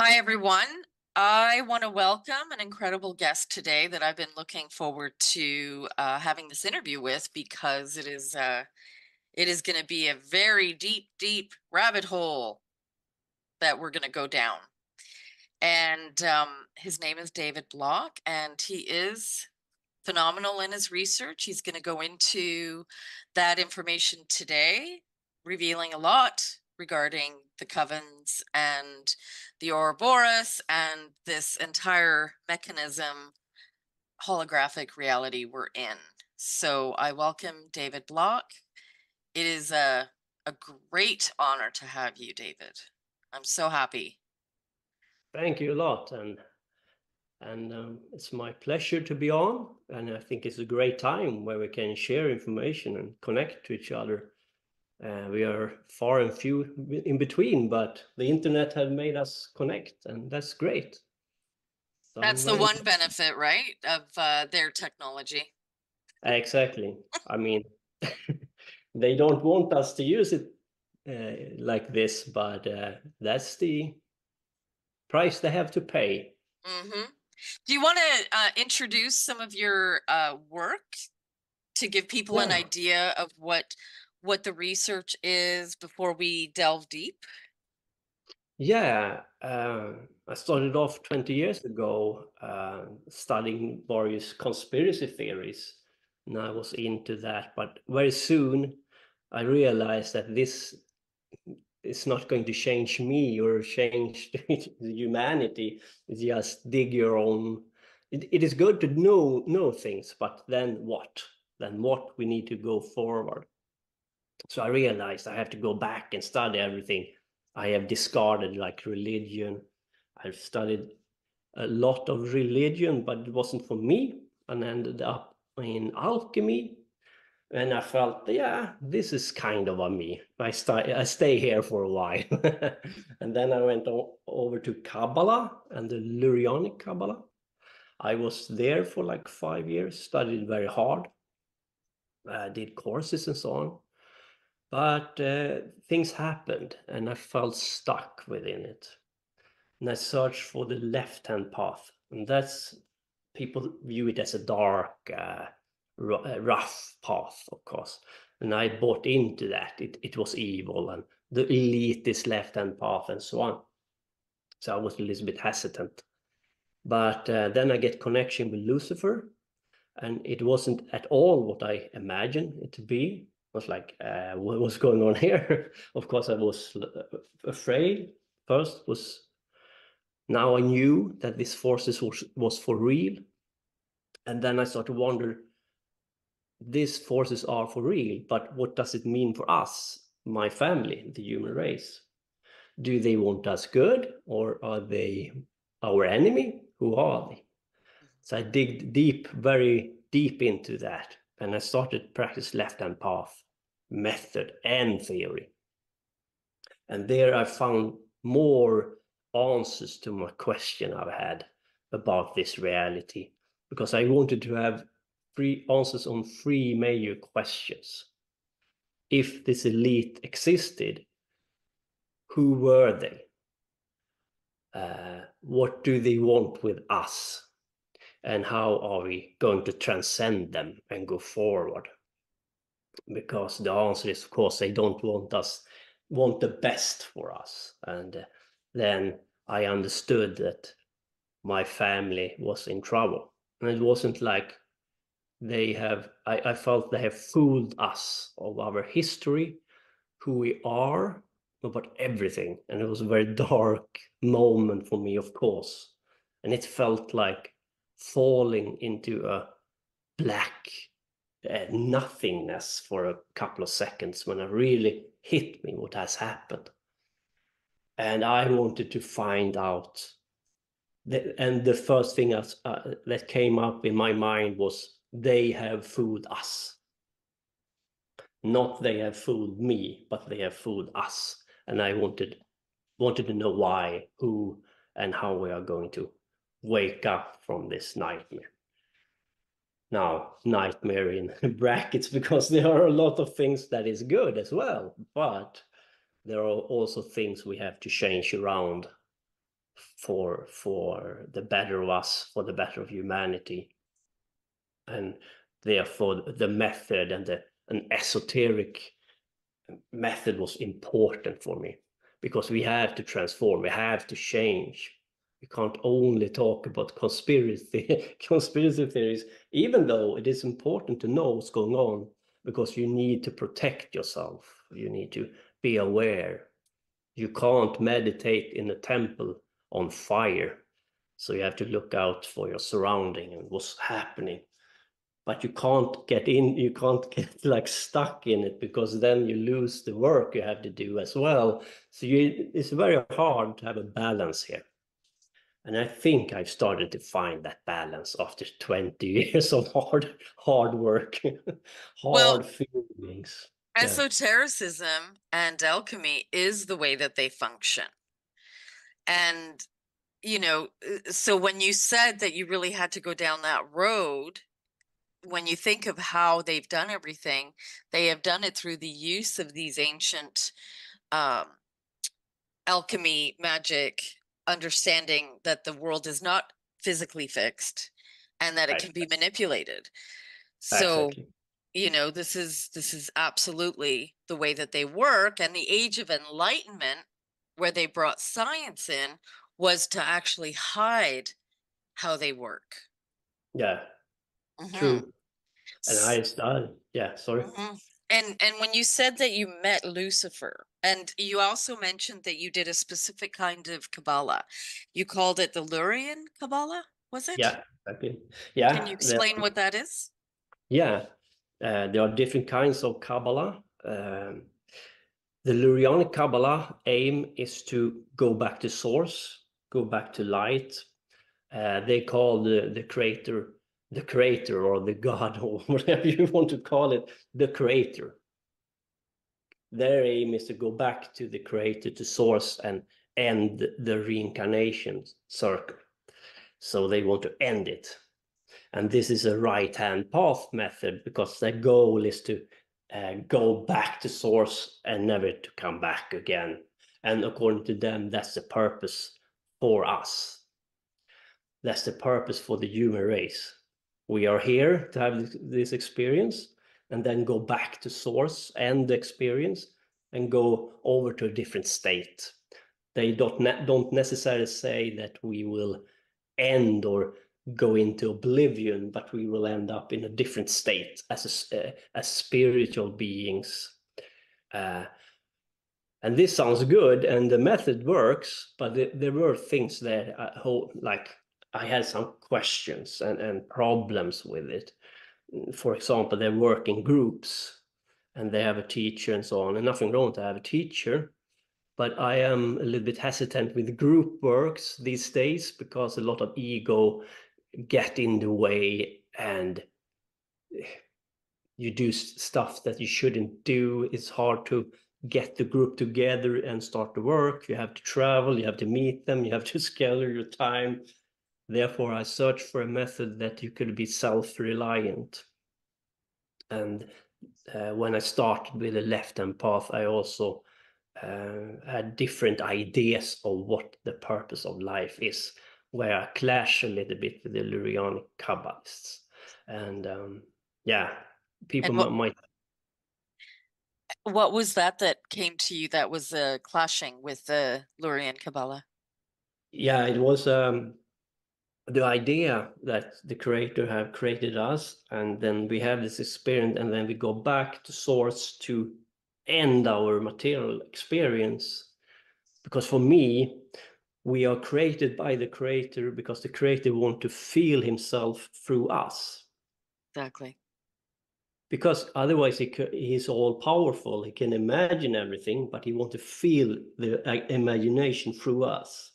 Hi, everyone. I want to welcome an incredible guest today that I've been looking forward to having this interview with because it is going to be a very deep, deep rabbit hole that we're going to go down. And his name is David Block, and he is phenomenal in his research. He's going to go into that information today, revealing a lot regarding the covens and the Ouroboros and this entire mechanism, holographic reality we're in. So I welcome David Block. It is a great honor to have you, David. I'm so happy. Thank you a lot, and it's my pleasure to be on. And I think it's a great time where we can share information and connect to each other. We are far and few in between, but the internet has made us connect, and that's great. So I'm That's the very one benefit, right, of their technology. exactly. I mean, they don't want us to use it like this, but that's the price they have to pay. Hmm. Do you want to introduce some of your work to give people an Yeah. idea of what the research is before we delve deep? Yeah, I started off 20 years ago studying various conspiracy theories, and I was into that. But very soon, I realized that this is not going to change me or change humanity. Just dig your own. It is good to know things, but then what? Then what? We need to go forward. So I realized I have to go back and study everything I have discarded, like religion. I've studied a lot of religion, but it wasn't for me, and ended up in alchemy. And I felt, yeah, this is kind of a me. I stay here for a while. And then I went over to Kabbalah and the Lurianic Kabbalah. I was there for like 5 years, studied very hard, did courses and so on. But things happened and I felt stuck within it. And I searched for the left-hand path. And that's, people view it as a dark, rough path, of course. And I bought into that. It was evil and the elitist left-hand path and so on. So I was a little bit hesitant. But then I get connection with Lucifer, and it wasn't at all what I imagined it to be. I was like, what was going on here? Of course, I was afraid. First was, now I knew that this forces was for real, and then I started to wonder, these forces are for real, but what does it mean for us, my family, the human race? Do they want us good, or are they our enemy? Who are they? So I dig deep, very deep into that, and I started practice left-hand path method and theory. And there I found more answers to my question I've had about this reality, because I wanted to have three answers on three major questions. If this elite existed, who were they? What do they want with us? And how are we going to transcend them and go forward? Because the answer is, of course, they don't want the best for us. And then I understood that my family was in trouble. And it wasn't like I felt they have fooled us of our history, who we are, about everything. And it was a very dark moment for me, of course. And it felt like falling into a black nothingness for a couple of seconds when it really hit me what has happened. And I wanted to find out. And the first thing that came up in my mind was, they have fooled us. Not they have fooled me, but they have fooled us. And I wanted to know why, who, and how we are going to wake up from this nightmare. Now, nightmare in brackets, because there are a lot of things that is good as well, but there are also things we have to change around for the better of us, for the better of humanity. And therefore the method and an esoteric method was important for me, because we have to transform, we have to change. We can't only talk about conspiracy theories, even though it is important to know what's going on, because you need to protect yourself, you need to be aware. You can't meditate in a temple on fire, so you have to look out for your surrounding and what's happening. But you can't get like stuck in it, because then you lose the work you have to do as well. So it's very hard to have a balance here. And I think I've started to find that balance after 20 years of hard work, Well, hard feelings. Yeah, esotericism and alchemy is the way that they function. And, so when you said that you really had to go down that road, when you think of how they've done everything, they have done it through the use of these ancient um, alchemy, magic, understanding that the world is not physically fixed and that it right, can be manipulated. So, exactly. this is absolutely the way that they work. And the age of enlightenment, where they brought science in, was to actually hide how they work. Yeah, Hmm. true. And I started, yeah, sorry. Hmm. And when you said that you met Lucifer, and you also mentioned that you did a specific kind of Kabbalah, you called it the Lurian Kabbalah, was it? Yeah, exactly. Can you Yeah, explain what that is? yeah. There are different kinds of Kabbalah. The Lurianic Kabbalah aim is to go back to source, go back to light. They call the creator or the God or whatever you want to call it, the creator. Their aim is to go back to the creator, to source, and end the reincarnation circle. So they want to end it. And this is a right-hand path method, because their goal is to go back to source and never to come back again. And according to them, that's the purpose for us. That's the purpose for the human race. We are here to have this experience and then go back to source and the experience and go over to a different state. They don't necessarily say that we will end or go into oblivion, but we will end up in a different state as spiritual beings. Uh, and this sounds good, and the method works, but there were things there. Like I had some questions and problems with it. For example, they work in groups, and they have a teacher and so on. And nothing wrong to have a teacher, but I am a little bit hesitant with group works these days, because a lot of ego get in the way, and you do stuff that you shouldn't do. It's hard to get the group together and start to work. You have to travel, you have to meet them, you have to schedule your time. Therefore, I searched for a method that you could be self-reliant. And when I started with the left-hand path, I also had different ideas of what the purpose of life is, where I clash a little bit with the Lurianic Kabbalists. And yeah, people And what might, what was that came to you that was clashing with the Lurian Kabbalah? yeah, it was the idea that the creator have created us, and then we have this experience, and then we go back to source to end our material experience. Because for me, we are created by the creator, because the creator wants to feel himself through us. Exactly. Because otherwise he's all powerful, he can imagine everything, but he wants to feel the imagination through us.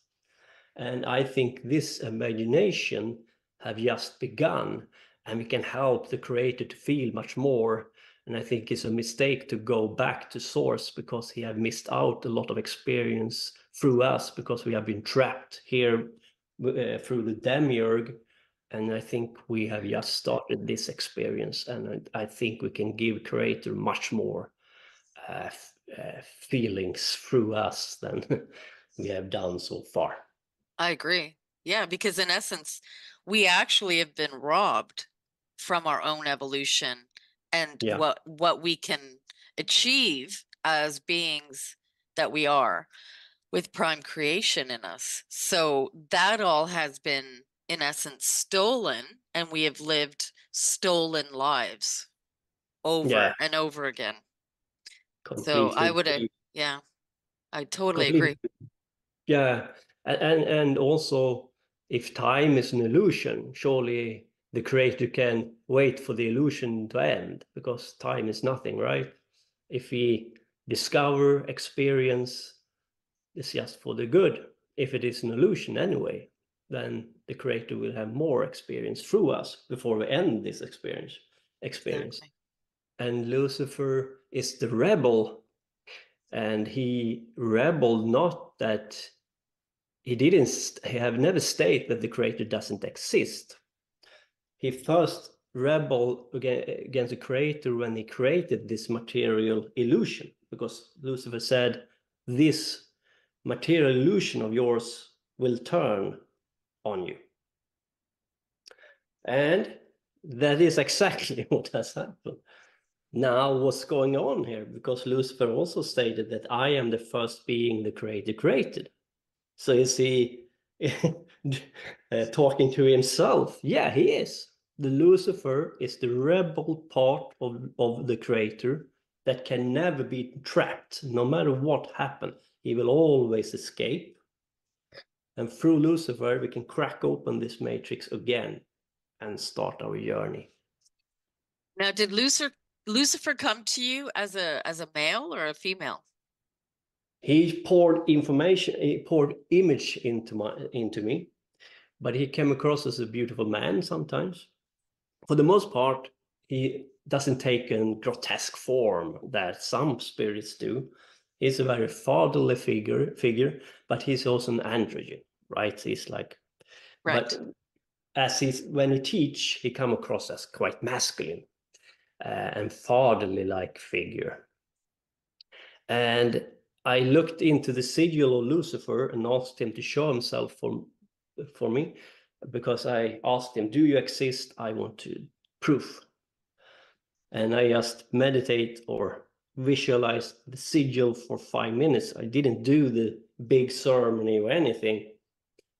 And I think this imagination have just begun, and we can help the creator to feel much more. And I think it's a mistake to go back to source, because he have missed out a lot of experience through us, because we have been trapped here through the demiurge. And I think we have just started this experience, and I think we can give creator much more feelings through us than we have done so far. I agree. Yeah, because in essence, we actually have been robbed from our own evolution and Yeah, what we can achieve as beings that we are with prime creation in us. So that all has been in essence stolen, and we have lived stolen lives yeah, over and over again. So completely I would, agree. yeah, I totally Completely, agree. yeah, and also, if time is an illusion, surely the creator can wait for the illusion to end because time is nothing, right? If we discover experience, it's just for the good. If it is an illusion anyway, then the creator will have more experience through us before we end this experience. Exactly. And Lucifer is the rebel, and he rebelled not that he have never stated that the creator doesn't exist. He first rebelled against the creator when he created this material illusion, because Lucifer said, this material illusion of yours will turn on you. And that is exactly what has happened. Now, what's going on here? Because Lucifer also stated that I am the first being the creator created. So is he talking to himself? Yeah, he is. The Lucifer is the rebel part of the creator that can never be trapped, no matter what happens. He will always escape. And through Lucifer, we can crack open this matrix again and start our journey. Now, did Lucifer come to you as a male or a female? He poured information, he poured image into me, but he came across as a beautiful man sometimes. For the most part, he doesn't take a grotesque form that some spirits do. He's a very fatherly figure, but he's also an androgen, right? He's like, but Right. as he's when he teach, he come across as quite masculine and fatherly like figure. And I looked into the sigil of Lucifer and asked him to show himself for me, because I asked him, "Do you exist? I want to proof." And I just meditate or visualize the sigil for 5 minutes. I didn't do the big ceremony or anything.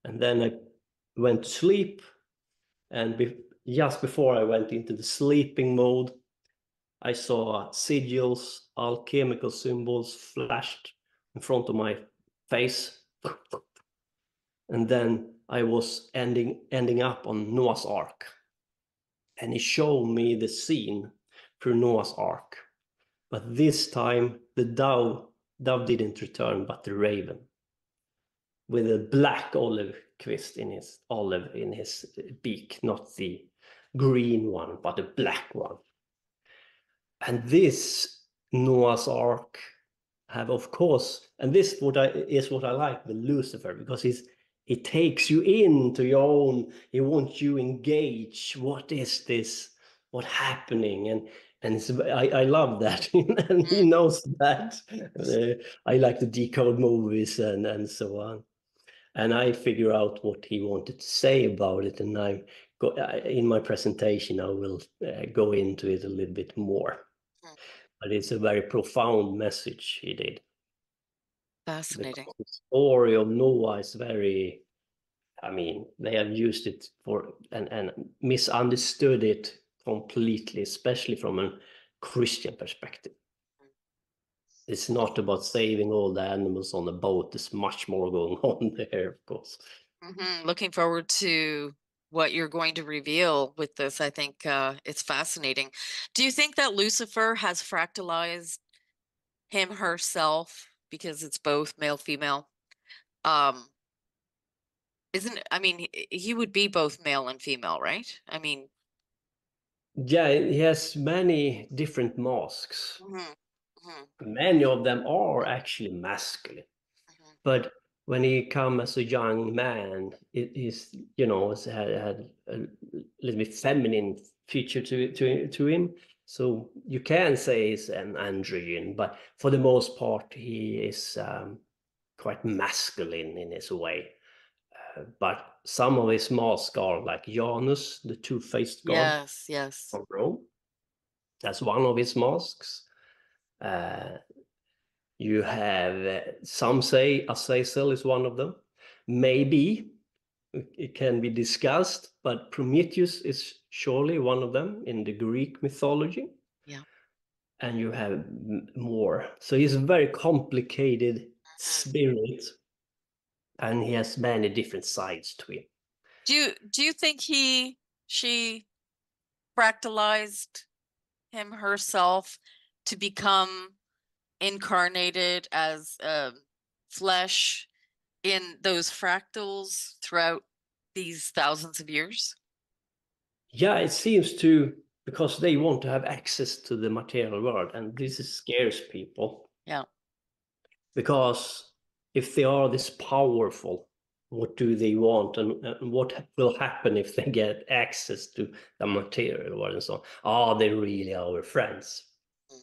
And then I went to sleep. And just before I went into the sleeping mode, I saw sigils, alchemical symbols flashed in front of my face. And then I was ending up on Noah's Ark. And he showed me the scene through Noah's Ark. But this time the dove didn't return, but the raven, with a black olive twist in his beak, not the green one, but the black one. And this Noah's Ark have, of course, and this is what I like with Lucifer, because he takes you into your own. He wants you engage. What is this? What happening? And I love that, and he Mm, knows that. I like to decode movies and so on, and I figure out what he wanted to say about it, and in my presentation I will go into it a little bit more. mm. But it's a very profound message he did, Fascinating. because the story of Noah is very, I mean, they have used it for and misunderstood it completely, especially from a Christian perspective. It's not about saving all the animals on the boat. There's much more going on there, of course. Looking forward to what you're going to reveal with this. I think it's fascinating. Do you think that Lucifer has fractalized him herself because it's both male female? Um, isn't I mean he would be both male and female, right? I mean, Yeah, he has many different masks. mhm, mhm, Many of them are actually masculine. mhm, But when he come as a young man, it is, it's had a little bit feminine feature to him. So you can say he's an androgen, but for the most part, he is quite masculine in his way. But some of his masks are like Janus, the two-faced god Yes, yes. from Rome. That's one of his masks. Uh, you have, some say Azazel is one of them. Maybe it can be discussed, but Prometheus is surely one of them in the Greek mythology. Yeah. And you have more. So he's a very complicated Mhm. spirit, and he has many different sides to him. Do you think she fractalized him herself to become incarnated as flesh in those fractals throughout these thousands of years? Yeah, it seems to, because they want to have access to the material world, and this scares people. Yeah. Because if they are this powerful, what do they want, and what will happen if they get access to the material world and so on? Are they really our friends? Mm.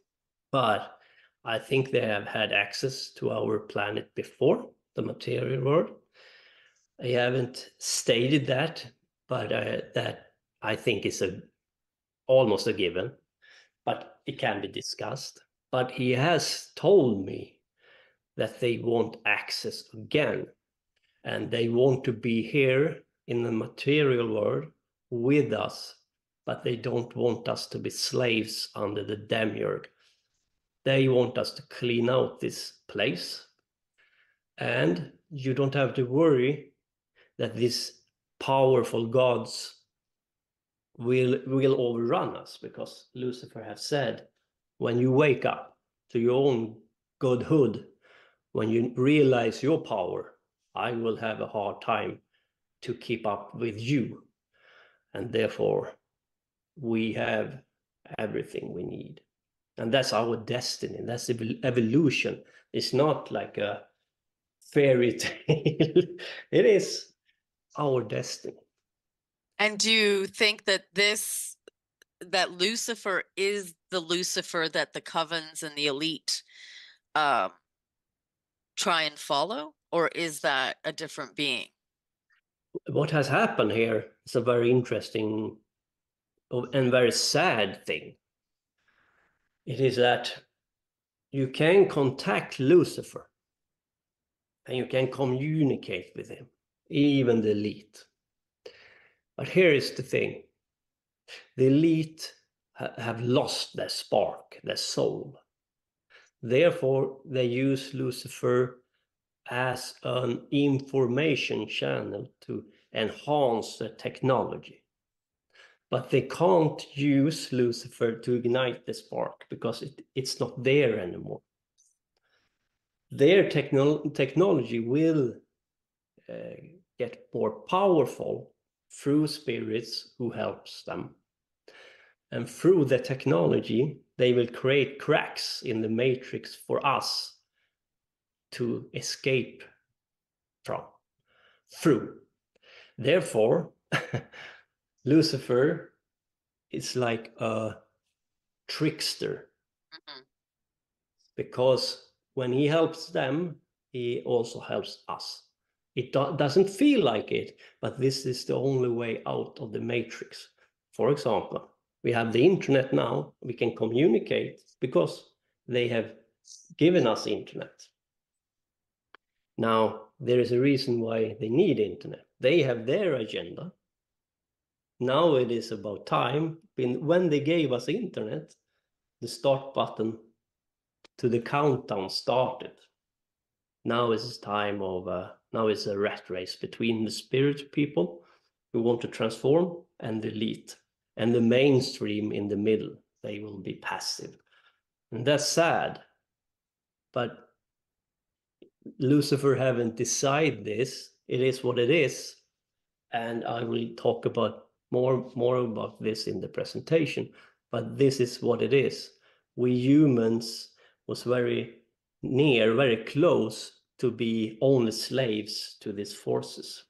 But I think they have had access to our planet before, the material world. I haven't stated that, but that I think is almost a given, but it can be discussed. But he has told me that they want access again, and they want to be here in the material world with us, but they don't want us to be slaves under the demiurge. They want us to clean out this place, and you don't have to worry that these powerful gods will overrun us, because Lucifer has said, when you wake up to your own godhood, when you realize your power, I will have a hard time to keep up with you. And therefore, we have everything we need. And that's our destiny. That's evolution. It's not like a fairy tale. It is our destiny. And do you think that that Lucifer is the Lucifer that the covens and the elite um, try and follow, or is that a different being? What has happened here is a very interesting and very sad thing. It is that you can contact Lucifer and you can communicate with him, even the elite. But here is the thing: the elite have lost their spark, their soul. Therefore, they use Lucifer as an information channel to enhance the technology. But they can't use Lucifer to ignite the spark, because it's not there anymore. Their technology will get more powerful through spirits who helps them. And through the technology, they will create cracks in the matrix for us to escape from, through. Therefore, Lucifer is like a trickster, Mhm. because when he helps them, he also helps us. It doesn't feel like it, but this is the only way out of the matrix. For example, we have the internet now. We can communicate because they have given us internet. Now, there is a reason why they need internet. They have their agenda. Now it is about time. When they gave us internet, the start button to the countdown started. Now is time of now is a rat race between the spirit people who want to transform and the elite, and the mainstream in the middle. They will be passive, and that's sad. But Lucifer haven't decided this. It is what it is, and I will talk about more about this in the presentation. But this is what it is. We humans was very near, very close to be only slaves to these forces.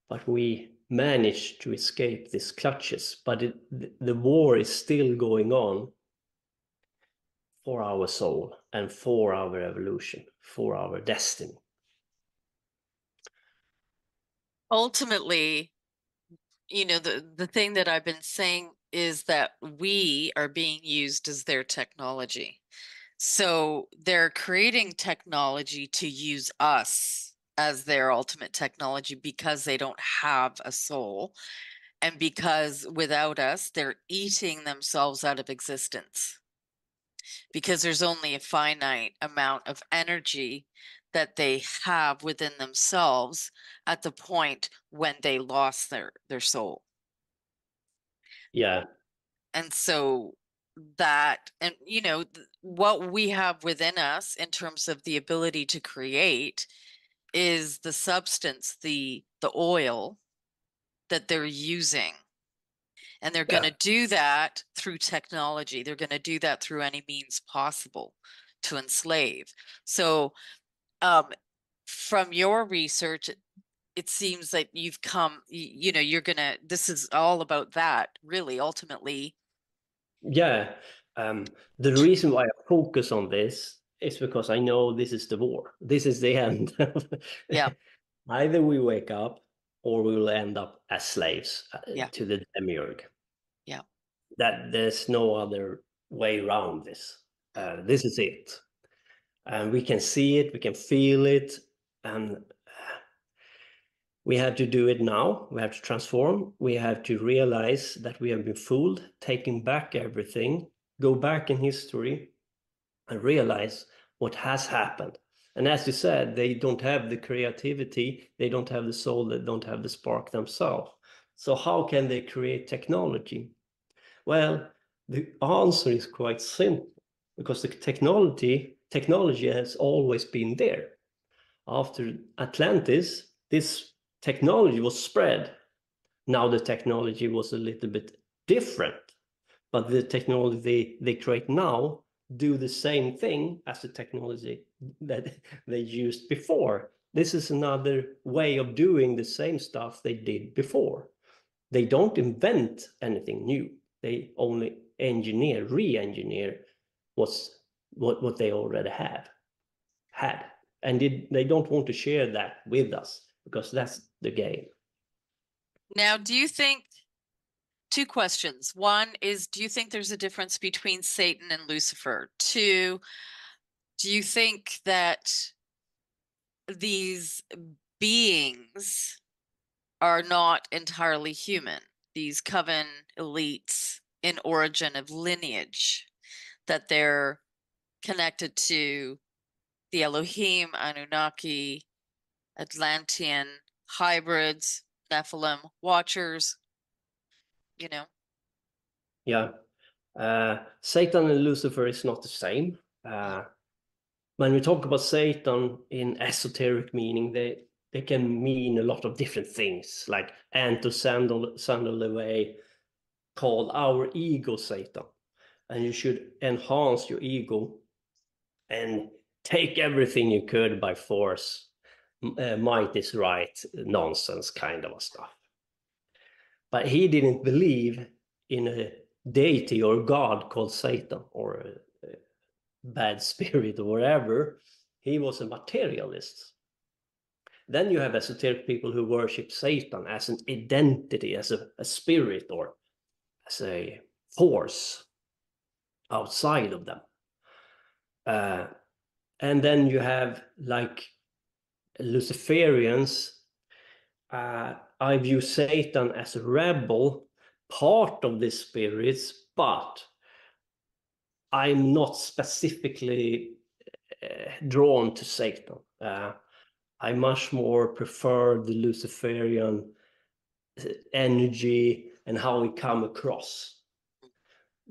But we managed to escape these clutches. But the war is still going on for our soul and for our evolution, for our destiny. Ultimately, the thing that I've been saying is that we are being used as their technology. So they're creating technology to use us as their ultimate technology because they don't have a soul, and because without us, they're eating themselves out of existence, because there's only a finite amount of energy that they have within themselves at the point when they lost their soul. Yeah, And so that, and what we have within us in terms of the ability to create is the substance, the oil that they're using. And they're going yeah, to do that through technology. They're going to do that through any means possible to enslave. So, um, from your research, it seems that you've come, you're going to, this is all about that, really, ultimately. yeah. The reason why I focus on this is because I know this is the war. This is the end. Yeah, Either we wake up or we will end up as slaves yeah, to the demiurge. yeah. That there's no other way around this. Mm, This is it. And we can see it, we can feel it, and we have to do it now. We have to transform. We have to realize that we have been fooled, taking back everything, go back in history and realize what has happened. And as you said, they don't have the creativity, they don't have the soul, they don't have the spark themselves. So how can they create technology? Well, the answer is quite simple because the technology has always been there. After Atlantis, this technology was spread. Now the technology was a little bit different, but the technology they create now do the same thing as the technology that they used before. This is another way of doing the same stuff they did before. They don't invent anything new. They only re-engineer what they already had. And they don't want to share that with us because that's the game. Now, do you think, two questions. One is, do you think there's a difference between Satan and Lucifer? Two, do you think that these beings are not entirely human, these coven elites in origin of lineage, that they're connected to the Elohim, Anunnaki, Atlantean hybrids, Nephilim, Watchers, you know? Yeah. Satan and Lucifer is not the same. Mm, When we talk about Satan in esoteric meaning, they can mean a lot of different things, like Anto Sandal away called our ego Satan. And you should enhance your ego and take everything you could by force. Might is right, nonsense kind of stuff. But he didn't believe in a deity or god called Satan or a bad spirit or whatever. He was a materialist. Then you have esoteric people who worship Satan as an identity, as a spirit or as a force outside of them. Uh, and then you have like Luciferians. I view Satan as a rebel, part of the spirits, but I'm not specifically drawn to Satan. I much more prefer the Luciferian energy and how we come across.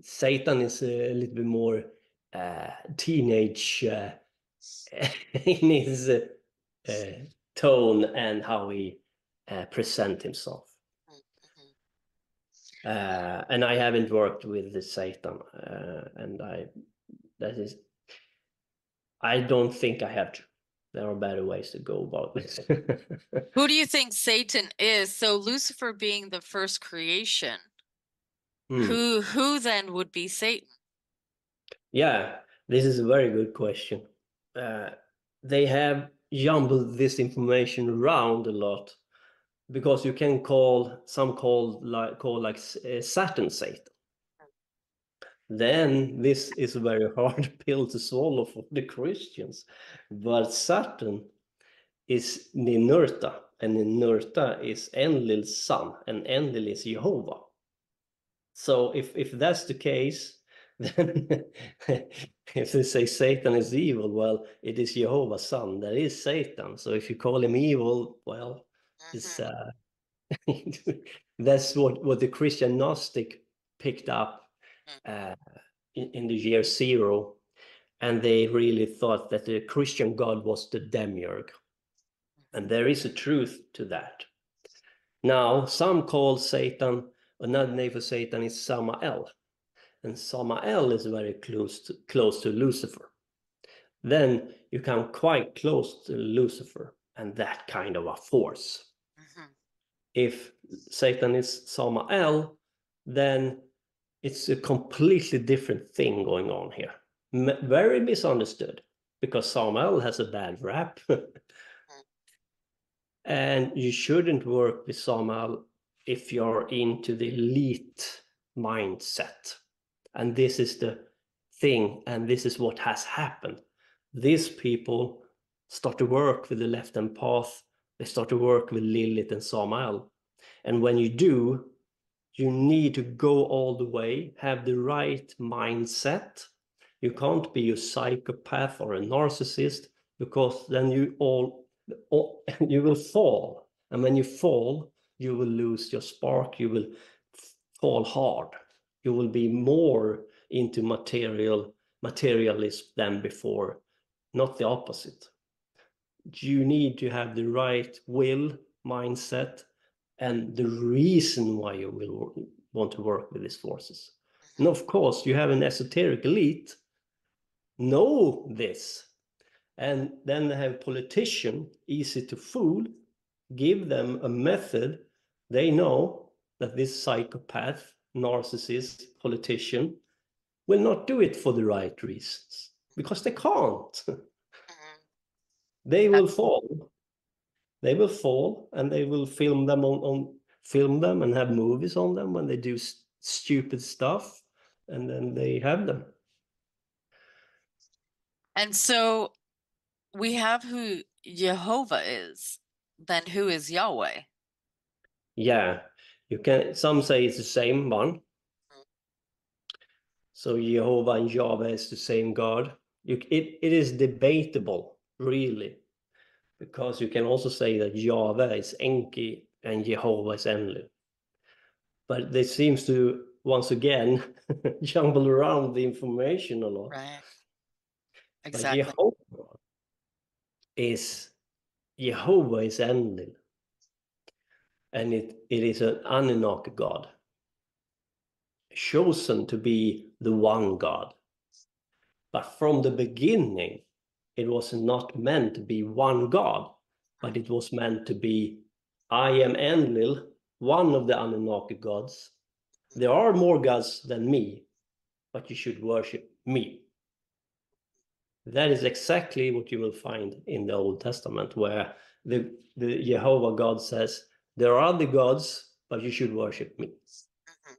Satan is a little bit more teenage in his tone and how he present himself. mm, mhm. And I haven't worked with the Satan, and that is I don't think I have to. There are better ways to go about this. Who do you think Satan is? So Lucifer being the first creation, Hmm. who then would be Satan? Yeah, this is a very good question. Uh, they have jumbled this information around a lot. because you can call some call like Saturn Satan. Then this is a very hard pill to swallow for the Christians. But Saturn is Ninurta, and Ninurta is Enlil's son, and Enlil is Jehovah. So if that's the case, then if they say Satan is evil, well, it is Jehovah's son that is Satan. So if you call him evil, well, it's Hmm. that's what the Christian Gnostic picked up uh, in the year zero, and they really thought that the Christian God was the demiurge, and there is a truth to that. Now, some call Satan, another name for Satan is Samael, and Samael is very close to Lucifer. Then you come quite close to Lucifer and that kind of a force. Hmm. If Satan is Samael, then it's a completely different thing going on here. Very misunderstood, because Samael has a bad rap. And you shouldn't work with Samael if you're into the elite mindset. And this is the thing, and this is what has happened. These people start to work with the left-hand path. They start to work with Lilith and Samael. And when you do, you need to go all the way, have the right mindset. You can't be a psychopath or a narcissist, because then you will fall. And when you fall, you will lose your spark. You will fall hard. You will be more into materialism than before, not the opposite. You need to have the right will, mindset, and the reason why you will want to work with these forces. And of course, you have an esoteric elite know this, and then they have politician easy to fool, give them a method. They know that this psychopath, narcissist, politician will not do it for the right reasons, because they can't. Hmm. They will fall. They will fall, and they will film them film them and have movies on them when they do stupid stuff, and then they have them. And so we have who Jehovah is, then who is Yahweh? Yeah, you can. Some say it's the same one. So Jehovah and Yahweh is the same God. It is debatable, really, because you can also say that Yahweh is Enki and Jehovah is Enlil. But they seems to once again jumble around the information a lot. Right. But Exactly. is Jehovah is Enlil, and it is an Anunnaki God, chosen to be the one God. But from the beginning, it was not meant to be one God, but it was meant to be, I am Enlil, one of the Anunnaki gods. There are more gods than me, but you should worship me. That is exactly what you will find in the Old Testament, where the Jehovah God says, there are other gods, but you should worship me. Hmm.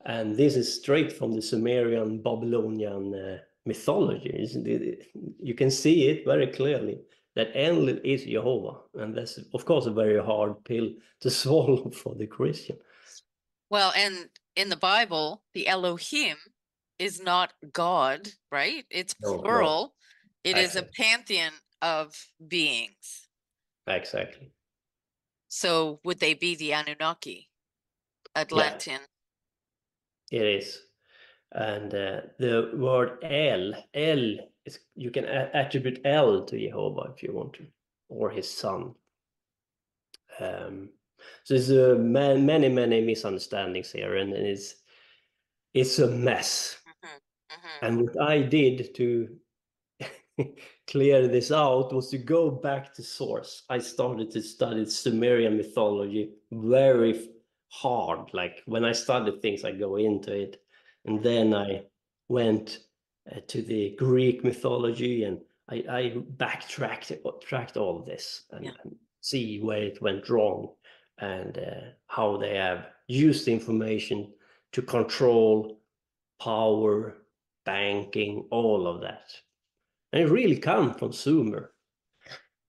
And this is straight from the Sumerian, Babylonian mythology. You can see it very clearly that Enlil is Jehovah. And that's, of course, a very hard pill to swallow for the Christian. Well, and in the Bible, the Elohim is not God, right? It's No, no, plural. It is a exactly. pantheon of beings. Exactly. So would they be the Anunnaki, Yeah, Atlantean? it is. And the word El is, you can attribute El to Jehovah if you want to, or his son. Um, so there's many misunderstandings here, and it's a mess. Hmm. Hmm. And what I did to clear this out was to go back to source. I started to study Sumerian mythology very hard. Like when I study things, I go into it, and then I went to the Greek mythology, and I backtracked tracked all this, Yeah. see where it went wrong, and how they have used the information to control power, banking, all of that. And it really comes from Sumer.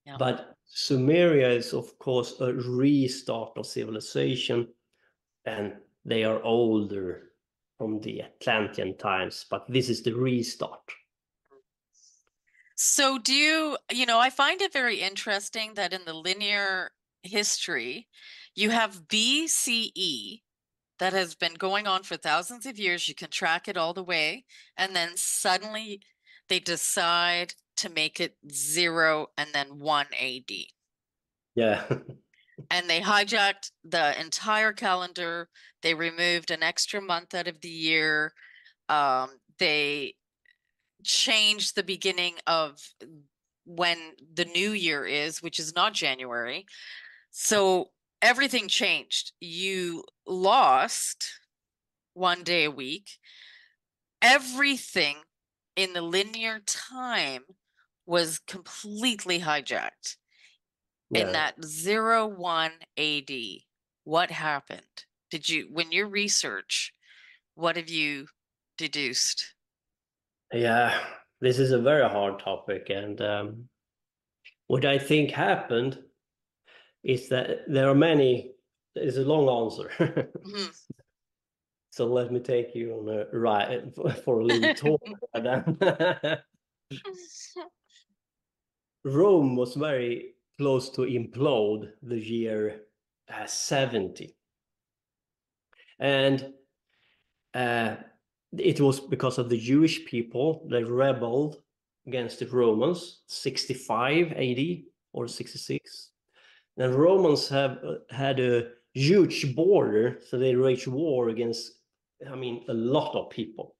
Yeah. But Sumeria is, of course, a restart of civilization, and they are older from the Atlantean times, but this is the restart. So I find it very interesting that in the linear history, you have BCE that has been going on for thousands of years. You can track it all the way. And then suddenly they decide to make it 0 and then 1 AD. Yeah. And they hijacked the entire calendar. They removed an extra month out of the year. They changed the beginning of when the new year is, which is not January. So everything changed. You lost 1 day a week. Everything in the linear time was completely hijacked. In Yeah. that 01 AD, what happened? When you research, what have you deduced? Yeah, this is a very hard topic, and what I think happened is that there are many. It's a long answer, Mhm. so let me take you on a ride for a little tour. Then Rome was very close to implode the year 70, and uh, it was because of the Jewish people. They rebelled against the Romans, 65 AD or 66. The Romans have had a huge border, so they waged war against, I mean, a lot of people,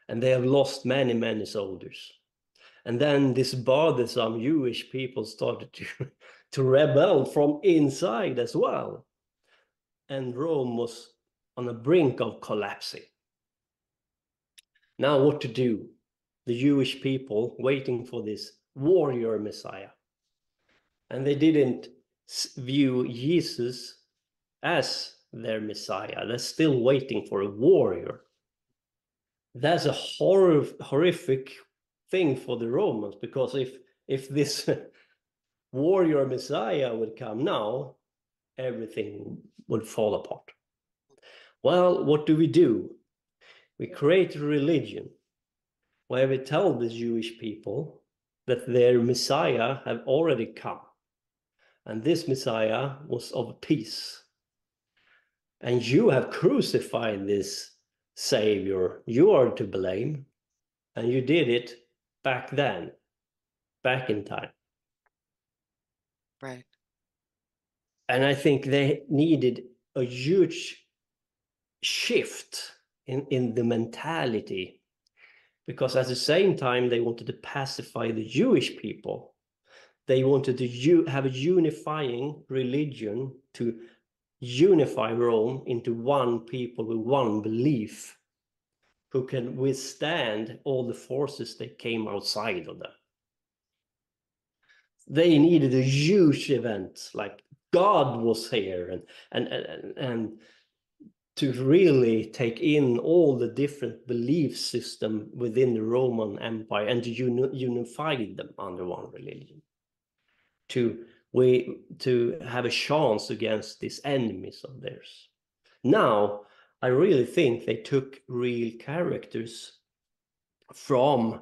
and they have lost many, many soldiers. And then this bothersome Jewish people started to to rebel from inside as well, and Rome was on the brink of collapsing. Now, what to do? The Jewish people waiting for this warrior Messiah, and they didn't view Jesus as their Messiah. They're still waiting for a warrior. That's a horrific thing for the Romans, because if this warrior Messiah would come now, everything would fall apart. Well, what do? We create a religion where we tell the Jewish people that their Messiah have already come, and this Messiah was of peace. And you have crucified this Savior. You are to blame. And you did it back then, back in time. Right. And I think they needed a huge shift in the mentality, because at the same time they wanted to pacify the Jewish people. They wanted to have a unifying religion to unify Rome into one people with one belief, who can withstand all the forces that came outside of them. They needed a huge event, like God was here, and to really take in all the different belief system within the Roman Empire, and to unify them under one religion, to to have a chance against these enemies of theirs. Now, I really think they took real characters from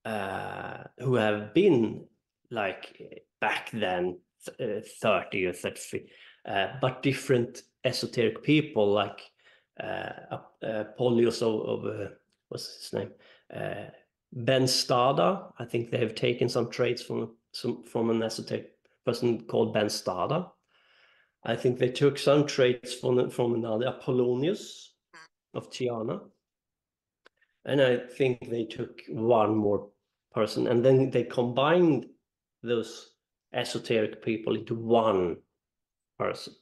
who have been like back then 30 or 30, but different esoteric people, like Polyos of what's his name, uh, Ben Stada. I think they have taken some traits from an esoteric person called Ben Stada. I think they took some traits from another Apollonius of Tiana, and I think they took one more person, and then they combined those esoteric people into one person.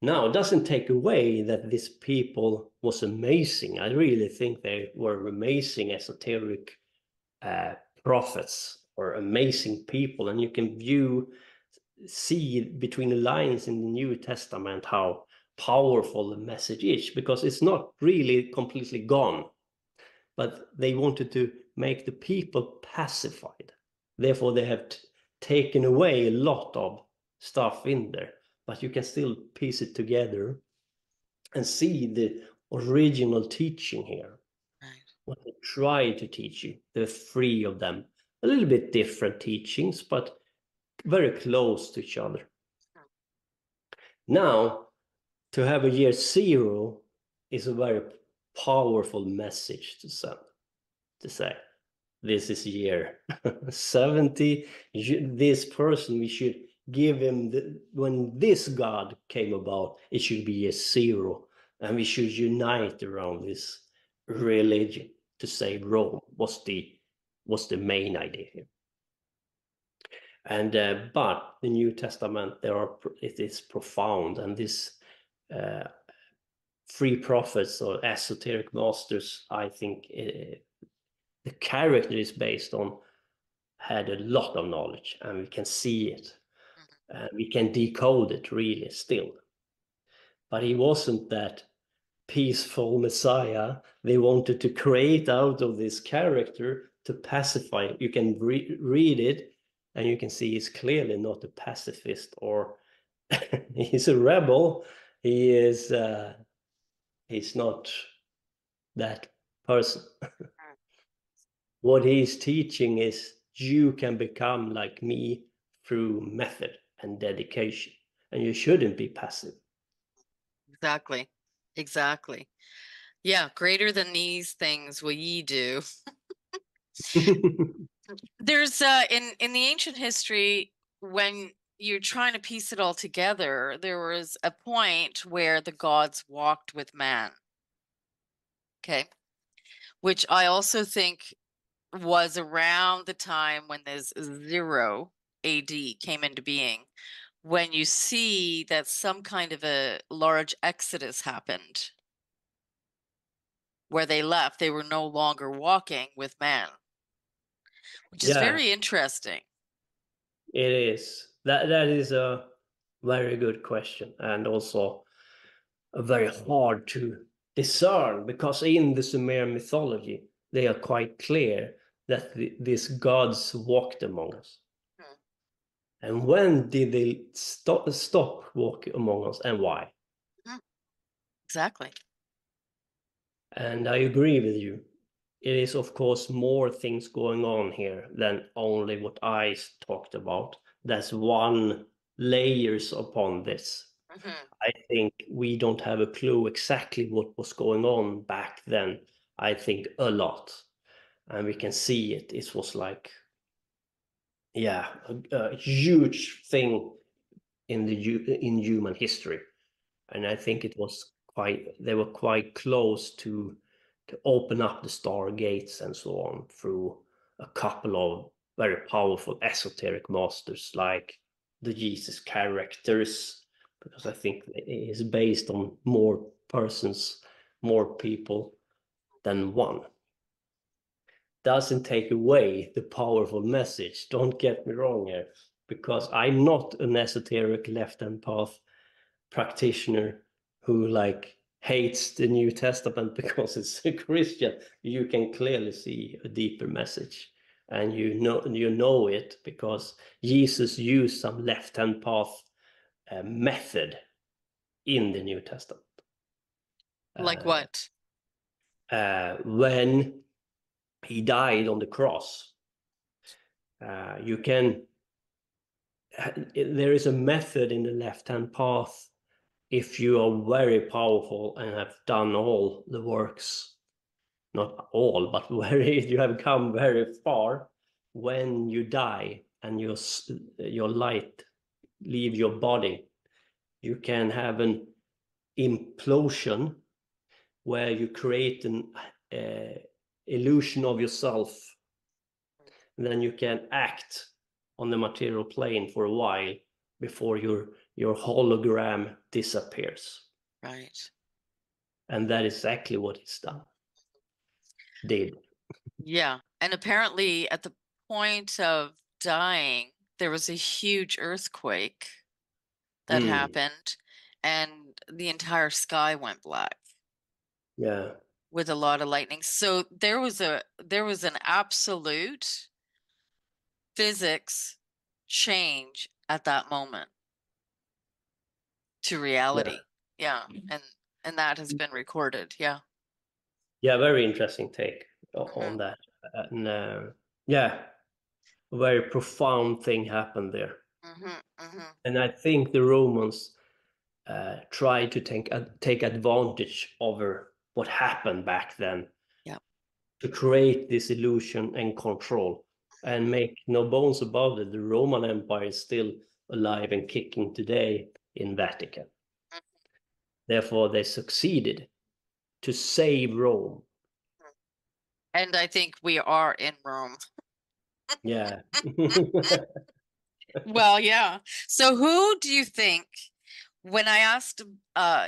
Now, it doesn't take away that this people was amazing. I really think they were amazing esoteric uh, prophets, or amazing people, and you can view see between the lines in the New Testament how powerful the message is, because it's not really completely gone, but they wanted to make the people pacified. Therefore, they have taken away a lot of stuff in there, but you can still piece it together and see the original teaching here. Right. What they try to teach you, the three of them, a little bit different teachings, but very close to each other. Now, to have a year zero is a very powerful message to send, to say, this is year 70. This person, we should give him when this God came about, it should be a zero, and we should unite around this religion to save Rome. Was the main idea here. And but the New Testament, it is profound, and this free prophets or esoteric masters, I think the character is based on, had a lot of knowledge, and we can see it. We can decode it really still. But he wasn't that peaceful Messiah they wanted to create out of this character to pacify. You can read it, and you can see he's clearly not a pacifist, or he's a rebel. He's not that person. What he's teaching is you can become like me through method and dedication, and you shouldn't be passive. Exactly. Exactly. Yeah, greater than these things will ye do. There's in the ancient history, when you're trying to piece it all together, there was a point where the gods walked with man. Okay. Which I also think was around the time when this 0 AD came into being, when you see that some kind of a large exodus happened where they left. They were no longer walking with man, which is Yeah, very interesting. it is. That is a very good question, and also very hard to discern, because in the Sumerian mythology, they are quite clear that these gods walked among us. Hmm. And when did they stop walking among us, and why? Hmm. Exactly. And I agree with you. It is, of course, more things going on here than only what I talked about. That's one layers upon this. Hmm. I think we don't have a clue exactly what was going on back then. I think a lot. And we can see it. It was like, yeah, a huge thing in human history. And I think it was they were quite close to open up the stargates and so on through a couple of very powerful esoteric masters like the Jesus characters, because I think it is based on more persons, more people than one. Doesn't take away the powerful message, don't get me wrong here, because I'm not an esoteric left-hand path practitioner who like hates the New Testament because it's a Christian. You can clearly see a deeper message, and you know it because Jesus used some left-hand path method in the New Testament. Like Uh, what? when he died on the cross, you can there is a method in the left-hand path if you are very powerful and have done all the works, not all, but very, you have come very far. When you die and your light leave your body, you can have an implosion where you create an illusion of yourself. And then you can act on the material plane for a while before your hologram disappears. Right. And that is exactly what it's did. Yeah. And apparently, at the point of dying, there was a huge earthquake that Mm, happened, and the entire sky went black yeah, with a lot of lightning. So there was an absolute physics change at that moment to yeah, reality. Yeah, and that has been recorded. Yeah. yeah. Very interesting take Hmm. on that, and yeah, a very profound thing happened there. Hmm. Hmm. And I think the Romans tried to take advantage over what happened back then Yeah. to create this illusion and control. And make no bones about it, the Roman Empire is still alive and kicking today in Vatican. Therefore, they succeeded to save Rome. And I think we are in Rome. Yeah. Well, yeah. So who do you think, when I asked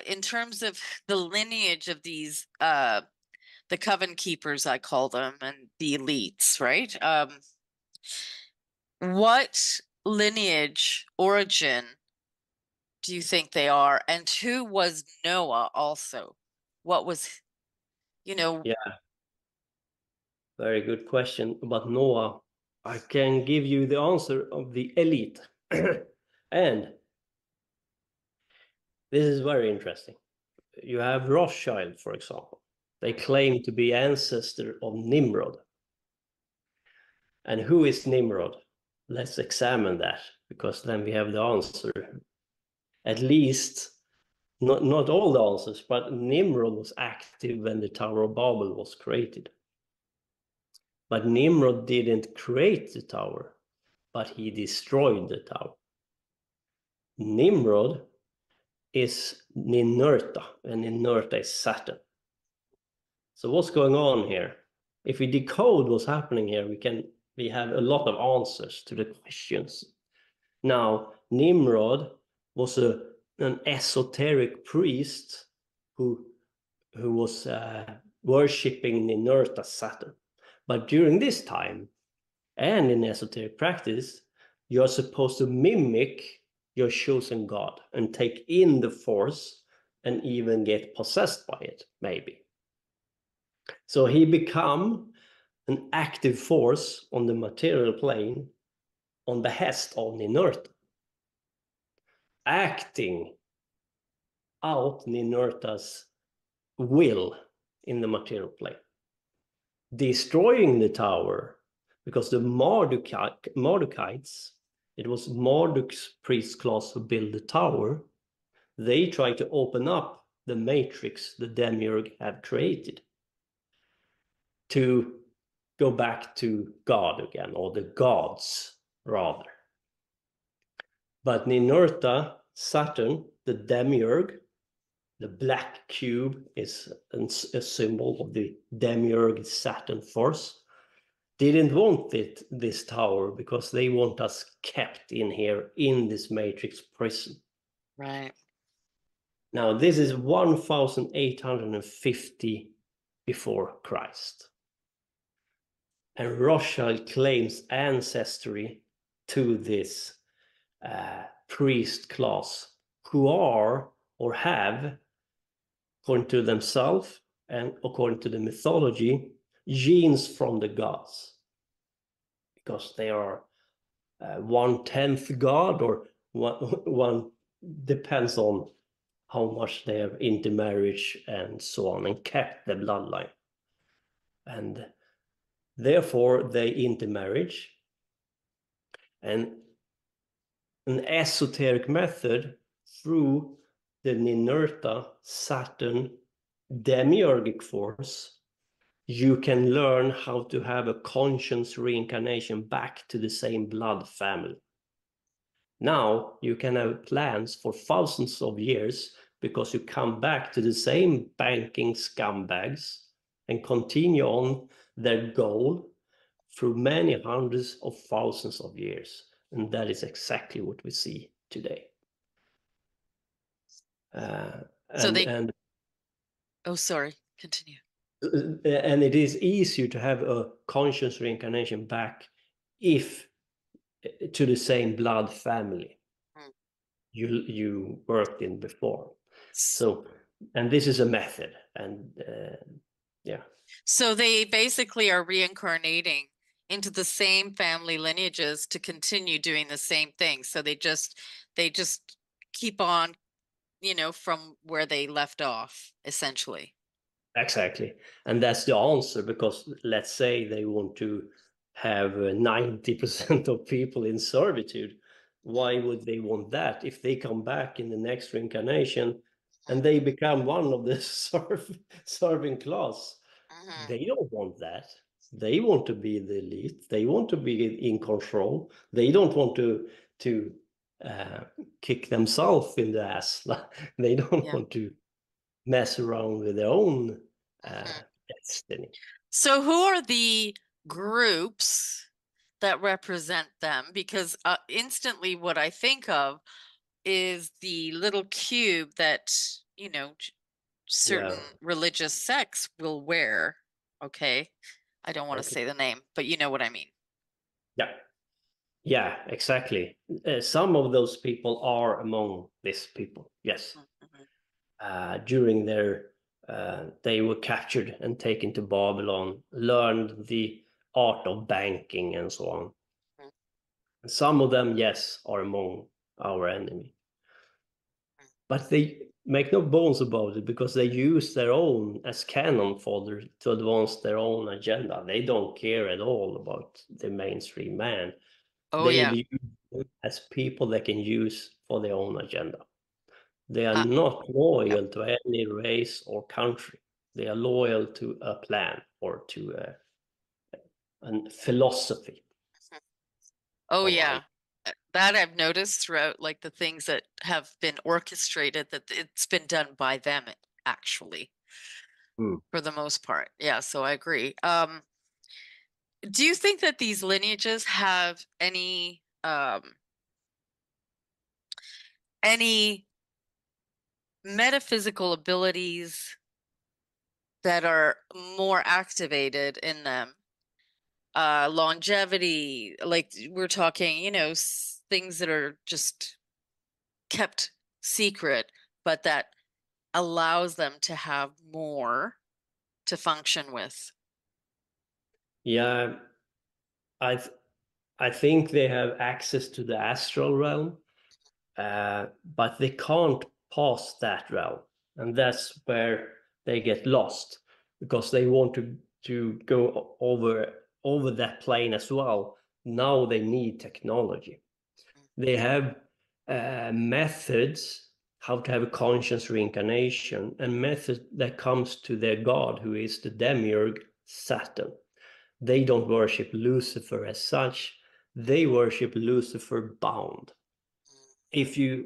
in terms of the lineage of these the coven keepers, I call them, and the elites, right? What lineage origin do you think they are? And who was Noah also? What was, you know, Yeah, very good question about Noah. I can give you the answer of the elite. And this is very interesting. You have Rothschild, for example. They claim to be ancestor of Nimrod. And who is Nimrod? Let's examine that, because then we have the answer. At least not all the answers, but Nimrod was active when the Tower of Babel was created. But Nimrod didn't create the tower, but he destroyed the tower. Nimrod is Ninurta, and Ninurta is Saturn. So what's going on here? If we decode what's happening here, we have a lot of answers to the questions. Now, Nimrod was an esoteric priest who was worshipping Ninurta Saturn. But during this time, and in esoteric practice, you're supposed to mimic your chosen god and take in the force and even get possessed by it, maybe. So he become an active force on the material plane on behest of Ninurta, acting out Ninurta's will in the material plane, destroying the tower because the Mardukites, it was Marduk's priest class who built the tower. They tried to open up the matrix the demiurge had created to go back to God again, or the gods rather. But Ninurta, Saturn, the demiurge, the black cube is a symbol of the demiurge Saturn force, didn't want this tower because they want us kept in here in this matrix prison. right? Now, this is 1850 before Christ. And Rothschild claims ancestry to this priest class who are or have, according to themselves and according to the mythology, genes from the gods, because they are 1/10 god, or one depends on how much they have intermarriage and so on, and kept the bloodline. And therefore they intermarriage, and an esoteric method through the Ninurta Saturn demiurgic force, you can learn how to have a conscious reincarnation back to the same blood family. Now you can have plans for thousands of years because you come back to the same banking scumbags and continue on their goal through many hundreds of thousands of years. And that is exactly what we see today. Uh, So and they, and oh, sorry, continue. and it is easier to have a conscious reincarnation back if to the same blood family Mm. you worked in before. S- So, and this is a method, and yeah, So they basically are reincarnating into the same family lineages to continue doing the same thing. So they just keep on, from where they left off, essentially. exactly. And that's the answer, because let's say they want to have 90% of people in servitude. Why would they want that if they come back in the next reincarnation and they become one of the serving class? Mm-hmm. They don't want that. They want to be the elite. They want to be in control. They don't want to uh, kick themselves in the ass. They don't Yeah. want to mess around with their own Mm-hmm. destiny. So who are the groups that represent them? Because instantly what I think of is the little cube that, certain Yeah. religious sects will wear. Okay. I don't want to Okay. say the name, but you know what I mean. Yeah. Yeah. Exactly. Some of those people are among these people. Yes. Mm-hmm. During their they were captured and taken to Babylon, learned the art of banking and so on. Some of them, yes, are among our enemy, but they make no bones about it because they use their own as cannon fodder to advance their own agenda. They don't care at all about the mainstream man. Oh They yeah. use them as people they can use for their own agenda. They are Uh, not yep. loyal to any race or country. They are loyal to a plan or to a philosophy Oh of life. yeah. That I've noticed throughout like the things that have been orchestrated that it's been done by them actually Hmm. for the most part. Yeah, so I agree. Do you think that these lineages have any metaphysical abilities that are more activated in them? Longevity, like we're talking, things that are just kept secret, but that allows them to have more to function with. Yeah, I th- I think they have access to the astral realm, but they can't pass that realm, and that's where they get lost because they want to go over that plane as well. Now they need technology. They have methods how to have a conscious reincarnation and method that comes to their god, who is the demiurge Saturn. They don't worship Lucifer as such. They worship Lucifer bound.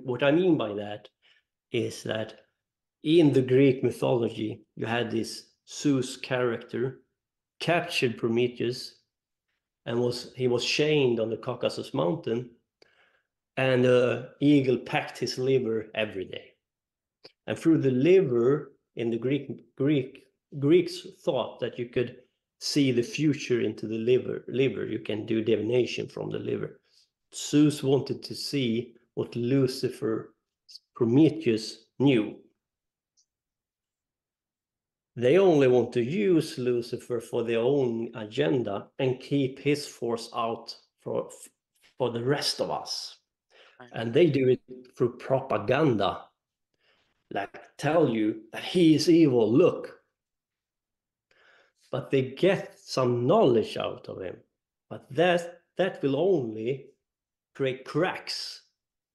What I mean by that is that in the Greek mythology, you had this Zeus character captured Prometheus and he was chained on the Caucasus mountain, and the eagle packed his liver every day. And through the liver, in the Greeks thought that you could see the future into the liver. You can do divination from the liver. Zeus wanted to see what Lucifer, Prometheus knew. They only want to use Lucifer for their own agenda and keep his force out for the rest of us. And they do it through propaganda, like tell you that he is evil, look. But they get some knowledge out of him. But that will only create cracks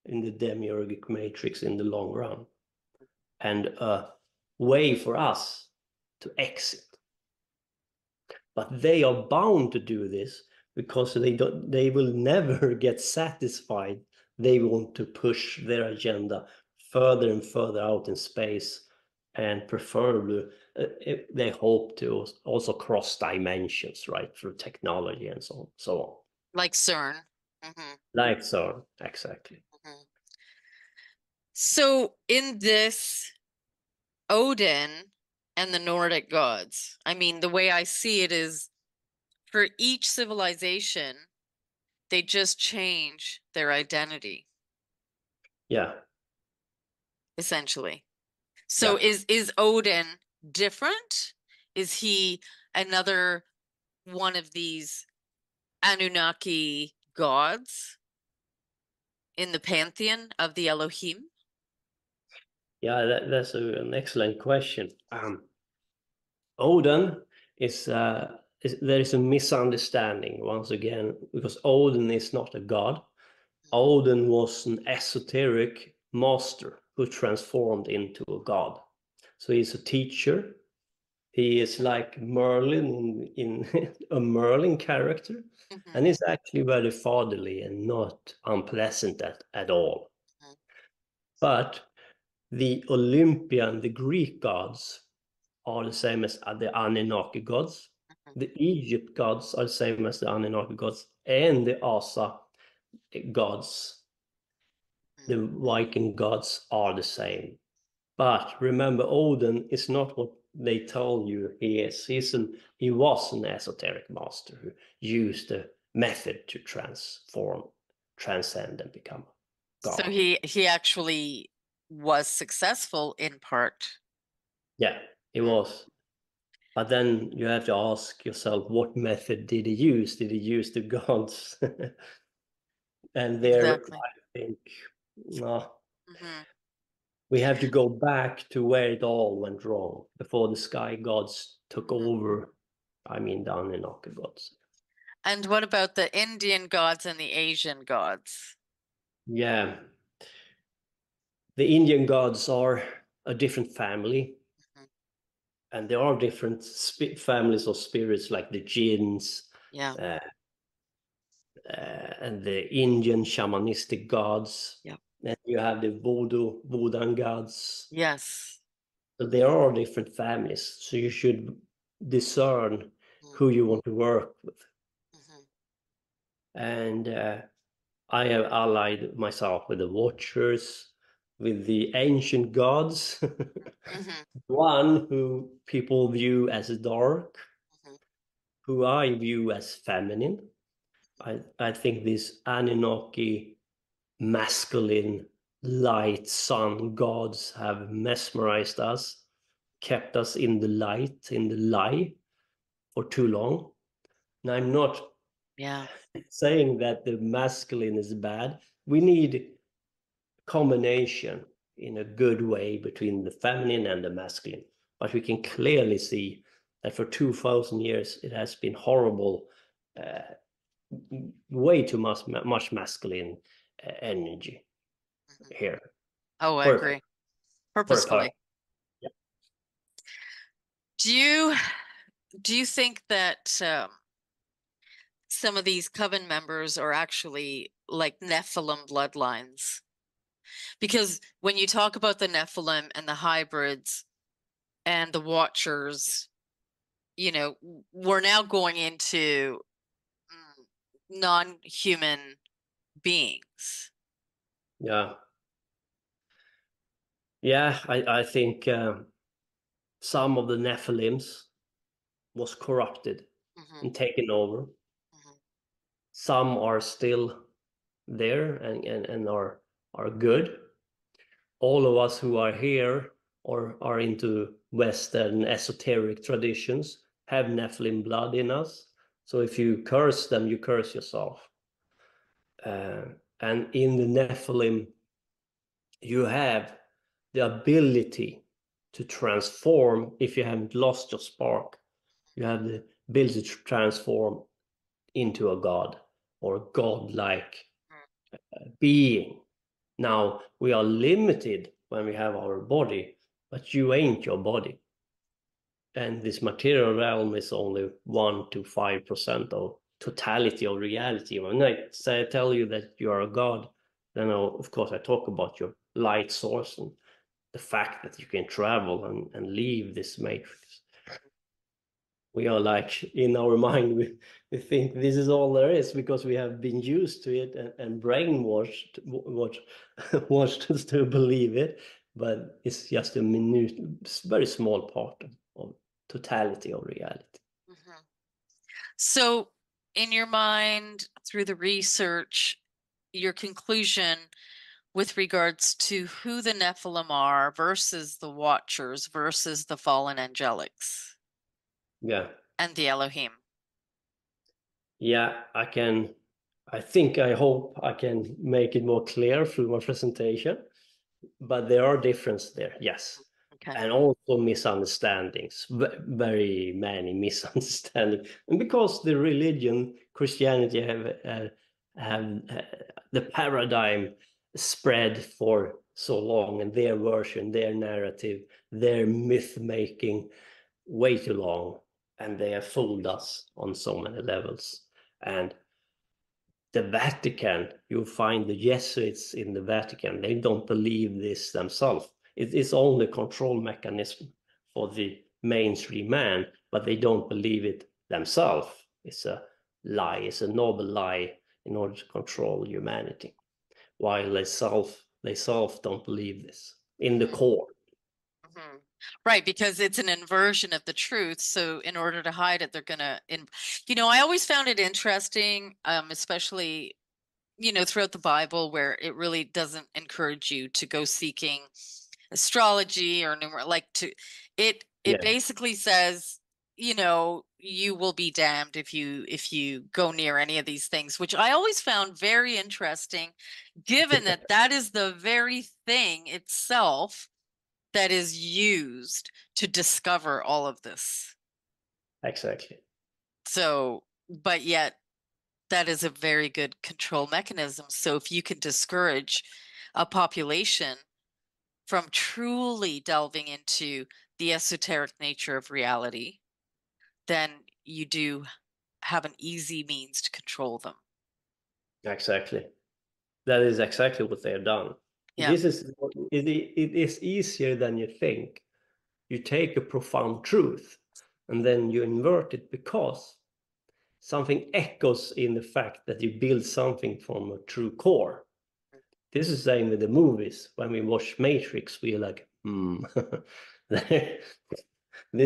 in the demiurgic matrix in the long run, and a way for us to exit. But they are bound to do this because they will never get satisfied. They want to push their agenda further and further out in space, and preferably they hope to also cross dimensions, right, through technology and so on. Like CERN. Hmm. Like so, exactly. Hmm. So in this Odin and the Nordic gods, I mean, the way I see it is for each civilization, They just change their identity, Yeah, essentially. So yeah. is Odin different? Is he another one of these Anunnaki gods in the pantheon of the Elohim? Yeah, that's an excellent question. Odin there is a misunderstanding once again because Odin is not a god. Odin was an esoteric master who transformed into a god. So he's a teacher. He is like Merlin in a Merlin character, Mhm, and he's actually very fatherly and not unpleasant at all. mhm, But the Olympian, the Greek gods, are the same as the Anunnaki gods. mhm, The Egypt gods are the same as the Anunnaki gods, and the Asa gods, mhm. the Viking gods, are the same. But remember, Odin is not what they tell you he is. He was an esoteric master who used the method to transcend, and become So God. he actually was successful in part. Yeah, he Mm, was. But then you have to ask yourself, what method did he use? Did he use the gods? And there, exactly. I think, no, Hmm. we have to go back to where it all went wrong before the sky gods took Hmm. over. I mean, the Anunnaki gods. And what about the Indian gods and the Asian gods? Yeah, the Indian gods are a different family, Mhm. and there are different families of spirits like the jinns, Yeah, uh, and the Indian shamanistic gods. yeah. Then you have the Voodoo gods. Yes. So there are different families. So you should discern who you want to work with. Mm-hmm. And I have allied myself with the Watchers, with the ancient gods, Hmm. one who people view as dark, Hmm. who I view as feminine. I think these Anunnaki masculine light sun gods have mesmerized us, kept us in the light, in the lie for too long. And I'm not Yeah. saying that the masculine is bad. We need combination in a good way between the feminine and the masculine. But we can clearly see that for 2,000 years it has been horrible, uh, way too much masculine energy Hmm. here Oh, I for a, agree. for a time. Purposefully. Yeah. Do you do you think that some of these coven members are actually like Nephilim bloodlines? Because when you talk about the Nephilim and the hybrids and the Watchers, we're now going into non-human beings. Yeah, yeah. I think some of the Nephilims was corrupted Hmm. and taken over. Hmm. Some are still there and are good. All of us who are here or are into Western esoteric traditions have Nephilim blood in us. So if you curse them, you curse yourself. And in the Nephilim, you have the ability to transform if you haven't lost your spark. You have the ability to transform into a god or godlike being. Now, we are limited when we have our body, but you ain't your body. And this material realm is only 1 to 5% of totality of reality. When I tell you that you are a god, then of course I talk about your light source and the fact that you can travel and leave this matrix. We are like in our mind, we think this is all there is because we have been used to it and brainwashed washed us to believe it, but it's just a minute, very small part of totality of reality. Hmm. So in your mind, through the research, your conclusion with regards to who the Nephilim are versus the Watchers versus the fallen angelics Yeah. and the Elohim? Yeah, I hope I can make it more clear through my presentation, but there are differences there, yes. Okay. And also misunderstandings, very many misunderstandings. And because the religion, Christianity have the paradigm spread for so long, and their version, their narrative, their myth making way too long, and they have fooled us on so many levels. And the Vatican, you find the Jesuits in the Vatican, they don't believe this themselves. It is only control mechanism for the mainstream man, but they don't believe it themselves. It's a lie, it's a noble lie in order to control humanity, while they self don't believe this in the Mhm. core. Mhm. Right, because it's an inversion of the truth. So in order to hide it, they're gonna I always found it interesting, especially, throughout the Bible where it really doesn't encourage you to go seeking astrology or like it Yeah, basically says, you will be damned if you go near any of these things, which I always found very interesting, given that that is the very thing itself that is used to discover all of this. exactly. So, but yet that is a very good control mechanism. So if you can discourage a population from truly delving into the esoteric nature of reality, then you do have an easy means to control them. Exactly. That is exactly what they have done. Yeah, It is easier than you think. You take a profound truth and then you invert it because something echoes in the fact that you build something from a true core. This is the same with the movies. When we watch Matrix, we're like, this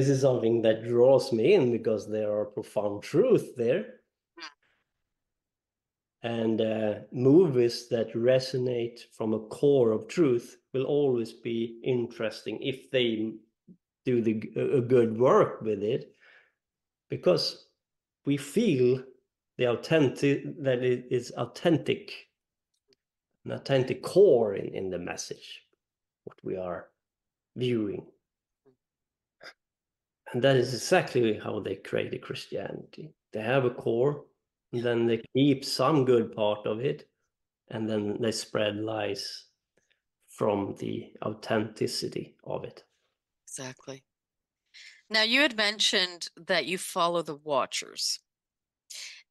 is something that draws me in because there are profound truth there. And movies that resonate from a core of truth will always be interesting if they do a good work with it, because we feel the authentic that it is authentic, an authentic core in the message what we are viewing. And that is exactly how they created Christianity. They have a core, and yeah, then they keep some good part of it, and then they spread lies from the authenticity of it. exactly. Now, you had mentioned that you follow the Watchers,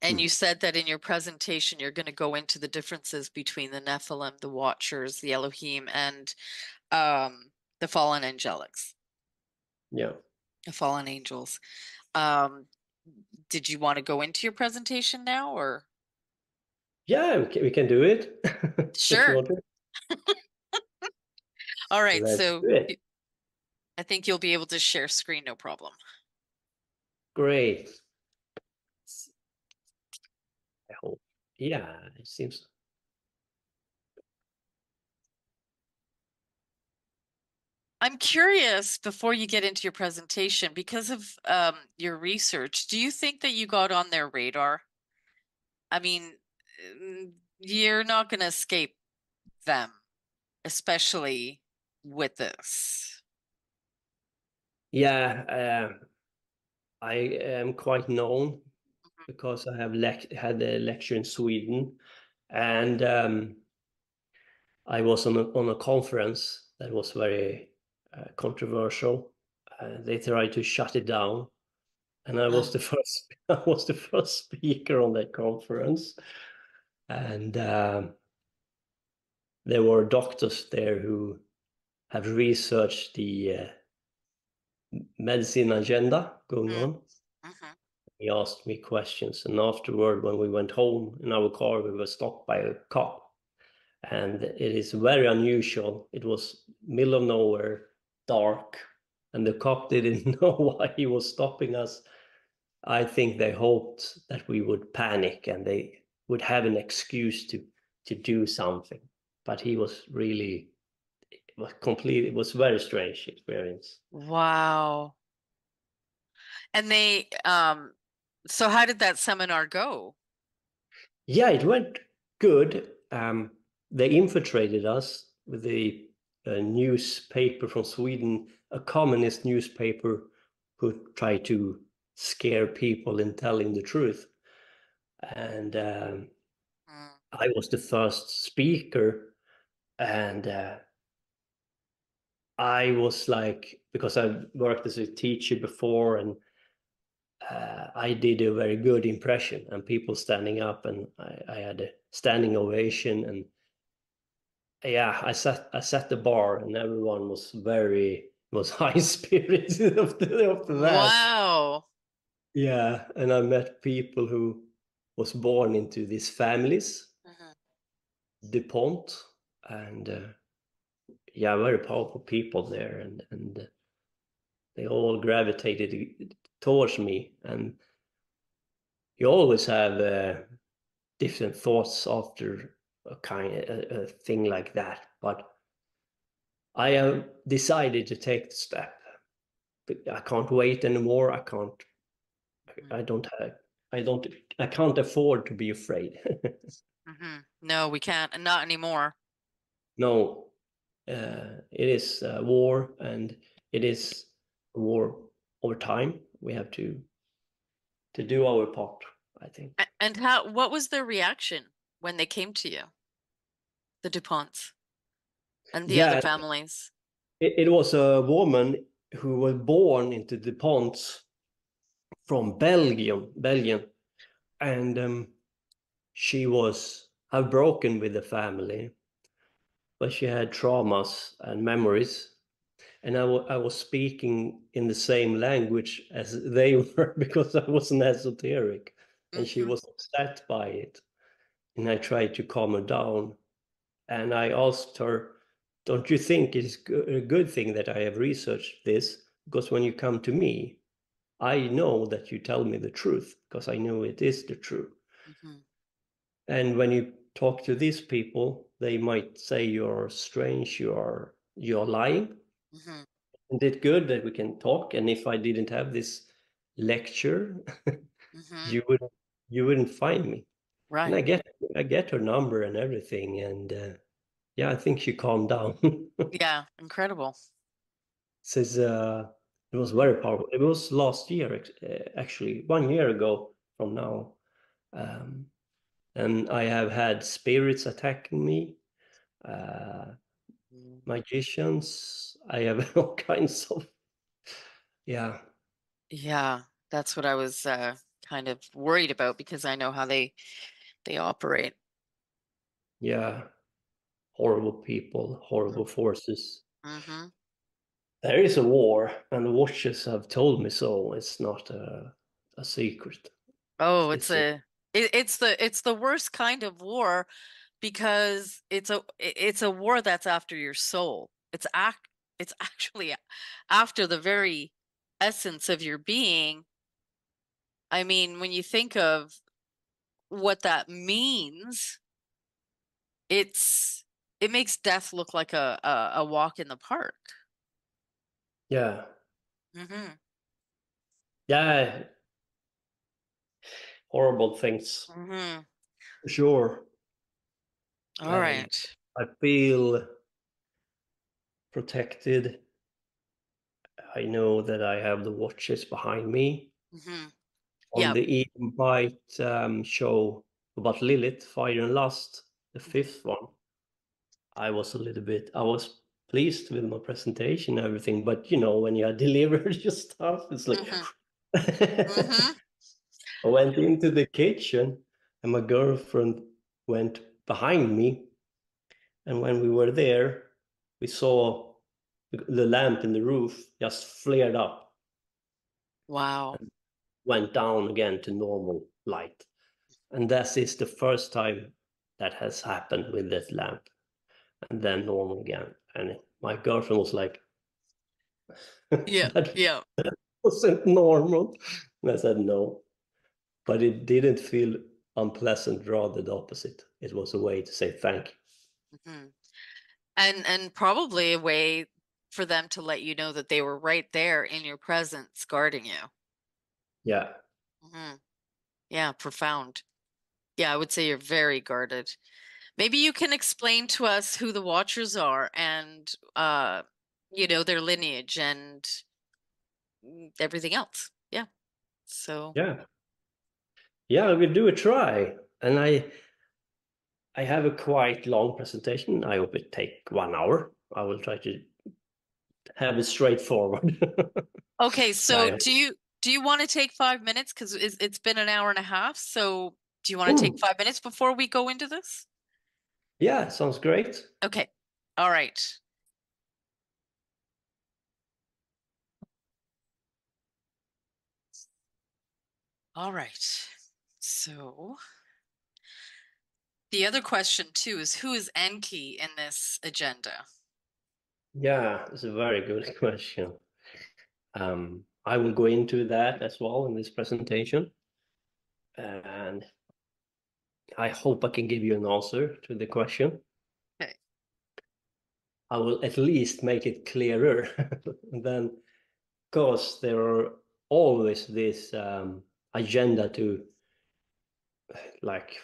and Hmm. you said that in your presentation, you're going to go into the differences between the Nephilim, the Watchers, the Elohim, and the fallen angelics, Yeah. the fallen angels. Um, did you want to go into your presentation now, or? Yeah, we can do it. If you Sure. want to. All right. Let's So do it. I think you'll be able to share screen, no problem. Great. I hope. Yeah, it seems. I'm curious before you get into your presentation, because of your research, do you think that you got on their radar? I mean, you're not going to escape them, especially with this. Yeah, I am quite known Mhm. because I have had a lecture in Sweden, and I was on a conference that was very controversial. They tried to shut it down, and I was Oh, the first. I was the first speaker on that conference, and there were doctors there who have researched the medicine agenda going mm, on. mhm. He asked me questions, and afterward, when we went home in our car, we were stopped by a cop, and it is very unusual. It was middle of nowhere, dark, and the cop didn't know why he was stopping us. I think they hoped that we would panic and they would have an excuse to do something. But he was really, it was very strange experience. Wow. And so how did that seminar go? Yeah, it went good. They infiltrated us with a newspaper from Sweden, a communist newspaper who tried to scare people in telling the truth. And Mm, I was the first speaker, and I was like, because I worked as a teacher before, and I did a very good impression, and people standing up, and I had a standing ovation, and yeah, I set the bar, and everyone was high spirited after that. wow. Yeah, and I met people who was born into these families, Mhm. DuPont, and yeah, very powerful people there, and they all gravitated towards me, and you always have different thoughts after a thing like that, but I have decided to take the step. I can't wait anymore. Mhm. I don't have, I don't, I can't afford to be afraid. No, we can't, and not anymore. No, it is a war, and it is a war over time. We have to do our part, I think. And what was their reaction when they came to you, the DuPonts and the other Yeah, families? it was a woman who was born into the ponds from Belgium, and she was heartbroken with the family, but she had traumas and memories. And I was speaking in the same language as they were because I was an esoteric, and she Hmm. was upset by it. And I tried to calm her down. And I asked her, "Don't you think it's a good thing that I have researched this? Because when you come to me, I know that you tell me the truth because I know it is the truth. Hmm. And when you talk to these people, they might say you're strange, you're lying. Hmm. Isn't it good that we can talk? And if I didn't have this lecture, Hmm. you wouldn't you wouldn't find me." And Right. I get her number and everything, and yeah, I think she calmed down. Yeah, incredible. Says it was very powerful. It was last year, actually, 1 year ago from now. Um, and I have had spirits attacking me, uh, Mm. magicians. I have all kinds of, yeah, Yeah, that's what I was kind of worried about because I know how they operate. yeah, horrible people, horrible forces. Mm-hmm. There is a war, and the watchers have told me so. It's not a secret. Oh, It's a, it's the worst kind of war because it's a war that's after your soul. It's actually after the very essence of your being. I mean, when you think of what that means, it's it makes death look like a walk in the park. yeah, Hmm. yeah, horrible things, Hmm. for sure. All And right. I feel protected. I know that I have the watchers behind me. Hmm. On Yeah. the Eden Bite show about Lilith, Fire and Lust, the Hmm. fifth one, I was pleased with my presentation and everything, but when you had delivered your stuff, it's like, Hmm. I Hmm. went into the kitchen and my girlfriend went behind me. And when we were there, we saw the lamp in the roof just flared up, Wow. went down again to normal light. And that is the first time that has happened with that lamp, and then normal again. And my girlfriend was like, Yeah. that Yeah. wasn't normal. I said no, but it didn't feel unpleasant, rather the opposite. It was a way to say thank you. Hmm. And probably a way for them to let you know that they were right there in your presence guarding you. Yeah. Hmm. Yeah, profound. Yeah, I would say you're very guarded. Maybe you can explain to us who the Watchers are and their lineage and everything else. Yeah. So, Yeah. Yeah, we'll do a try. And I have a quite long presentation. I hope it take 1 hour. I will try to have it straightforward. okay, so I, do you want to take 5 minutes? Because it's been an hour and a half. So do you want to take Hmm. 5 minutes before we go into this? Yeah, sounds great. Okay. All right. All right. So the other question too is who is Enki in this agenda? Yeah, it's a very good question. I will go into that as well in this presentation, and I hope I can give you an answer to the question. Okay. I will at least make it clearer than, because there are always this agenda to like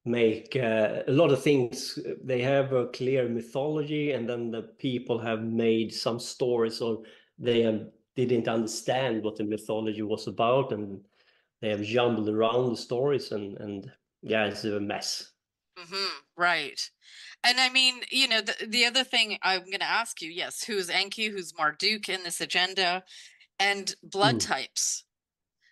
make a lot of things. They have a clear mythology, and then the people have made some stories, so they didn't understand what the mythology was about, and they have jumbled around the stories, and yeah, it's a mess. Right. And I mean, the other thing I'm going to ask you, yes, who's Enki, who's Marduk in this agenda, and blood Mm. types.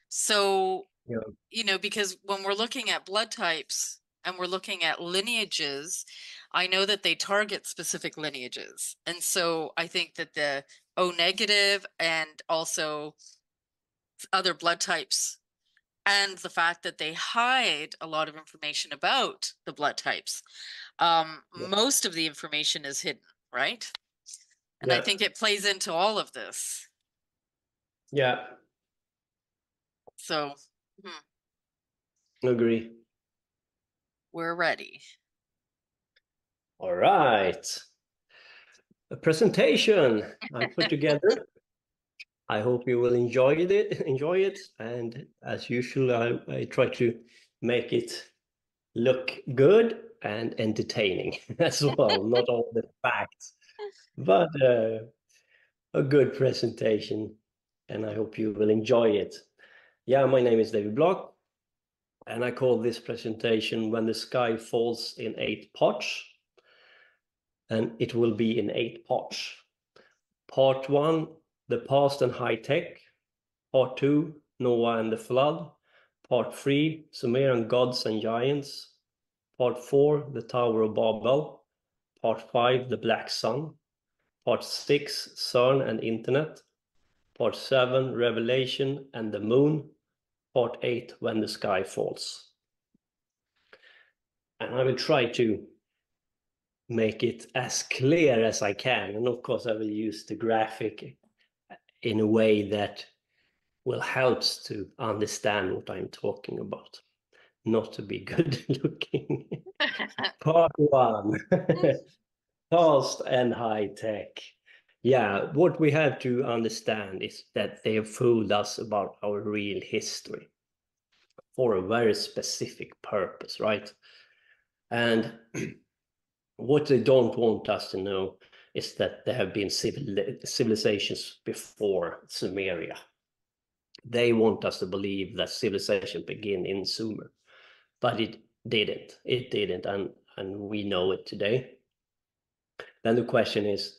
So, Yeah, because when we're looking at blood types and we're looking at lineages, I know that they target specific lineages. And so I think that the O negative and also other blood types and the fact that they hide a lot of information about the blood types. yeah, Most of the information is hidden, right? And I yeah, think it plays into all of this. yeah. So, Agree. we're ready. All right. A presentation I put together. I hope you will enjoy it. Enjoy it, and as usual, I try to make it look good and entertaining as well. Not all the facts, but a good presentation, and I hope you will enjoy it. Yeah, my name is David Block, and I call this presentation When the Sky Falls in 8 Parts, and it will be in 8 parts. Part 1, the past and high tech. Part 2, Noah and the flood. Part 3, Sumerian gods and giants. Part 4, the Tower of Babel. Part 5, the Black Sun. Part 6, CERN and Internet. Part 7, Revelation and the Moon. Part 8, When the Sky Falls. And I will try to make it as clear as I can. And of course, I will use the graphic in a way that will help to understand what I'm talking about, not to be good looking. Part 1, past and high tech. Yeah, what we have to understand is that they have fooled us about our real history for a very specific purpose, right? And what they don't want us to know is that there have been civilizations before Sumeria. They want us to believe that civilization began in Sumer, but it didn't. It didn't, and we know it today. Then the question is,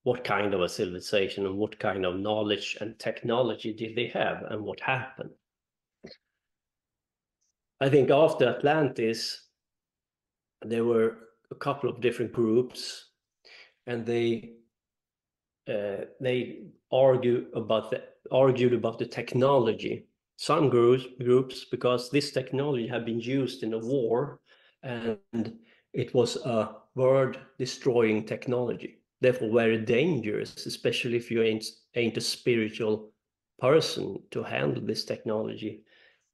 what kind of a civilization and what kind of knowledge and technology did they have, and what happened? I think after Atlantis, there were a couple of different groups, and they argued about the technology. Some groups because this technology had been used in a war, and it was a world destroying technology, therefore very dangerous, especially if you ain't a spiritual person to handle this technology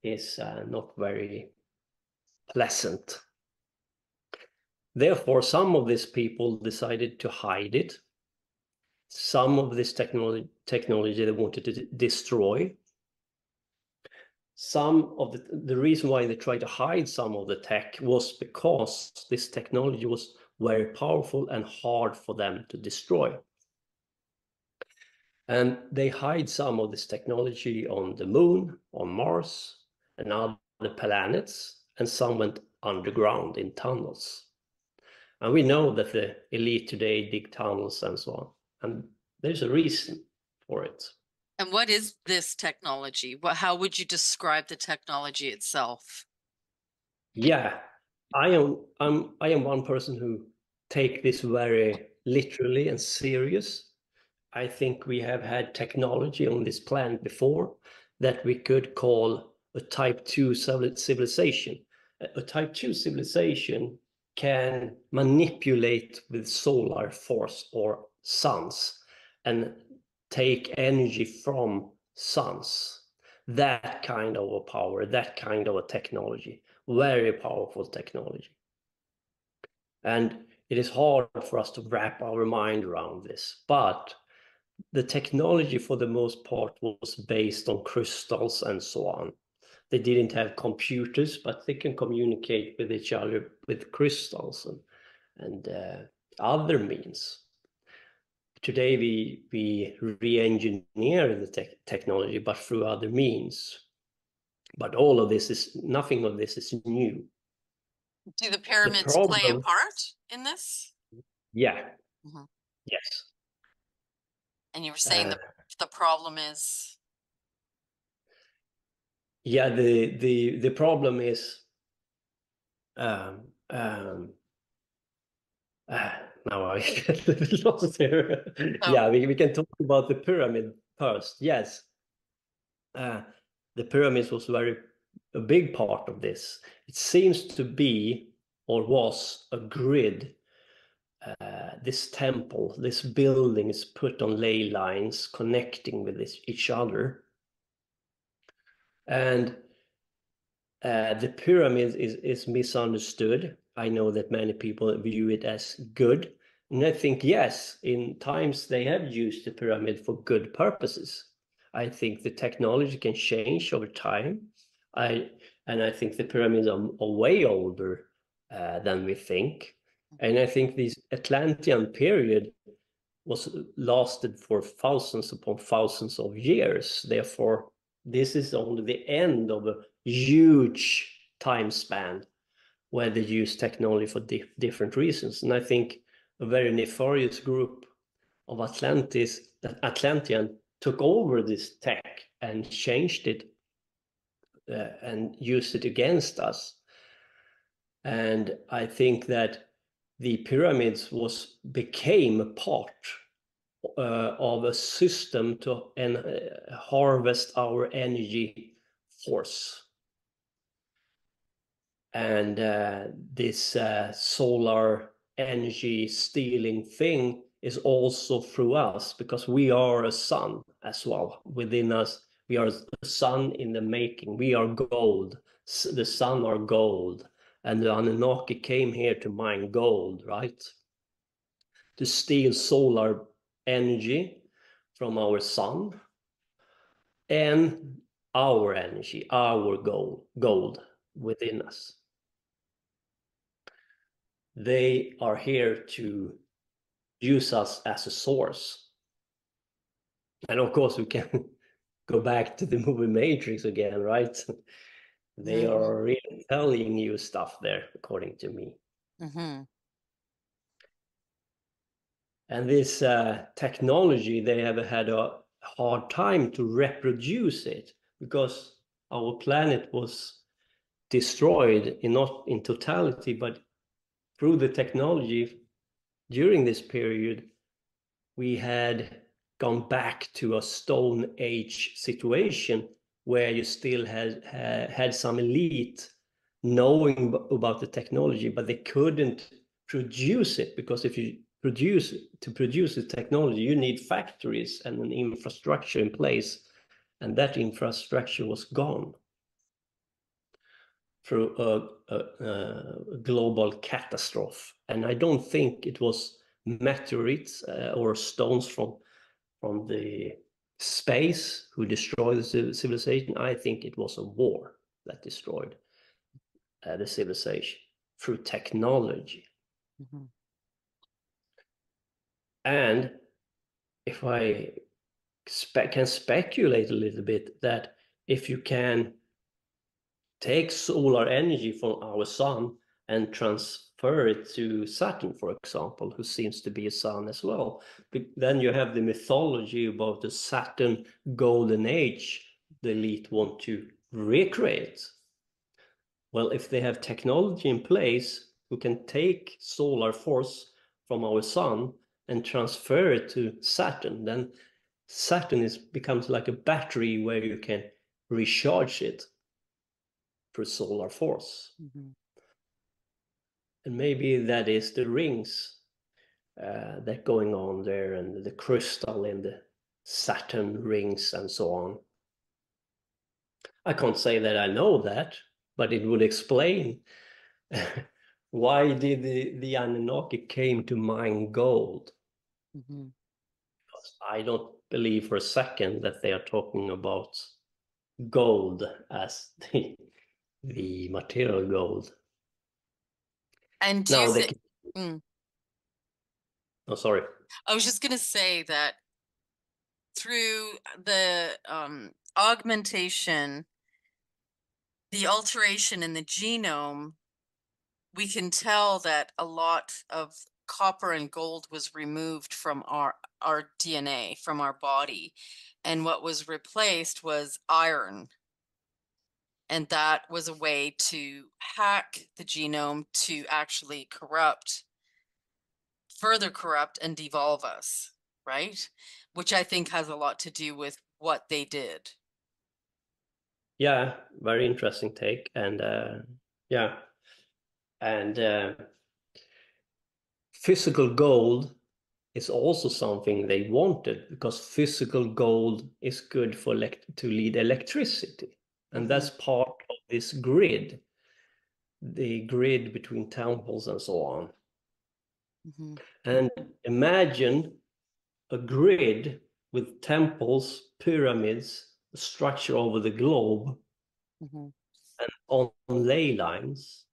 is not very pleasant. Therefore, some of these people decided to hide it. Some of this technology they wanted to destroy. Some of the reason why they tried to hide some of the tech was because this technology was very powerful and hard for them to destroy. And they hide some of this technology on the moon, on Mars, and other planets, and some went underground in tunnels. And we know that the elite today dig tunnels and so on. And there's a reason for it. And what is this technology? How would you describe the technology itself? Yeah, I am one person who take this very literally and serious. I think we have had technology on this planet before that we could call a type 2 civilization. A type 2 civilization can manipulate with solar force or suns and take energy from suns. That kind of a power, that kind of a technology, very powerful technology. And it is hard for us to wrap our mind around this, but the technology for the most part was based on crystals and so on. They didn't have computers, but they can communicate with each other with crystals and other means. Today we re-engineer the technology, but through other means. But all of this is, nothing of this is new. Do the The pyramids play a problem, part in this? yeah, Mhm. yes. And you were saying the problem is Yeah, the problem is um, um, now I get lost here. oh, Yeah, we can talk about the pyramid first. Yes, uh, the pyramids was a big part of this. It seems to be or was a grid. This temple, this building is put on ley lines connecting with each other. And the pyramid is misunderstood. I know that many people view it as good. And I think, yes, in times they have used the pyramid for good purposes. I think the technology can change over time. And I think the pyramids are way older than we think. And I think this Atlantean period was lasted for thousands upon thousands of years. Therefore, this is only the end of a huge time span where they use technology for different reasons. And I think a very nefarious group of Atlantean took over this tech and changed it and used it against us. And I think that the pyramids became a part of a system to harvest our energy force. And this solar energy stealing thing is also through us because we are a sun as well. Within us, we are a sun in the making. We are gold. The sun are gold. And the Anunnaki came here to mine gold, right? To steal solar energy from our sun and our energy, our gold within us. They are here to use us as a source. And of course, we can go back to the movie Matrix again, right? They are really telling you stuff there, according to me. mm-hmm. And this technology, they have had a hard time to reproduce it because our planet was destroyed, not in totality, but through the technology during this period, we had gone back to a Stone Age situation where you still had some elite knowing about the technology, but they couldn't produce it because if you produce the technology, you need factories and an infrastructure in place and that infrastructure was gone through a global catastrophe. And I don't think it was meteorites or stones from the space who destroyed the civilization. I think it was a war that destroyed the civilization through technology. Mm-hmm. And if I can speculate a little bit, that if you can take solar energy from our sun and transfer it to Saturn, for example, who seems to be a sun as well, but then you have the mythology about the Saturn golden age the elite want to recreate. Well, if they have technology in place who can take solar force from our sun and transfer it to Saturn, then Saturn becomes like a battery where you can recharge it through solar force. Mm-hmm. And maybe that is the rings that going on there, and the crystal in the Saturn rings and so on. I can't say that I know that, but it would explain why did the Anunnaki came to mine gold. Mm-hmm. I don't believe for a second that they are talking about gold as the material gold. And do you Now they think, can, mm, oh, sorry. I was just going to say that through the augmentation, the alteration in the genome, we can tell that a lot of copper and gold was removed from our DNA, from our body. And what was replaced was iron. And that was a way to hack the genome to actually further corrupt and devolve us, right? Which I think has a lot to do with what they did. Yeah, very interesting take. And yeah, and physical gold is also something they wanted, because physical gold is good for to lead electricity. And Mm-hmm. that's part of this grid, the grid between temples and so on. Mm-hmm. And imagine a grid with temples, pyramids, structure over the globe, Mm-hmm. and on ley lines,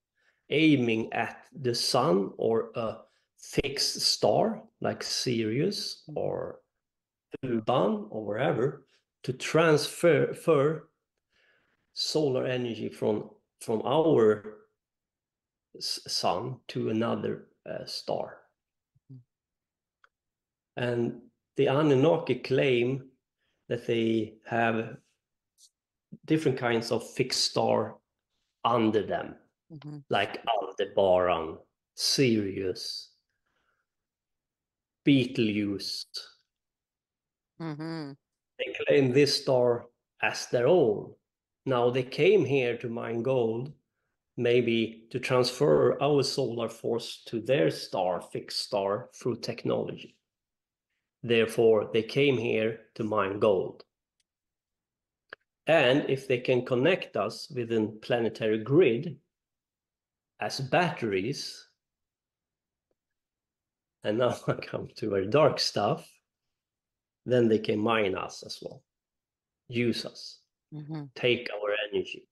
aiming at the sun or a fixed star like Sirius Mm-hmm. or Tuban or wherever, to transfer solar energy from our sun to another star. And the Anunnaki claim that they have different kinds of fixed star under them, Mm-hmm. like Aldebaran, Sirius, Betelgeuse. Mm-hmm. They claim this star as their own. Now they came here to mine gold, maybe to transfer our solar force to their star, fixed star, through technology. Therefore, they came here to mine gold. And if they can connect us with a planetary grid as batteries, and now I come to very dark stuff, then they can mine us as well, use us, Mm-hmm. take our energy.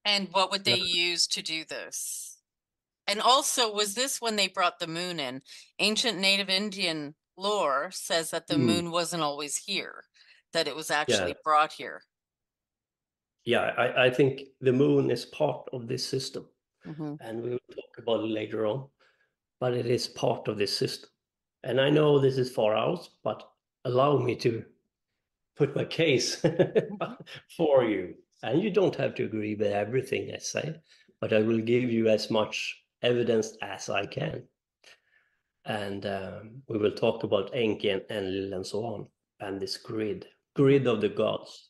And what would they use to do this? And also, was this when they brought the moon in? Ancient Native Indian lore says that the Mm, moon wasn't always here, that it was yeah, actually brought here. yeah. I think the moon is part of this system, Mm-hmm. and we will talk about it later on. But it is part of this system, and I know this is far out, but allow me to put my case Mm-hmm. for you. And you don't have to agree with everything I say, but I will give you as much evidence as I can. And we will talk about Enki and Enlil and so on, and this grid of the gods.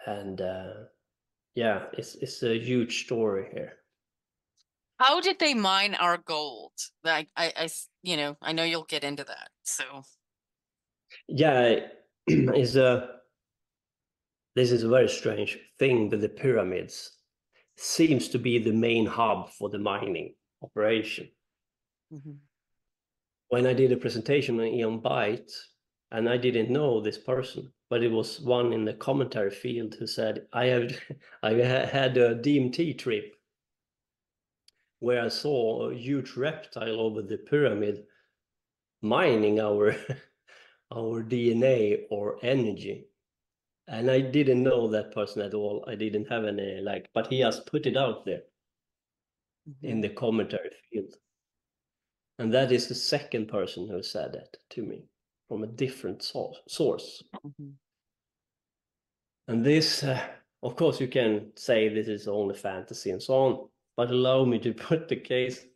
And yeah, it's a huge story here. How did they mine our gold? I know you'll get into that. So, Yeah, is this is a very strange thing with the pyramids. Seems to be the main hub for the mining operation. Mhm. When I did a presentation on Eon Byte, and I didn't know this person, but it was one in the commentary field who said, I had a DMT trip where I saw a huge reptile over the pyramid mining our our DNA or energy. And I didn't know that person at all. I didn't have any like, but he has put it out there in the Mhm. commentary field. And that is the second person who said that to me from a different source. Mhm. And this, of course, you can say this is only fantasy and so on, but allow me to put the case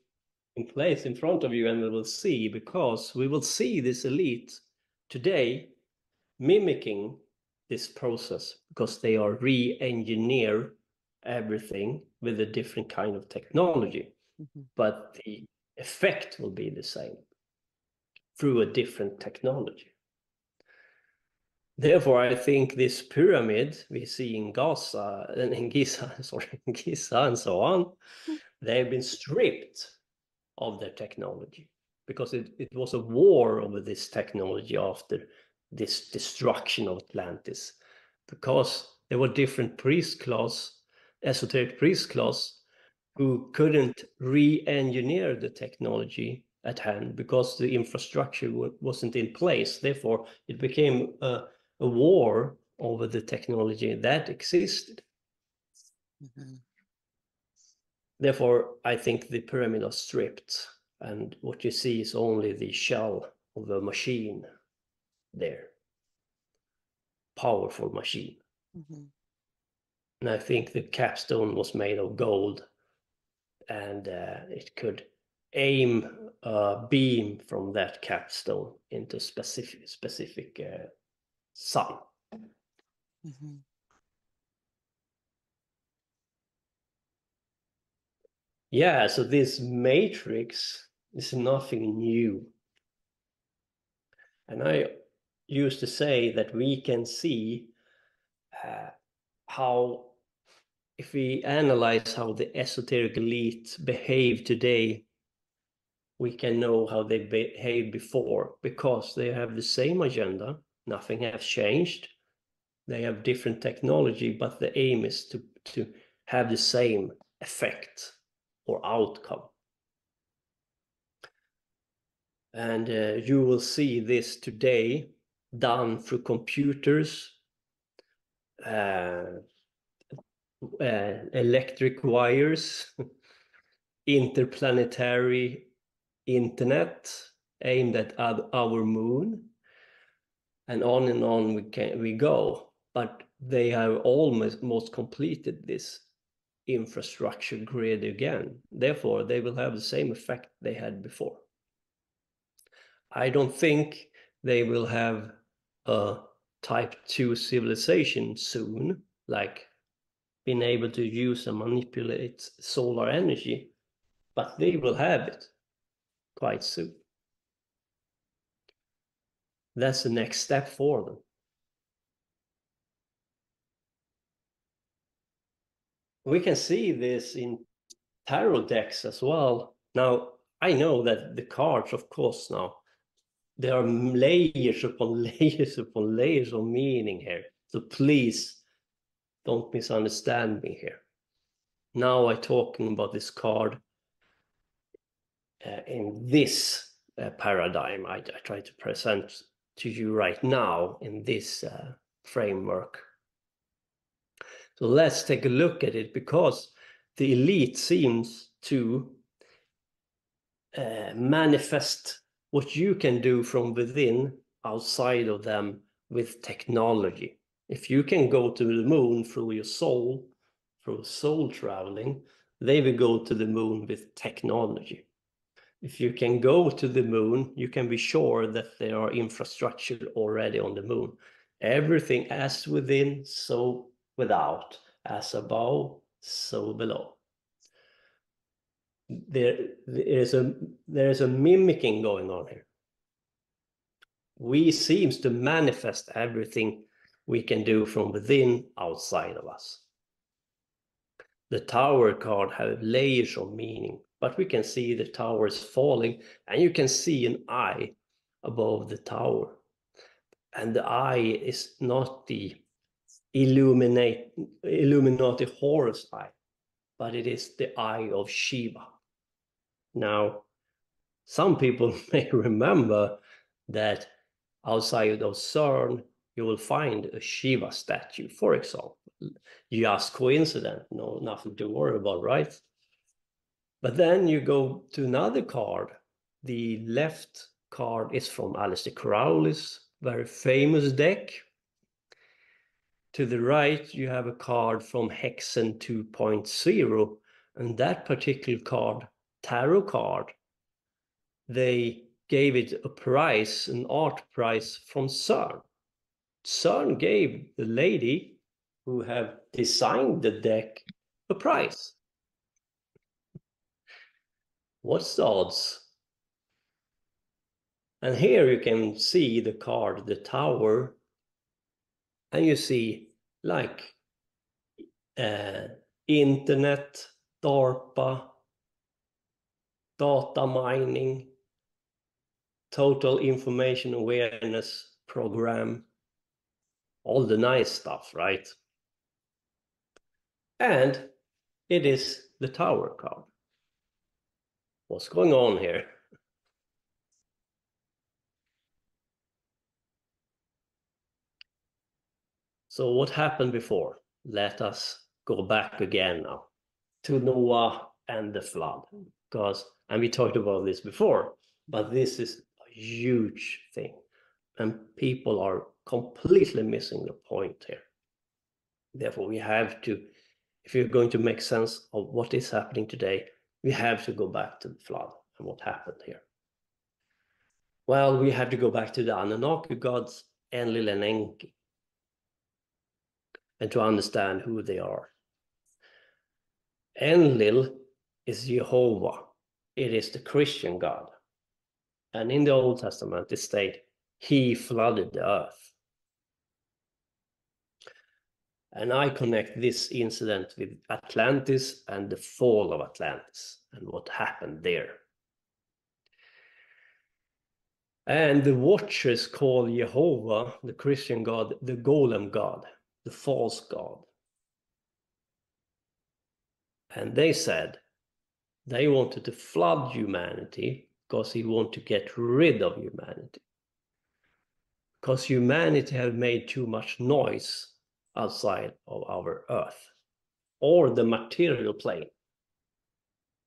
in place in front of you and we will see, because we will see this elite today mimicking this process because they are re-engineer everything with a different kind of technology, Mhm. but the effect will be the same through a different technology. Therefore, I think this pyramid we see in Gaza and in Giza, sorry, in Giza and so on, they've been stripped of their technology because it was a war over this technology after this destruction of Atlantis, because there were different priest class, esoteric priest class, who couldn't re-engineer the technology at hand because the infrastructure wasn't in place. Therefore, it became a war over the technology that existed. Mhm. Therefore, I think the pyramid are stripped, and what you see is only the shell of a machine there, powerful machine. Mhm. And I think the capstone was made of gold, and it could aim a beam from that capstone into specific sun. Mhm. Yeah, so this matrix is nothing new. And I used to say that we can see uh, how, if we analyze how the esoteric elite behave today, we can know how they behaved before, because they have the same agenda, nothing has changed. They have different technology, but the aim is to have the same effect or outcome. And you will see this today done through computers, uh, electric wires, interplanetary internet aimed at our moon, and on we go. But they have almost completed this infrastructure grid again. Therefore, they will have the same effect they had before. I don't think they will have a type 2 civilization soon, like being able to use and manipulate solar energy, but they will have it quite soon. That's the next step for them. We can see this in tarot decks as well. Now, I know that the cards, of course, now, there are layers upon layers upon layers of meaning here. So please don't misunderstand me here. Now I'm talking about this card in this paradigm I try to present to you right now in this framework. So let's take a look at it, because the elite seems to manifest what you can do from within outside of them with technology. If you can go to the moon through your soul, through soul traveling, they will go to the moon with technology. If you can go to the moon, you can be sure that there are infrastructure already on the moon. Everything as within, so without, as above, so below. There is a mimicking going on here. we seems to manifest everything we can do from within outside of us. The tower card have layers of meaning, but we can see the towers falling, and you can see an eye above the tower. And the eye is not the Illuminati Horus eye, but it is the eye of Shiva. Now, some people may remember that outside of CERN, you will find a Shiva statue, for example. Just coincidence, no, nothing to worry about, right? But then you go to another card. The left card is from Aleister Crowley's very famous deck. To the right, you have a card from Hexen 2.0, and that particular card, tarot card, they gave it a prize, an art prize from CERN. CERN gave the lady who have designed the deck a prize. What's the odds? And here you can see the card, the tower, and you see like internet, DARPA, data mining, total information awareness program, all the nice stuff, right? And it is the tower card. What's going on here? So what happened before? Let us go back again now to Noah and the flood, and we talked about this before, but this is a huge thing, and people are completely missing the point here. Therefore, we have to, if you're going to make sense of what is happening today, we have to go back to the flood and what happened here. Well, we have to go back to the Anunnaki gods, Enlil and Enki, and to understand who they are. Enlil is Jehovah. It is the Christian God. And in the Old Testament, it states, he flooded the earth. And I connect this incident with Atlantis and the fall of Atlantis and what happened there. And the Watchers call Jehovah, the Christian God, the golem God, the false God. And they said they wanted to flood humanity because he wanted to get rid of humanity. Because humanity have made too much noise outside of our earth or the material plane.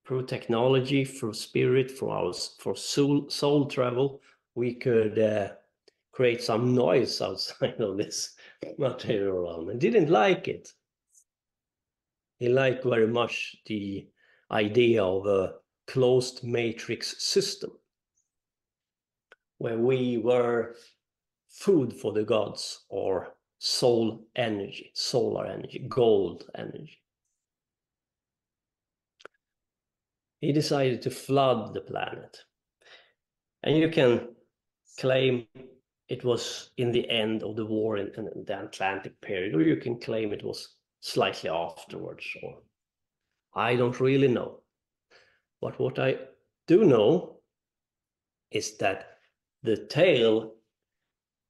Through technology, through spirit, for soul travel, we could create some noise outside of this material realm, and didn't like it. He liked very much the idea of a closed matrix system where we were food for the gods, or soul energy, solar energy, gold energy. He decided to flood the planet. And you can claim it was in the end of the war in the Atlantic period, or you can claim it was slightly afterwards, or I don't really know. But what I do know is that the tale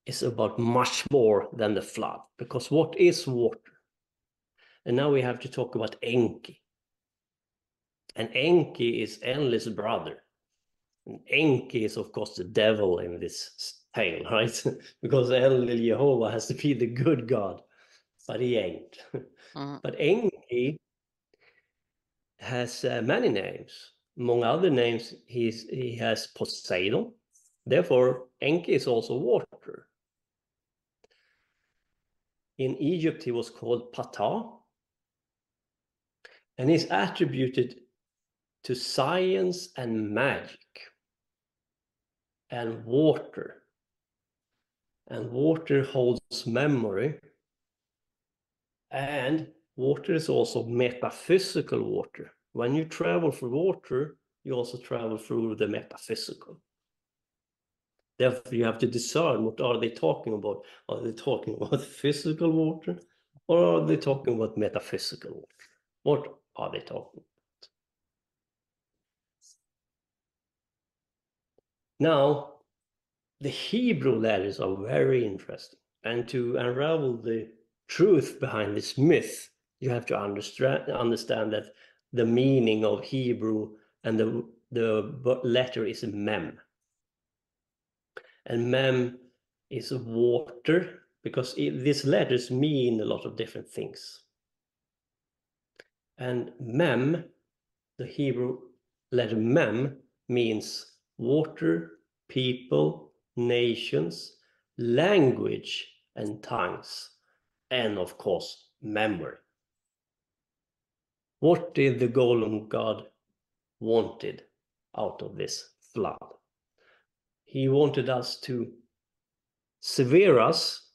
is about much more than the flood, because what is water? And now we have to talk about Enki. And Enki is Enlil's brother. And Enki is, of course, the devil in this tale, right? Because Enlil, Jehovah, has to be the good god, but he ain't. But Enki has many names. Among other names, he has Poseidon. Therefore, Enki is also water. In Egypt, he was called Ptah, and he's attributed to science and magic and water. And water holds memory, and water is also metaphysical water. When you travel through water, you also travel through the metaphysical. Therefore, you have to discern what are they talking about. Are they talking about physical water, or are they talking about metaphysical water? What are they talking about? Now, the Hebrew letters are very interesting. And to unravel the truth behind this myth, you have to understand that the meaning of Hebrew and the letter is mem. And mem is water, because these letters mean a lot of different things. And mem, the Hebrew letter mem, means water, people, nations, language, and tongues, and of course, memory. What did the golden god wanted out of this flood? He wanted us to sever us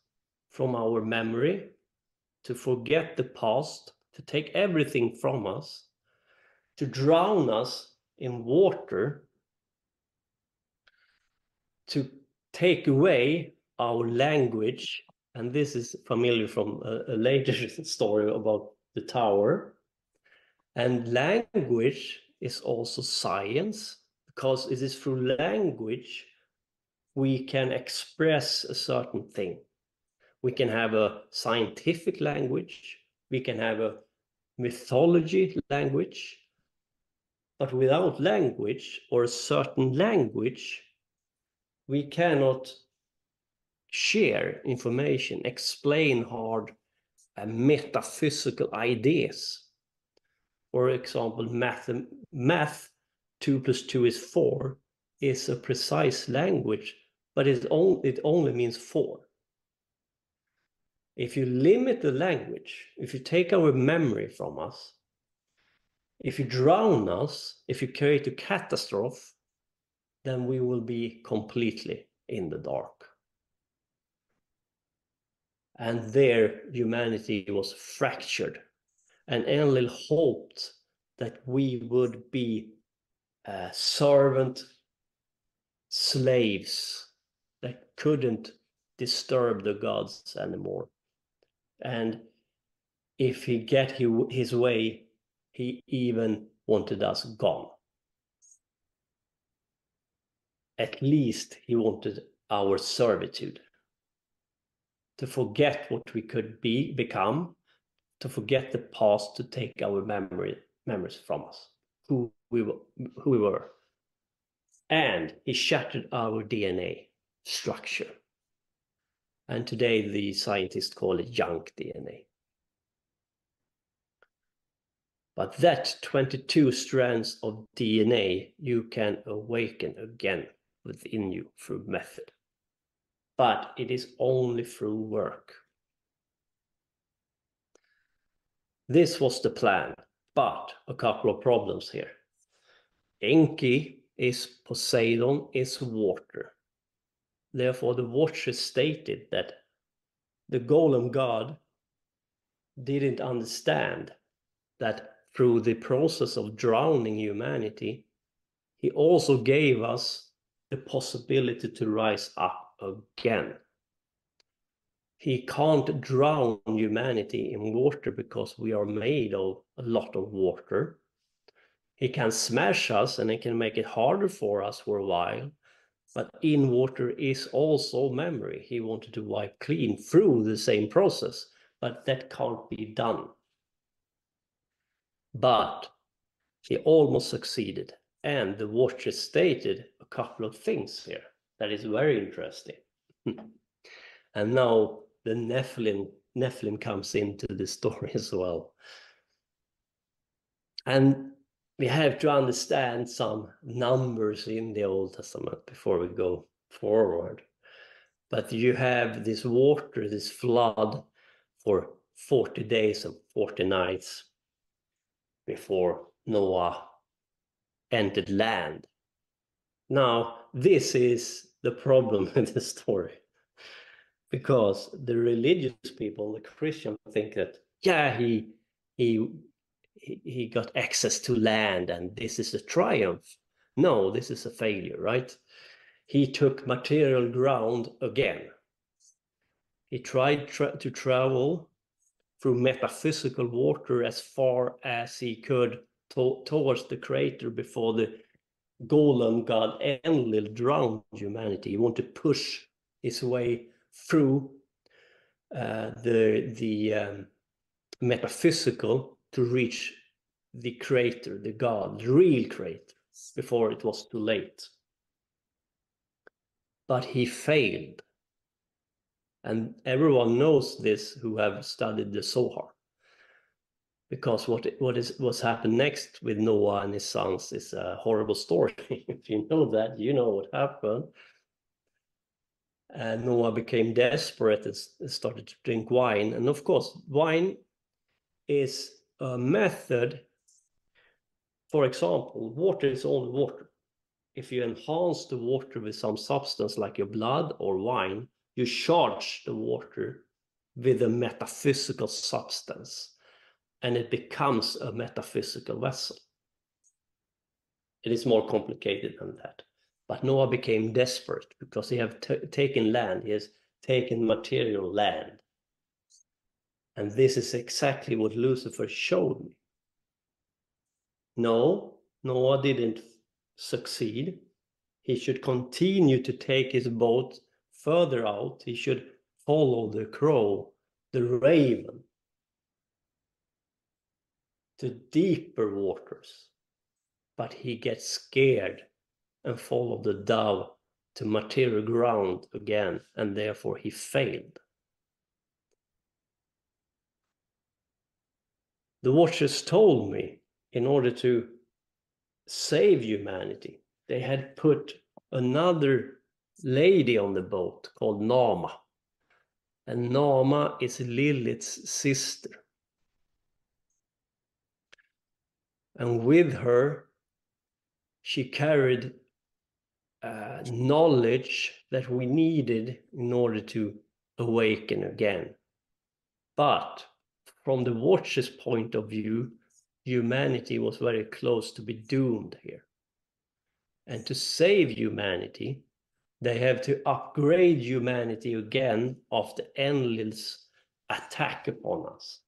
from our memory, to forget the past, to take everything from us, to drown us in water, to take away our language. And this is familiar from a later story about the tower. And language is also science, because it is through language we can express a certain thing. We can have a scientific language, we can have a mythology language, but without language, or a certain language, we cannot share information, explain hard metaphysical ideas. For example, math 2 plus 2 is 4 is a precise language, but it only means 4. If you limit the language, if you take our memory from us, if you drown us, if you create a catastrophe, then we will be completely in the dark. And there humanity was fractured, and Enlil hoped that we would be servant slaves that couldn't disturb the gods anymore. And if he get his way, he even wanted us gone. At least he wanted our servitude, to forget what we could become, to forget the past, to take our memories from us, who we were. And he shattered our DNA structure. And today the scientists call it junk DNA. But that 22 strands of DNA you can awaken again within you through method. But it is only through work. This was the plan, but a couple of problems here. Enki is Poseidon is water. Therefore, the Watcher stated that the golem god didn't understand that through the process of drowning humanity, he also gave us the possibility to rise up again. He can't drown humanity in water because we are made of a lot of water. He can smash us and he can make it harder for us for a while. But in water is also memory. He wanted to wipe clean through the same process, but that can't be done. But he almost succeeded. And the Watcher stated a couple of things here that is very interesting. And now the Nephilim comes into the story as well. And we have to understand some numbers in the Old Testament before we go forward. But you have this water, this flood, for 40 days and 40 nights before Noah entered land. Now, this is the problem with the story. Because the religious people, the Christians, think that, yeah, he got access to land and this is a triumph. No, this is a failure, right? he took material ground again. He tried to travel through metaphysical water as far as he could towards the crater before the golem god Enlil drowned humanity. He wanted to push his way through the metaphysical to reach the crater, the god, the real crater, before it was too late. But he failed. And everyone knows this who have studied the Zohar. Because what's happened next with Noah and his sons is a horrible story. If you know that, you know what happened. And Noah became desperate and started to drink wine. And of course, wine is a method. For example, water is only water. If you enhance the water with some substance like your blood or wine, you charge the water with a metaphysical substance, and it becomes a metaphysical vessel. It is more complicated than that. But Noah became desperate because he had taken land. He has taken material land. And this is exactly what Lucifer showed me. No, Noah didn't succeed. He should continue to take his boat further out. He should follow the crow, the raven, to deeper waters. But he gets scared and followed the dove to material ground again, and therefore he failed. The watchers told me, in order to save humanity, they had put another lady on the boat called Nama. And Nama is Lilith's sister. And with her, she carried knowledge that we needed in order to awaken again. But from the Watcher's point of view, humanity was very close to be doomed here. And to save humanity, they have to upgrade humanity again after Enlil's attack upon us.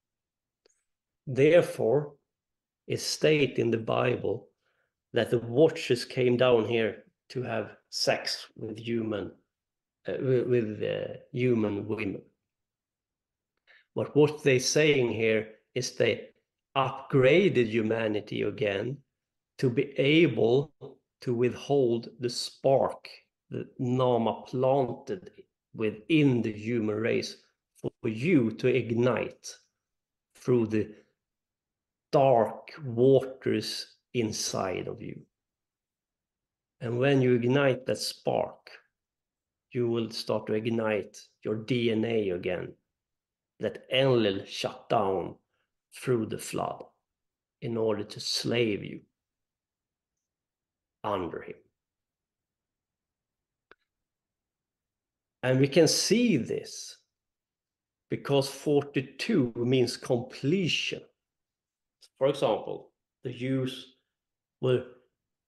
Therefore, it's stated in the Bible that the Watchers came down here to have sex with human women. But what they're saying here is they upgraded humanity again to be able to withhold the spark that Nama planted within the human race for you to ignite through the dark waters inside of you. And when you ignite that spark, you will start to ignite your DNA again, that Enlil shut down through the flood in order to slave you under him. And we can see this because 42 means completion. For example, the Jews were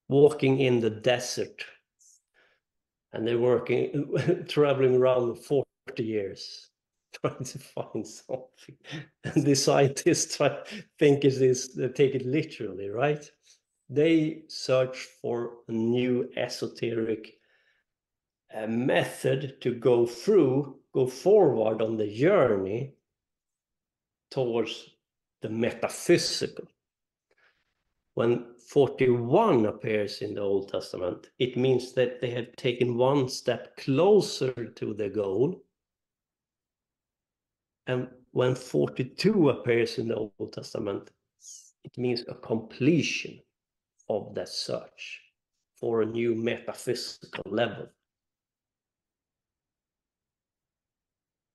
walking in the desert and they're traveling around 40 years trying to find something. And the scientists think they take it literally, right? They search for a new esoteric method to go forward on the journey towards the metaphysical. When 41 appears in the Old Testament, it means that they have taken one step closer to the goal. And when 42 appears in the Old Testament, it means a completion of that search for a new metaphysical level.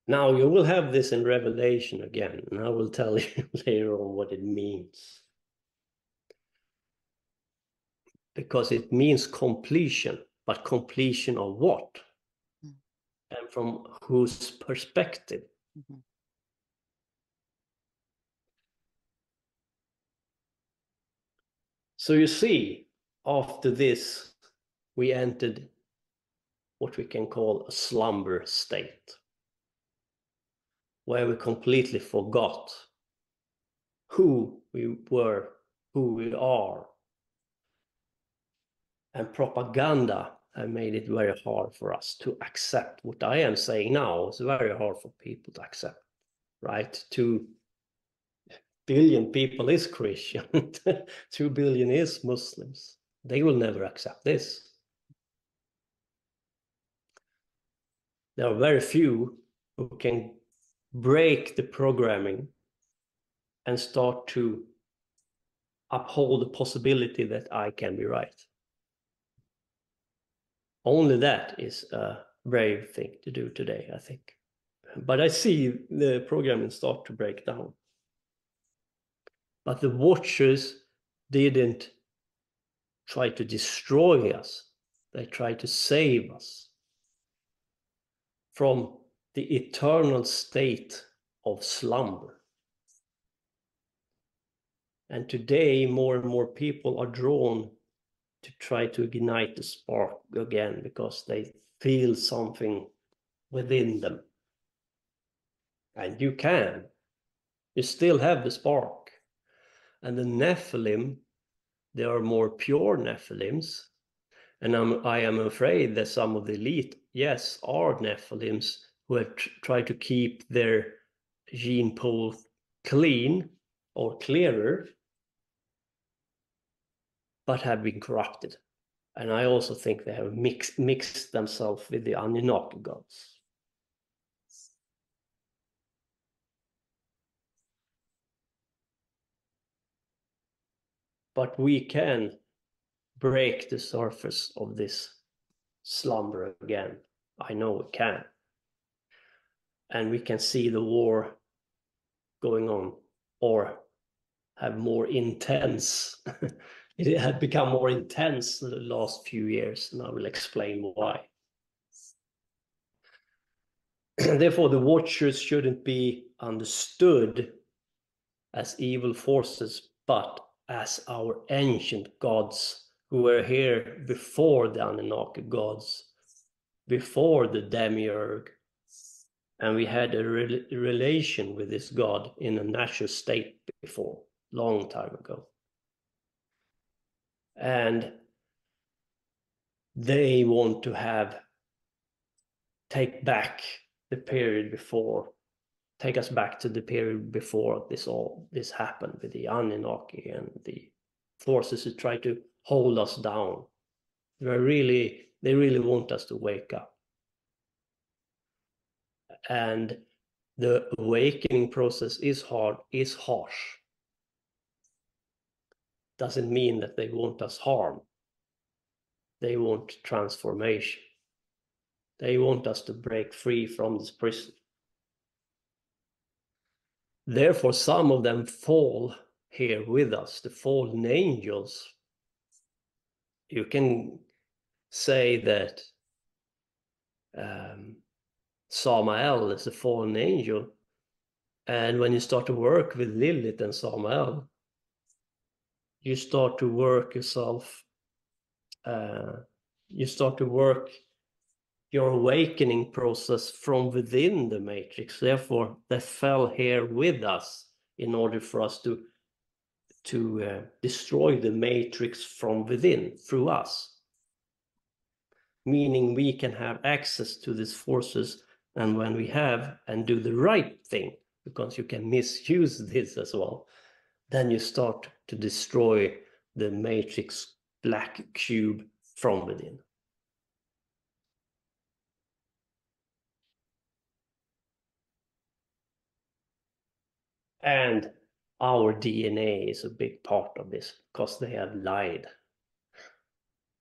Now you will have this in Revelation again, and I will tell you later on what it means. Because it means completion, but completion of what? Mm. And from whose perspective? Mm-hmm. So you see, after this, we entered what we can call a slumber state, where we completely forgot who we were, who we are. And propaganda have made it very hard for us to accept what I am saying now. It's very hard for people to accept, right? 2 billion people is Christian, 2 billion is Muslims. They will never accept this. There are very few who can break the programming and start to uphold the possibility that I can be right. Only that is a brave thing to do today, I think. But I see the programming start to break down. But the watchers didn't try to destroy us. They tried to save us from the eternal state of slumber. And today, more and more people are drawn to try to ignite the spark again because they feel something within them. And you can. You still have the spark. And the Nephilim, they are more pure Nephilims. And I am afraid that some of the elite, yes, are Nephilims who have tried to keep their gene pool clean or clearer, but have been corrupted. And I also think they have mixed themselves with the Anunnaki gods. But we can break the surface of this slumber again. I know we can. And we can see the war going on, or have more intense. It had become more intense in the last few years, and I will explain why. Therefore, the watchers shouldn't be understood as evil forces, but as our ancient gods who were here before the Anunnaki gods, before the demiurge, and we had a relation with this god in a natural state before, long time ago. And they want to take back the period before, take us back to the period before this happened with the Anunnaki and the forces who try to hold us down. They really want us to wake up. And the awakening process is harsh. Doesn't mean that they want us harm. They want transformation. They want us to break free from this prison. Therefore, some of them fall here with us, the fallen angels. You can say that Samael is a fallen angel. And when you start to work with Lilith and Samael, you start to work yourself, you start to work your awakening process from within the matrix. Therefore, they fell here with us in order for us to destroy the matrix from within through us. Meaning we can have access to these forces, and when we have and do the right thing, because you can misuse this as well, then you start to destroy the matrix black cube from within. And our DNA is a big part of this because they have lied.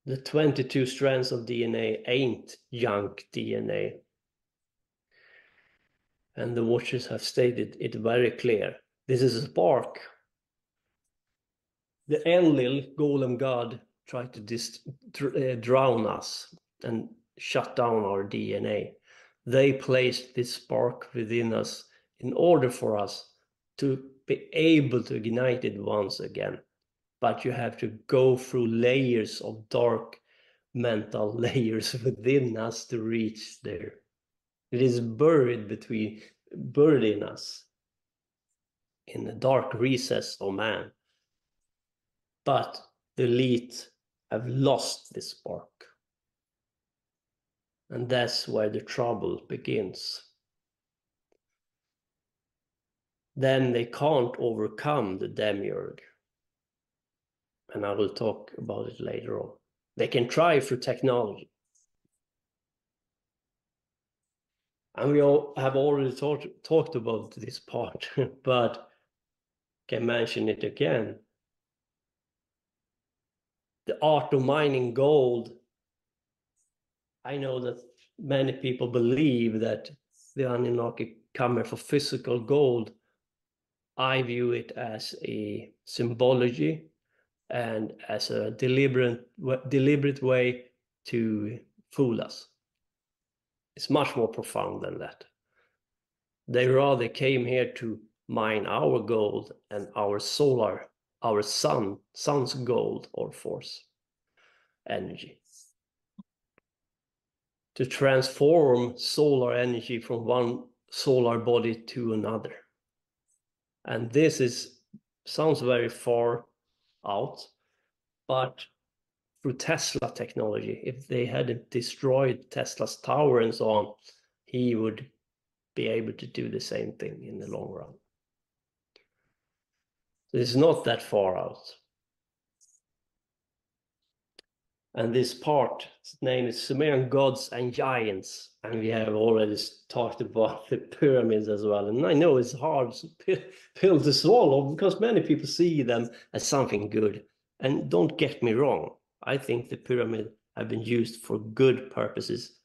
The 22 strands of DNA ain't junk DNA. And the watchers have stated it very clear. This is a spark. The Enlil, golem god, tried to drown us and shut down our DNA. They placed this spark within us in order for us to be able to ignite it once again. But you have to go through layers of dark mental layers within us to reach there. It is buried in us, in the dark recess of man. But the elite have lost this spark. And that's where the trouble begins. Then they can't overcome the demiurge. And I will talk about it later on. They can try through technology. And we all have already talked about this part, but can mention it again. The art of mining gold. I know that many people believe that the Anunnaki come here for physical gold. I view it as a symbology and as a deliberate way to fool us. It's much more profound than that. They rather came here to mine our gold and our sun's gold or force, energy. To transform solar energy from one solar body to another. And this sounds very far out, but through Tesla technology, if they hadn't destroyed Tesla's tower and so on, he would be able to do the same thing in the long run. So it's not that far out. And this part, its name is Sumerian Gods and Giants. And we have already talked about the pyramids as well. And I know it's hard pill to swallow because many people see them as something good. And don't get me wrong, I think the pyramid have been used for good purposes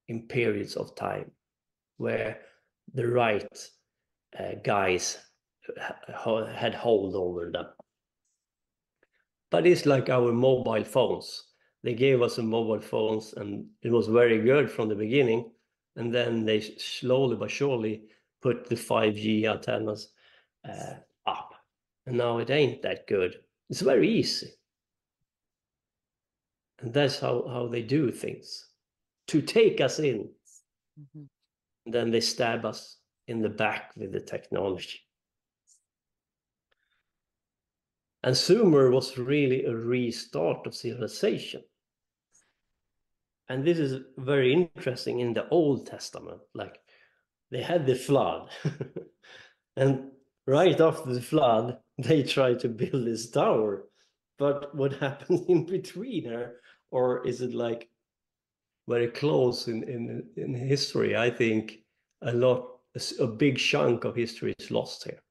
in periods of time where the right guys had hold over them. But it's like our mobile phones. They gave us some mobile phones and it was very good from the beginning. And then they slowly but surely put the 5G antennas up. And now it ain't that good. It's very easy. And that's how they do things. To take us in. Mm-hmm. Then they stab us in the back with the technology. And Sumer was really a restart of civilization. And this is very interesting in the Old Testament. Like they had the flood. And right after the flood, they tried to build this tower. But what happened in between here? Or is it like very close in history? I think a big chunk of history is lost here.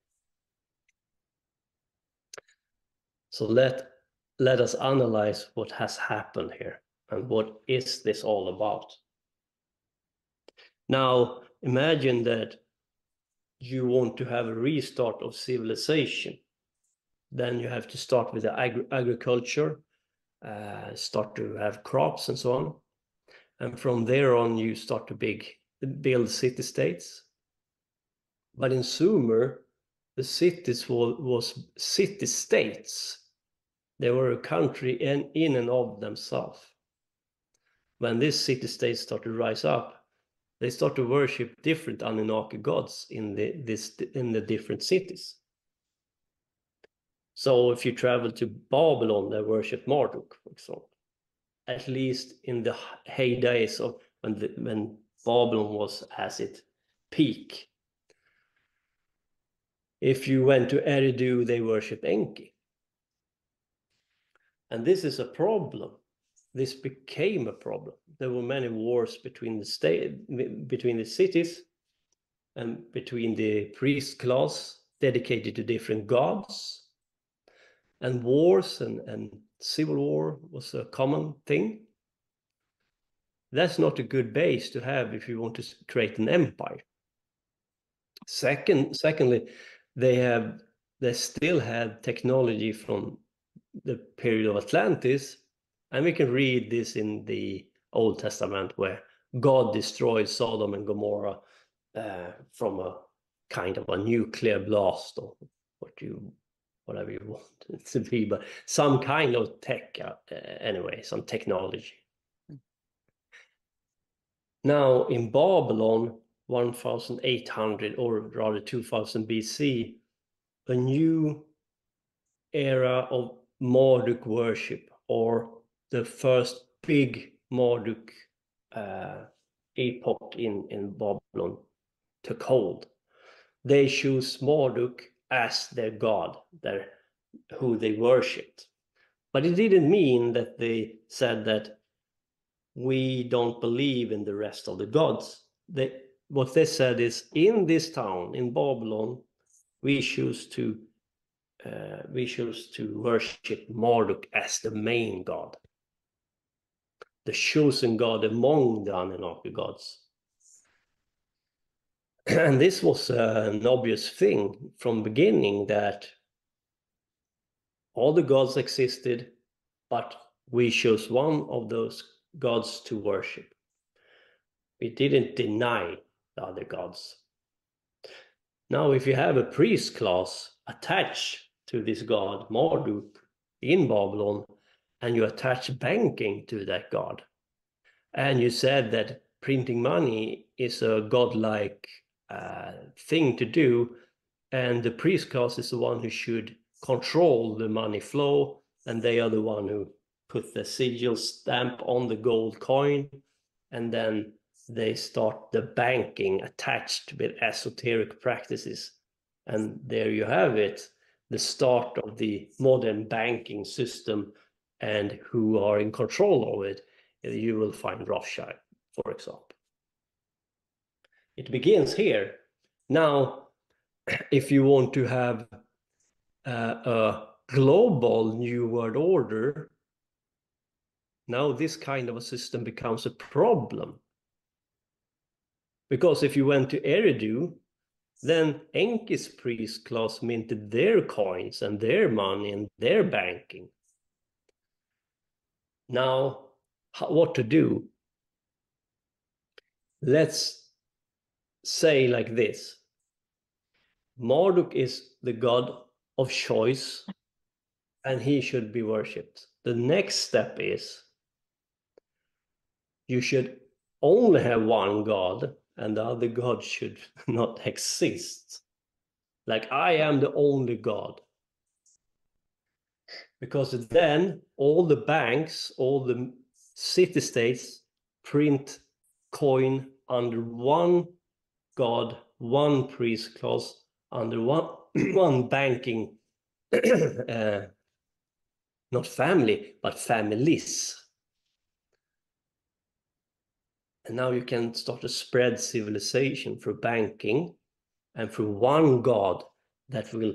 So let us analyze what has happened here and what is this all about. Now, imagine that you want to have a restart of civilization. Then you have to start with the agriculture, start to have crops and so on. And from there on, you start to build city-states. But in Sumer, the cities was city-states. They were a country in and of themselves. When these city-states start to rise up, they start to worship different Anunnaki gods in the different cities. So if you travel to Babylon, they worship Marduk, for example. At least in the heydays of when Babylon was at its peak. If you went to Eridu, they worship Enki. And this is a problem. This became a problem. There were many wars between the cities and between the priest class dedicated to different gods. And wars and civil war was a common thing. That's not a good base to have if you want to create an empire. Secondly, they still had technology from the period of Atlantis, and we can read this in the Old Testament where God destroyed Sodom and Gomorrah from a kind of a nuclear blast, or what you whatever you want it to be, but some kind of tech anyway, some technology. Now in Babylon, 1800 or rather 2000 BC, a new era of Marduk worship, or the first big Marduk epoch in Babylon took hold. They choose Marduk as their god, who they worshipped. But it didn't mean that they said that we don't believe in the rest of the gods. What they said is, in this town, in Babylon, we choose to worship Marduk as the main god, the chosen god among the Anunnaki gods. And this was an obvious thing from the beginning, that all the gods existed, but we chose one of those gods to worship. We didn't deny the other gods. Now, if you have a priest class attached to this god, Marduk, in Babylon, and you attach banking to that god, and you said that printing money is a godlike thing to do, and the priest class is the one who should control the money flow, and they are the one who put the sigil stamp on the gold coin, and then they start the banking attached with esoteric practices. And there you have it, the start of the modern banking system, and who are in control of it. You will find Rothschild, for example. It begins here. Now, if you want to have a global New World Order, now this kind of a system becomes a problem. Because if you went to Eridu, then Enki's priest class minted their coins and their money and their banking. Now, what to do? Let's say like this. Marduk is the god of choice, and he should be worshipped. The next step is you should only have one god, and the other god should not exist. Like, I am the only god. Because then all the banks, all the city-states print coin under one god, one priest class, under one banking, not family, but families. And now you can start to spread civilization through banking and through one god that will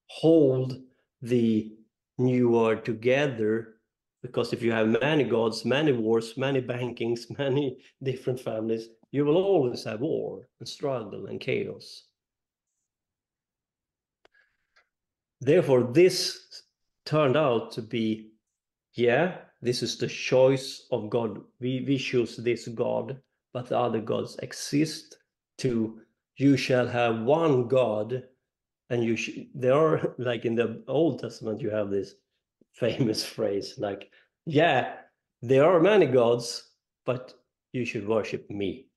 hold the new world together. Because if you have many gods, many wars, many bankings, many different families, you will always have war and struggle and chaos. Therefore, this turned out to be, yeah, this is the choice of God. We choose this God, but the other gods exist too. You shall have one God, and there are, like in the Old Testament, you have this famous phrase, like, yeah, there are many gods, but you should worship me.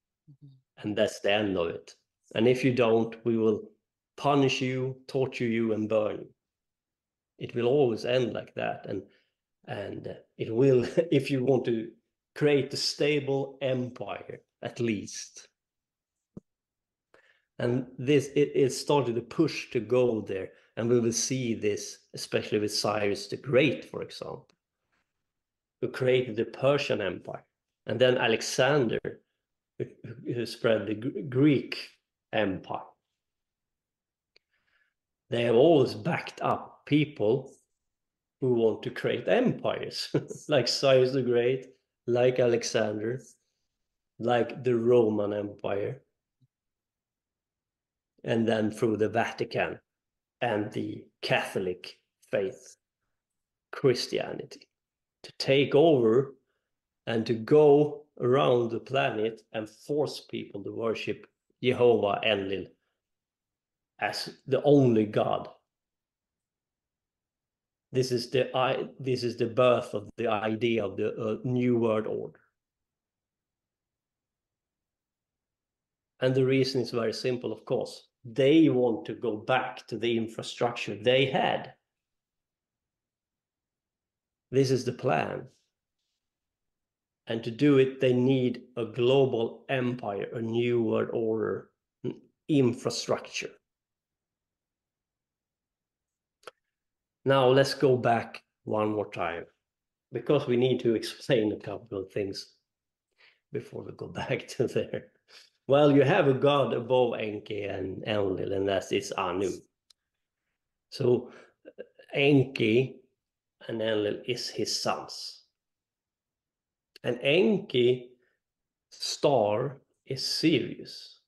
And that's the end of it. And if you don't, we will punish you, torture you, and burn you. It will always end like that. And it will, if you want to create a stable empire, at least. And this, it started to push to go there. And we will see this, especially with Cyrus the Great, for example, who created the Persian Empire. And then Alexander, who spread the Greek Empire. They have always backed up people who want to create empires, like Cyrus the Great, like Alexander, like the Roman Empire, and then through the Vatican and the Catholic faith, Christianity, to take over and to go around the planet and force people to worship Jehovah Enlil. as the only God. This is the birth of the idea of the New World Order. And the reason is very simple, of course. They want to go back to the infrastructure they had. This is the plan. And to do it, they need a global empire, a new world order, infrastructure. Now let's go back one more time, because we need to explain a couple of things before we go back to there. Well, you have a god above Enki and Enlil, and that is Anu. So Enki and Enlil is his sons. And Enki star is Sirius.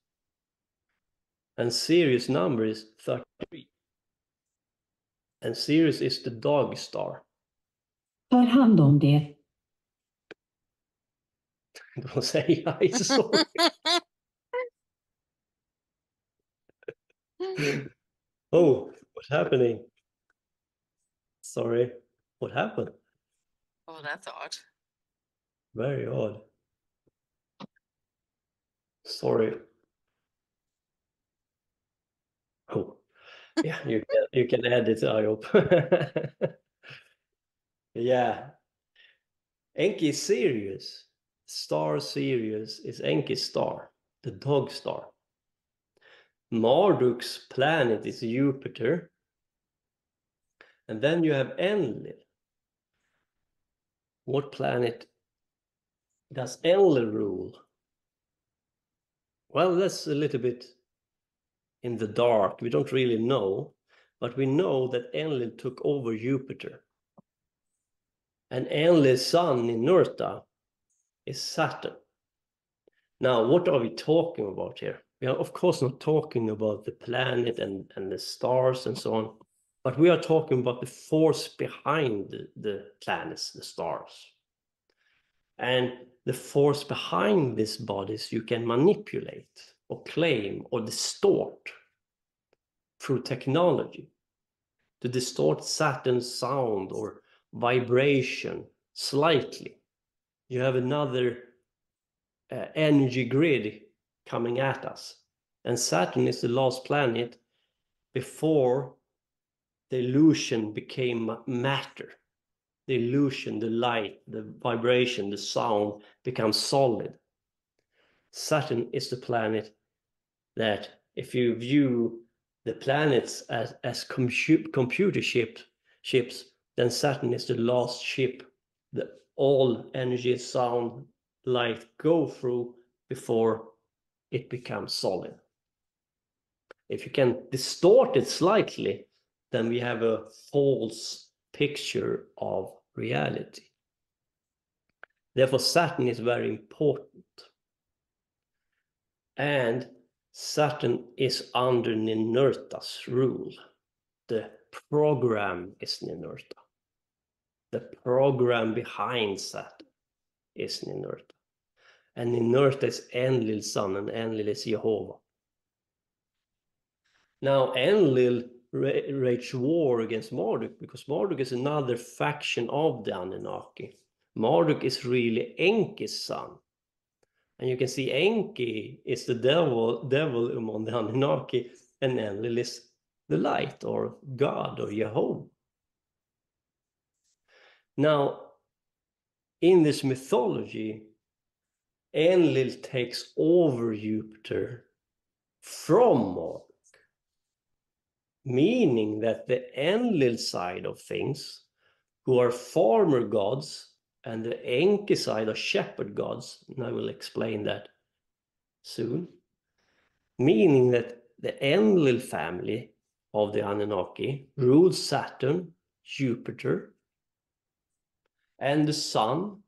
And Sirius number is 33. And Sirius is the dog star. Tar hand om det. Don't say I'm sorry. Oh, what's happening? Sorry, what happened? Oh, that's odd. Very odd. Sorry. Oh, yeah, you can edit, I hope. Yeah. Enki is Sirius. Star Sirius is Enki's star, the dog star. Marduk's planet is Jupiter. And then you have Enlil. What planet does Enlil rule? Well, that's a little bit in the dark. We don't really know, but we know that Enlil took over Jupiter. And Enlil's son, Ninurta, is Saturn. Now, what are we talking about here? We are, of course, not talking about the planet and the stars and so on, but we are talking about the force behind the planets, the stars. And the force behind these bodies you can manipulate or claim or distort through technology. To distort Saturn's sound or vibration slightly. You have another energy grid coming at us. And Saturn is the last planet before the illusion became matter. The illusion, the light, the vibration, the sound becomes solid. Saturn is the planet that, if you view the planets as computer ships, then Saturn is the last ship that all energy, sound, light go through before it becomes solid. If you can distort it slightly, then we have a false picture of reality. Therefore, Saturn is very important. And Saturn is under Ninurta's rule. The program is Ninurta. The program behind Saturn is Ninurta. And Ninurta is Enlil's son, and Enlil is Jehovah. Now, Enlil waged war against Marduk, because Marduk is another faction of the Anunnaki. Marduk is really Enki's son. And you can see Enki is the devil among the Anunnaki, and Enlil is the light, or God, or Jehovah. Now, in this mythology, Enlil takes over Jupiter from Marduk, meaning that the Enlil side of things, who are farmer gods, and the Enki side are shepherd gods, and I will explain that soon, meaning that the Enlil family of the Anunnaki rules Saturn, Jupiter, and the Sun.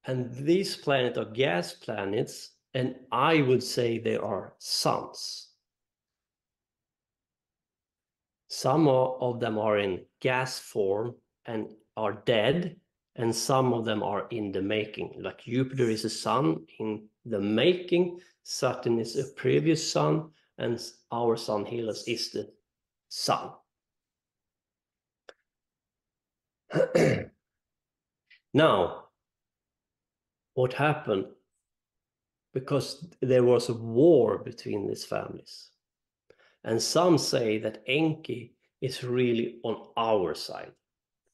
And these planets are gas planets, and I would say they are suns. Some of them are in gas form and are dead, and some of them are in the making. Like Jupiter is a sun in the making, Saturn is a previous sun, and our son Hellas is the sun. Now, what happened? Because there was a war between these families. And some say that Enki is really on our side.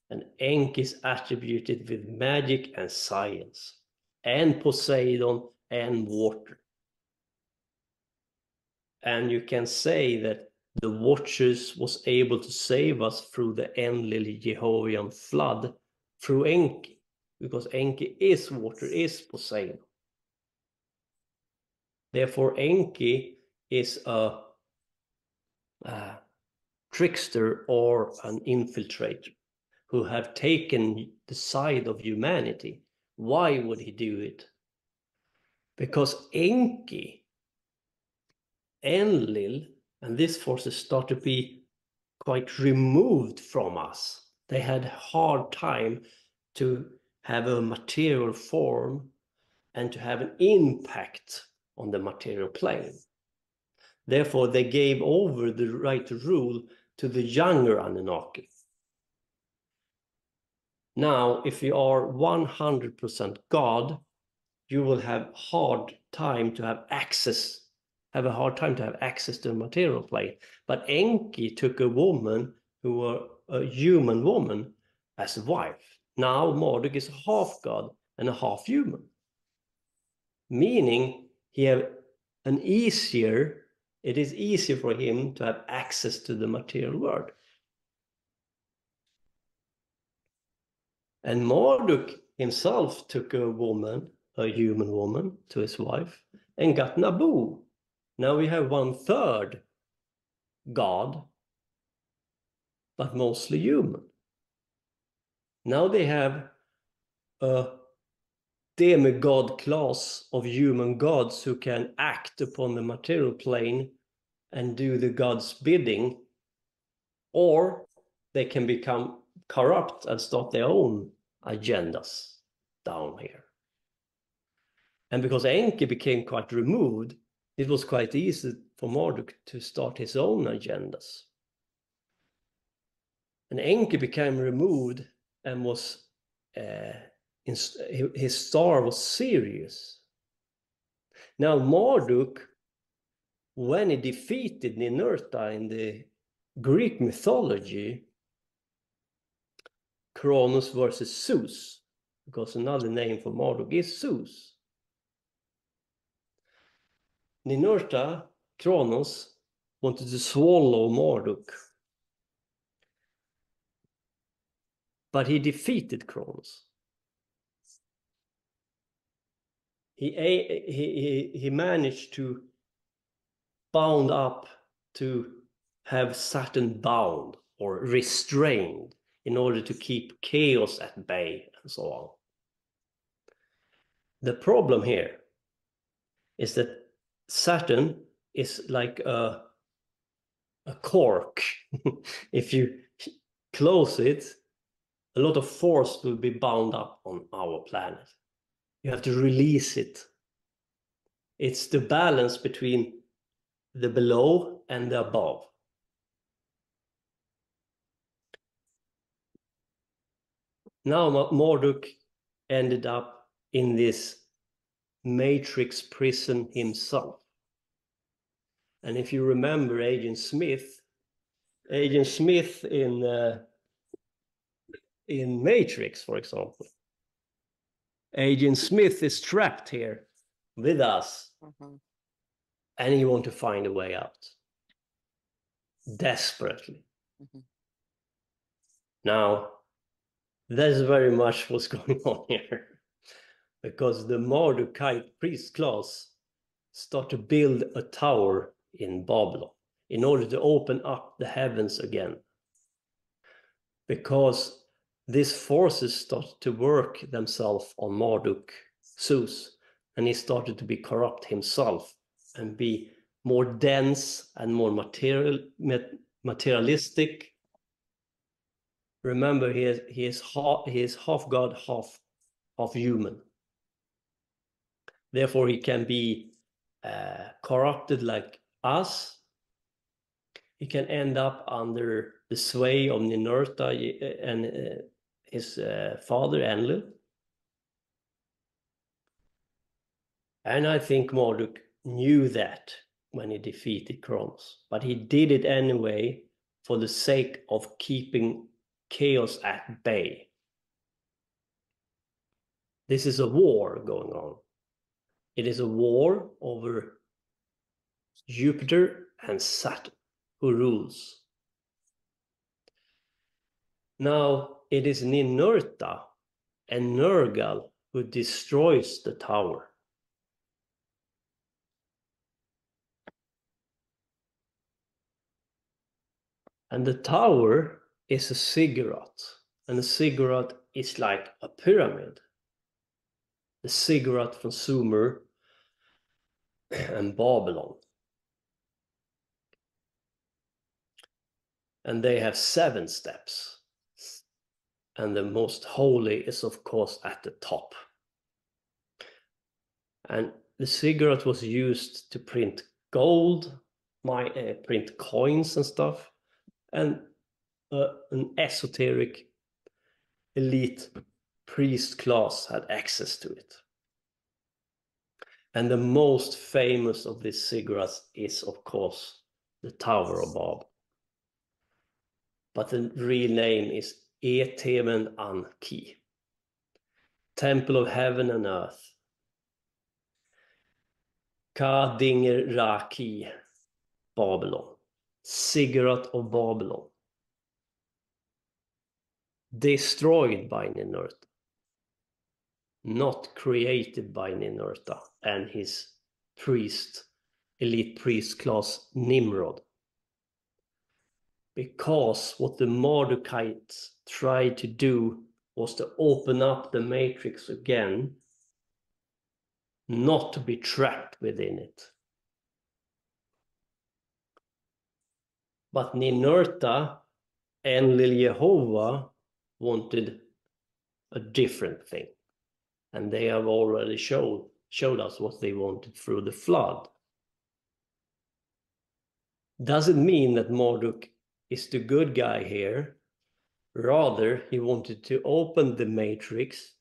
And Enki is attributed with magic and science, and Poseidon and water. And you can say that the Watchers was able to save us through the endless Jehovian flood through Enki, because Enki is water, is Poseidon. Therefore, Enki is a trickster or an infiltrator who have taken the side of humanity. Why would he do it? Because Enki, Enlil, and these forces start to be quite removed from us. They had a hard time to have a material form and to have an impact on the material plane. Therefore, they gave over the right to rule to the younger Anunnaki. Now, if you are 100% God, you will have a hard time to have access to the material plane. But Enki took a woman who was a human woman as a wife. Now Marduk is half God and a half human, meaning it is easier for him to have access to the material world. And Marduk himself took a human woman, to his wife, and got Nabu. Now we have 1/3 God, but mostly human. Now they have a demigod class of human gods who can act upon the material plane and do the god's bidding, or they can become corrupt and start their own agendas down here. And because Enki became quite removed, it was quite easy for Marduk to start his own agendas. And Enki became removed and his star was Sirius. Now Marduk, when he defeated Ninurta in the Greek mythology, Kronos versus Zeus, because another name for Marduk is Zeus. Ninurta, Kronos, wanted to swallow Marduk, but he defeated Kronos. He managed to bound up to have Saturn bound or restrained in order to keep chaos at bay and so on. The problem here is that Saturn is like a cork. If you close it, a lot of force will be bound up on our planet. You have to release it. It's the balance between the below and the above. Now Marduk ended up in this matrix prison himself. And if you remember Agent Smith in Matrix, for example, Agent Smith is trapped here with us, and he wants to find a way out desperately. Now, that's very much what's going on here, because the Mardukite priest class start to build a tower in Babylon in order to open up the heavens again, because these forces started to work themselves on Marduk, Zeus, and he started to be corrupt himself and be more dense and more materialistic. Remember, he is half God, half human. Therefore, he can be corrupted like us, he can end up under the sway of Ninurta and his father Enlil. And I think Marduk knew that when he defeated Kronos, but he did it anyway for the sake of keeping chaos at bay. This is a war going on. It is a war over Jupiter and Saturn, who rules. Now it is Ninurta and Nergal who destroys the tower. And the tower is a ziggurat, and a ziggurat is like a pyramid. The ziggurat from Sumer and Babylon. And they have 7 steps. And the most holy is, of course, at the top. And the ziggurat was used to print gold, print coins and stuff, and an esoteric elite priest class had access to it. And the most famous of these ziggurats is, of course, the Tower of Babel. But the real name is Etemen Anki, Temple of Heaven and Earth. Kadinger Raki, Babylon, Ziggurat of Babylon, destroyed by Ninurta, not created by Ninurta and his elite priest class Nimrod. Because what the Mardukites tried to do was to open up the matrix again, not to be trapped within it. But Ninurta and Enlil Jehovah wanted a different thing. And they have already showed us what they wanted through the flood. Doesn't mean that Marduk is the good guy here. Rather, he wanted to open the matrix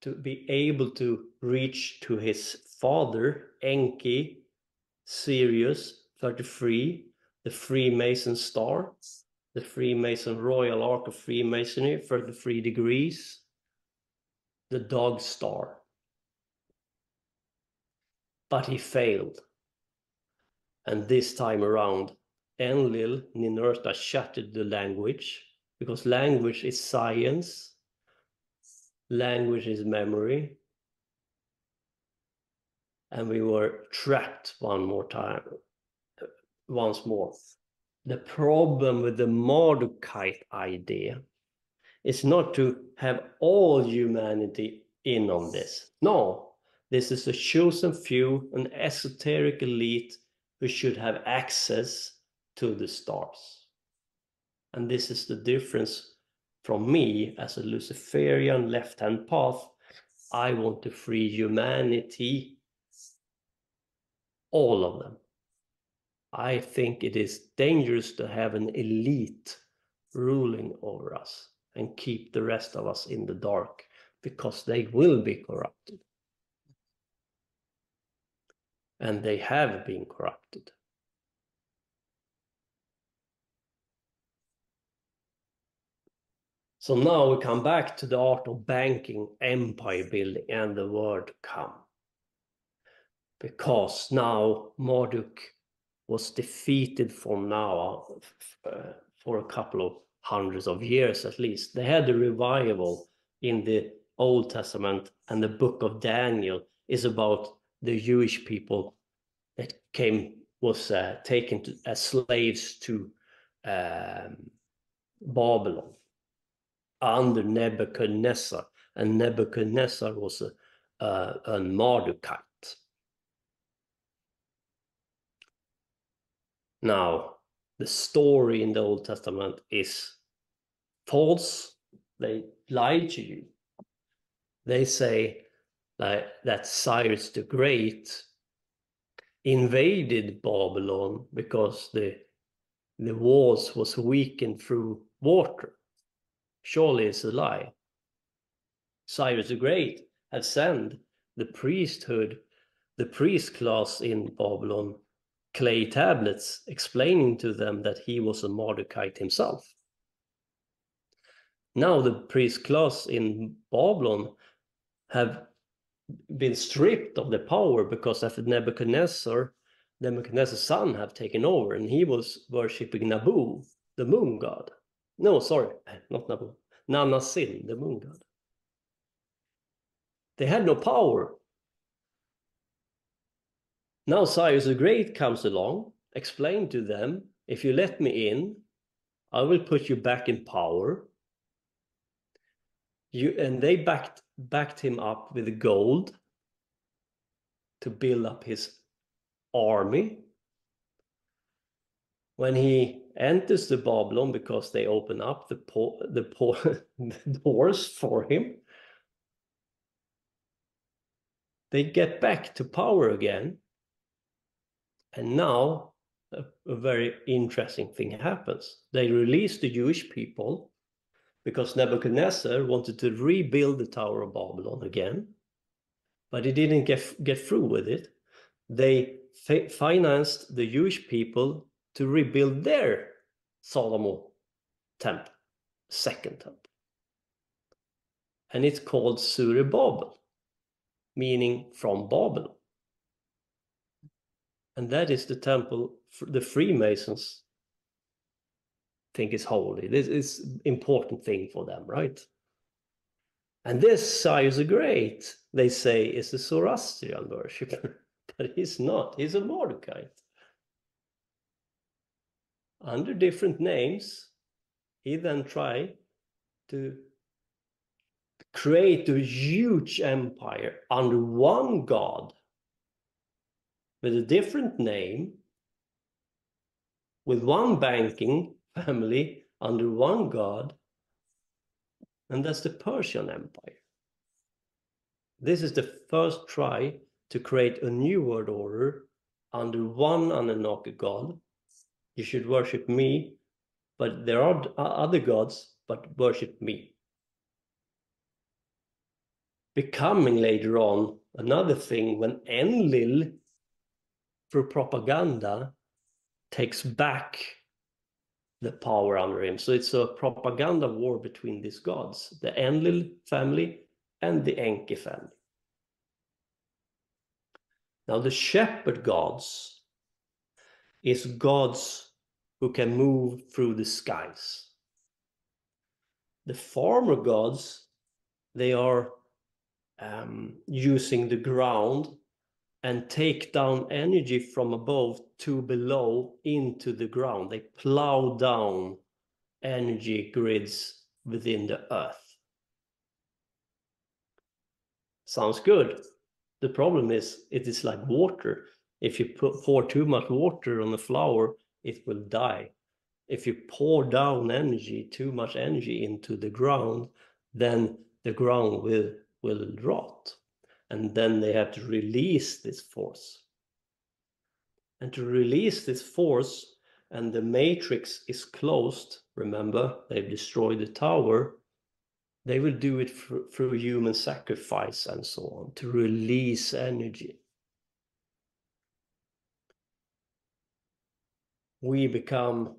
to be able to reach to his father, Enki, Sirius 33, the Freemason star, the Freemason Royal Ark of Freemasonry, 33 degrees, the dog star. But he failed. And this time around, Enlil, Ninurta shattered the language, because language is science, language is memory, and we were trapped once more. The problem with the Mardukite idea is not to have all humanity in on this. No, this is a chosen few, an esoteric elite who should have access to the stars. And this is the difference from me as a Luciferian left-hand path. I want to free humanity, all of them. I think it is dangerous to have an elite ruling over us and keep the rest of us in the dark, because they will be corrupted. And they have been corrupted. So now we come back to the art of banking, empire building, and the word come. Because now Marduk was defeated for a couple of hundreds of years at least. They had a revival in the Old Testament, and the book of Daniel is about the Jewish people that was taken as slaves to Babylon under Nebuchadnezzar, and Nebuchadnezzar was a Mardukite. Now, the story in the Old Testament is false. They lie to you. They say that Cyrus the Great invaded Babylon because the the walls was weakened through water. Surely it's a lie. Cyrus the Great had sent the priesthood, the priest class in Babylon, clay tablets explaining to them that he was a Mordecai himself. Now the priest class in Babylon have been stripped of the power because after Nebuchadnezzar's son have taken over, and he was worshipping Nabu, the moon god. No, sorry, not Nabu. Nanasin, the moon god. They had no power. Now Cyrus the Great comes along, explained to them, if you let me in, I will put you back in power. And they backed him up with gold to build up his army. When he enters the Babylon, because they open up the doors for him, they get back to power again. And now a very interesting thing happens. They release the Jewish people because Nebuchadnezzar wanted to rebuild the Tower of Babylon again, but he didn't get through with it. They financed the Jewish people to rebuild their Solomon temple, second temple. And it's called Zerubbabel, meaning from Babylon. And that is the temple the Freemasons think is holy. This is an important thing for them, right? And this Cyrus the Great, they say, is a Zoroastrian worshipper, but he's not. He's a Mordecai. Under different names, he then tried to create a huge empire under one god with a different name, with one banking family under one god, and that's the Persian Empire. This is the first try to create a new world order under one Anunnaki god. You should worship me, but there are other gods, but worship me. Becoming later on another thing when Enlil, through propaganda, takes back the power under him. So it's a propaganda war between these gods, the Enlil family and the Enki family. Now the shepherd gods is gods who can move through the skies. The farmer gods, they are using the ground and take down energy from above to below into the ground. They plow down energy grids within the earth. Sounds good. The problem is it is like water. If you pour too much water on a flower, it will die. If you pour down energy, too much energy into the ground, then the ground will rot. And then they have to release this force. And to release this force, and the matrix is closed, remember, they've destroyed the tower, they will do it through human sacrifice and so on, to release energy. We become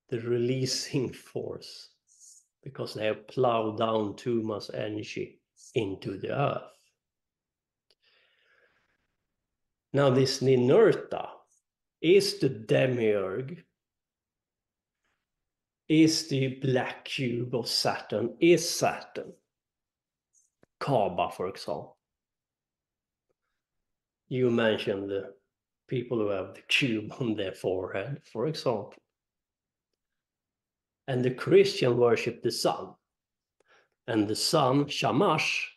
the releasing force because they have plowed down too much energy into the earth. Now this Ninurta is the demiurge, is the black cube of Saturn, is Saturn. Kaaba, for example. You mentioned the people who have the cube on their forehead, for example. And the Christian worship the sun. And the sun, Shamash,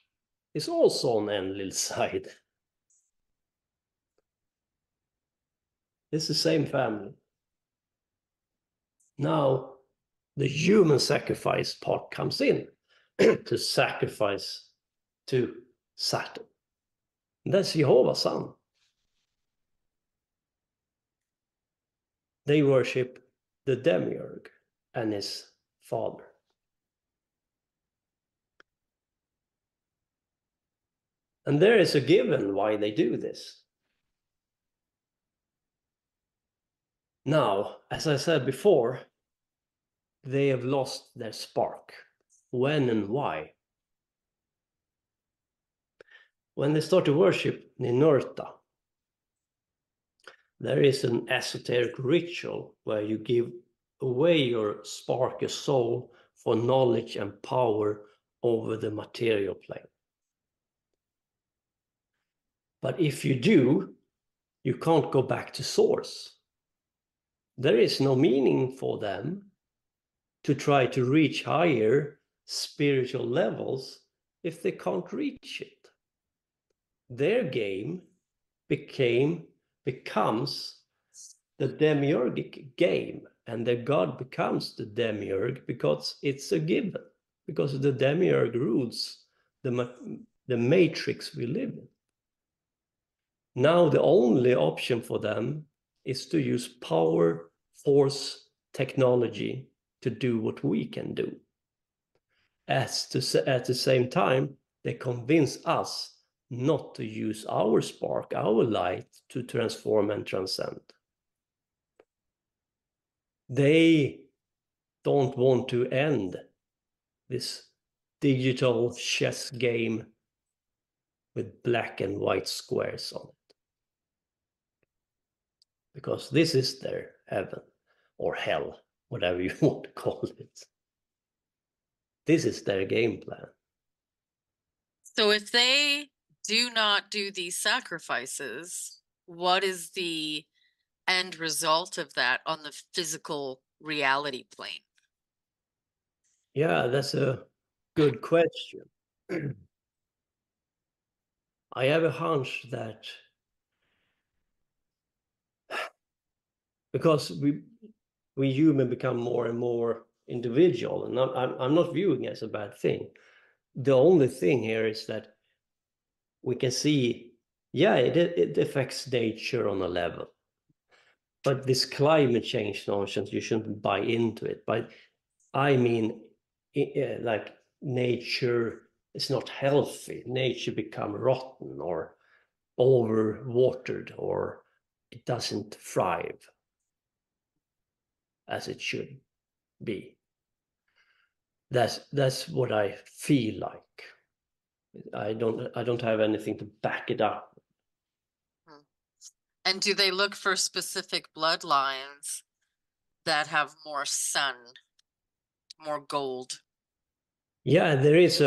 is also on Enlil's side. It's the same family. Now, the human sacrifice part comes in to sacrifice to Saturn. And that's Jehovah's son. They worship the demiurge and his father. And there is a given why they do this. Now, as I said before, they have lost their spark. When and why? When they start to worship Ninurta, there is an esoteric ritual where you give away your spark, your soul, for knowledge and power over the material plane. But if you do, you can't go back to source. There is no meaning for them to try to reach higher spiritual levels if they can't reach it. Their game becomes the demiurgic game, and their god becomes the demiurge because it's a given, because the demiurge rules the matrix we live in. Now the only option for them is to use power, force, technology to do what we can do. At the same time, they convince us not to use our spark, our light, to transform and transcend. They don't want to end this digital chess game with black and white squares on it, because this is their heaven or hell, whatever you want to call it. This is their game plan. So if they do not do these sacrifices, what is the end result of that on the physical reality plane? Yeah, that's a good question. I have a hunch that because we human become more and more individual, and I'm not viewing it as a bad thing. The only thing here is that we can see, yeah, it affects nature on a level. But this climate change nonsense, you shouldn't buy into it. But I mean, like nature is not healthy. Nature become rotten or overwatered, or it doesn't thrive as it should be. That's what I feel like. I don't have anything to back it up. And do they look for specific bloodlines that have more sun, more gold? Yeah, there is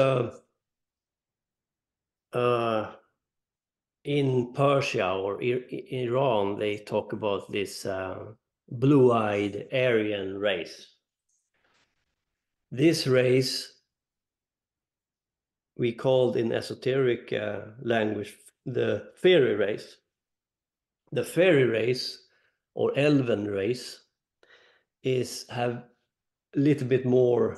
in Persia or Iran, they talk about this blue-eyed Aryan race. This race we called in esoteric language the fairy race. The fairy race or elven race have a little bit more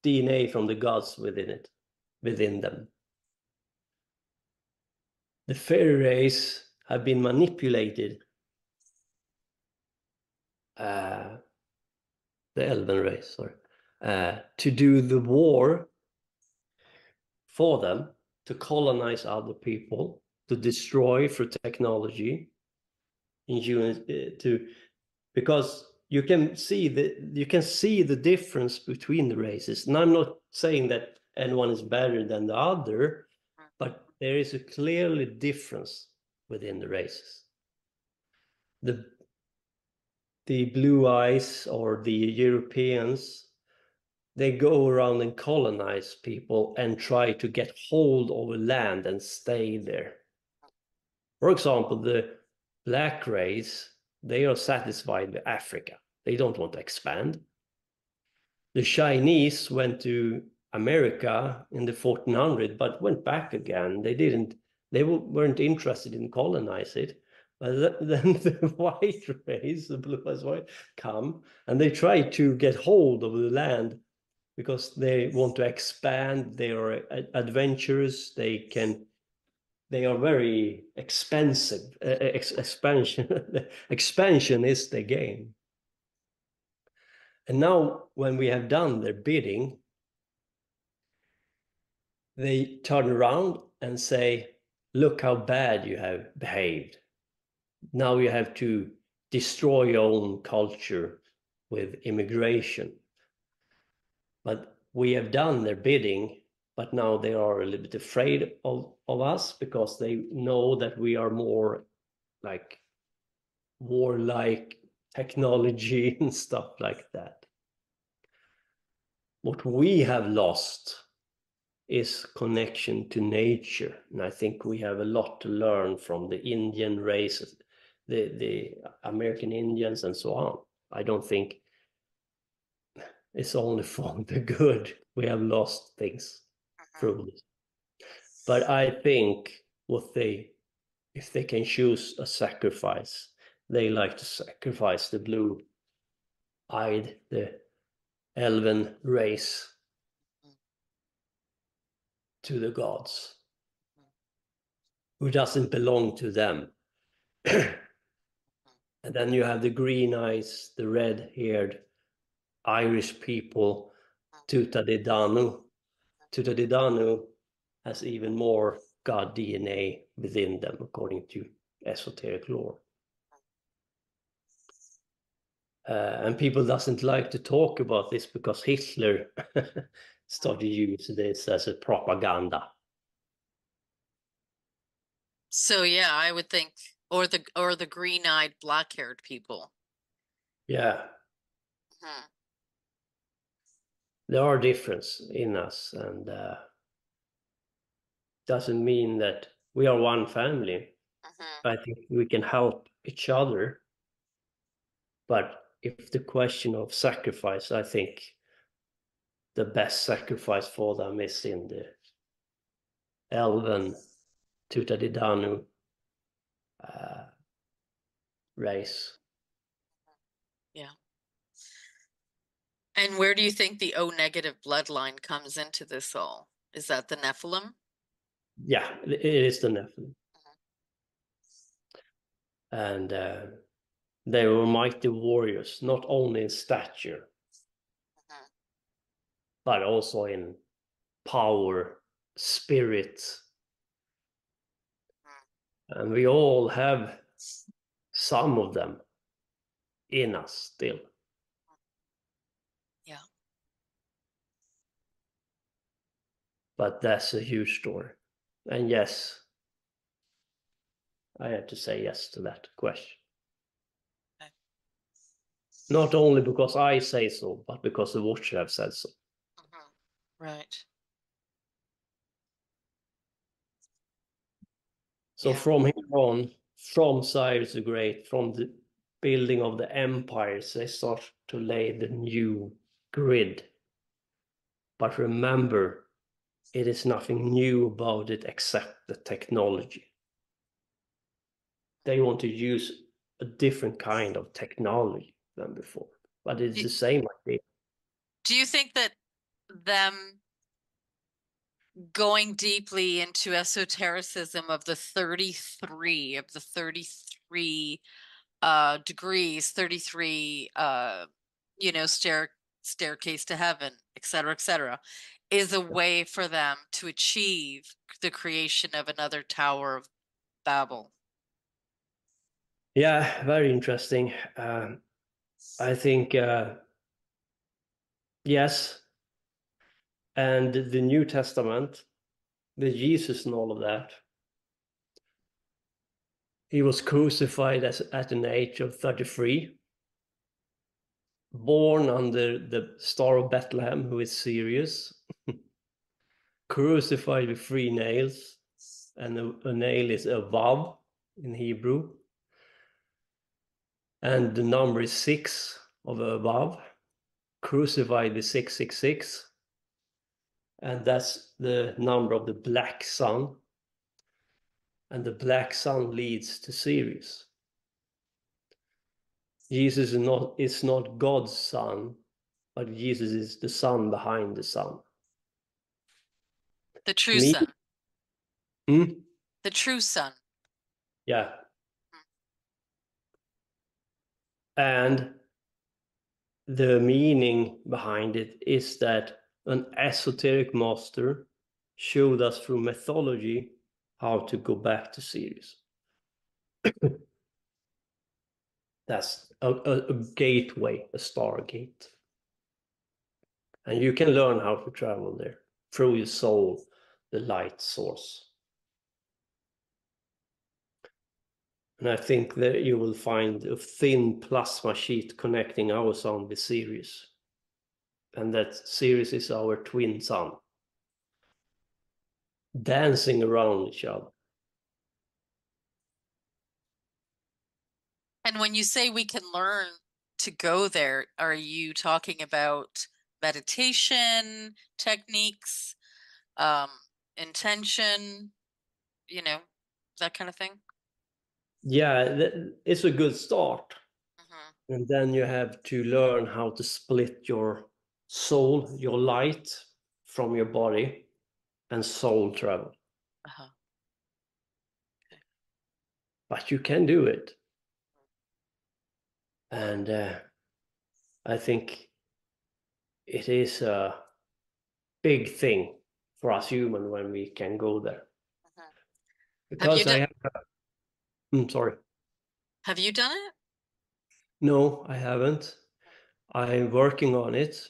DNA from the gods within them. The fairy race have been manipulated, the elven race, sorry, to do the war for them, to colonize other people, to destroy through technology, because you can see the difference between the races. And I'm not saying that anyone is better than the other, but there is a clearly difference within the races. The blue eyes or the Europeans, they go around and colonize people and try to get hold of land and stay there. For example, the black race, they are satisfied with Africa. They don't want to expand. The Chinese went to America in the 1400s, but went back again. They weren't interested in colonize it. But then the white race, the blue as white, come and they try to get hold of the land because they want to expand. They are adventurous. They can they are very expensive. Expansion is the game. And now when we have done their bidding, they turn around and say, look how bad you have behaved. Now you have to destroy your own culture with immigration. But we have done their bidding, but now they are a little bit afraid of us because they know that we are more like warlike technology and stuff like that. What we have lost is connection to nature. And I think we have a lot to learn from the Indian races, the American Indians and so on. I don't think it's only for the good. We have lost things through this. But I think if they can choose a sacrifice, they like to sacrifice the blue-eyed, the elven race to the gods, who doesn't belong to them. And then you have the green eyes, the red-haired Irish people, Tuatha Dé Danann. Tuatha Dé Danann has even more God DNA within them, according to esoteric lore. And people doesn't like to talk about this because Hitler started using this as a propaganda. So yeah, I would think, or the green-eyed, black-haired people. Yeah. There are differences in us, and doesn't mean that we are one family. I think we can help each other. But if the question of sacrifice, I think the best sacrifice for them is in the elven Tuatha Dé Danann race. Yeah. And where do you think the O negative bloodline comes into this all? Is that the Nephilim? Yeah, it is the Nephilim. And they were mighty warriors, not only in stature, but also in power, spirit. And we all have some of them in us still. Yeah. But that's a huge story. And yes, I have to say yes to that question. Okay. Not only because I say so, but because the Watcher have said so. Right. So from here on, from Cyrus the Great, from the building of the empires, they start to lay the new grid. But remember, it is nothing new about it except the technology. They want to use a different kind of technology than before, but it's the same idea. Do you think that them going deeply into esotericism of the 33 degrees, 33 staircase to heaven, etc., is a way for them to achieve the creation of another Tower of Babel? Yeah, very interesting. I think yes, and the New Testament, the Jesus and all of that, he was crucified at an age of 33, born under the Star of Bethlehem, who is Sirius, crucified with 3 nails, and a nail is a vav in Hebrew, and the number is 6 of a vav, crucified with 666, and that's the number of the black sun, and the black sun leads to Sirius. Jesus is not God's son, but Jesus is the sun behind the sun. The true sun. The The true sun. Yeah. And the meaning behind it is that an esoteric master showed us through mythology how to go back to Sirius. That's a gateway, a stargate. And you can learn how to travel there through your soul, the light source. And I think that you will find a thin plasma sheet connecting our sun with Sirius. And that Sirius is our twin sun, dancing around each other. And when you say we can learn to go there, are you talking about meditation techniques, intention, you know, that kind of thing? Yeah, it's a good start. Mm-hmm. And then you have to learn how to split your soul, your light from your body, and soul travel. Uh-huh. But you can do it. And I think it is a big thing for us human when we can go there. Mm-hmm. Because sorry. Have you done it? No, I haven't. I'm working on it,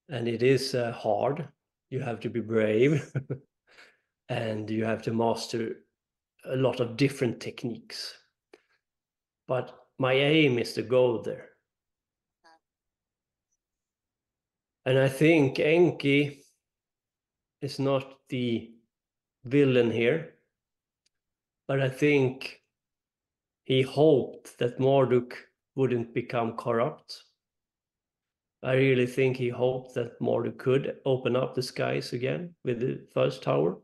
and it is hard. You have to be brave, and you have to master a lot of different techniques. But my aim is to go there. And I think Enki is not the villain here, but I think he hoped that Marduk wouldn't become corrupt. I really think he hoped that Marduk could open up the skies again with the first tower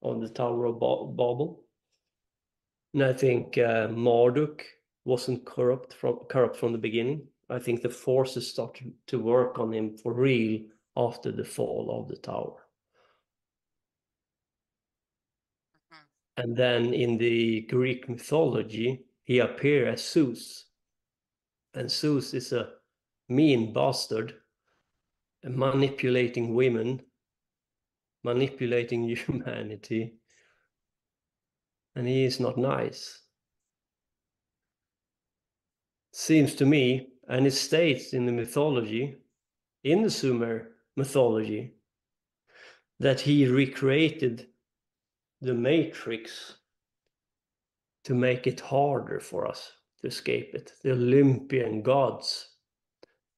on the Tower of Babel. And I think Marduk wasn't corrupt from the beginning. I think the forces started to work on him for real after the fall of the tower. Mm-hmm. And then in the Greek mythology, he appeared as Zeus. And Zeus is a mean bastard, manipulating women, manipulating humanity. And he is not nice. Seems to me, and it states in the mythology, in the Sumer mythology, that he recreated the Matrix to make it harder for us to escape it. The Olympian gods.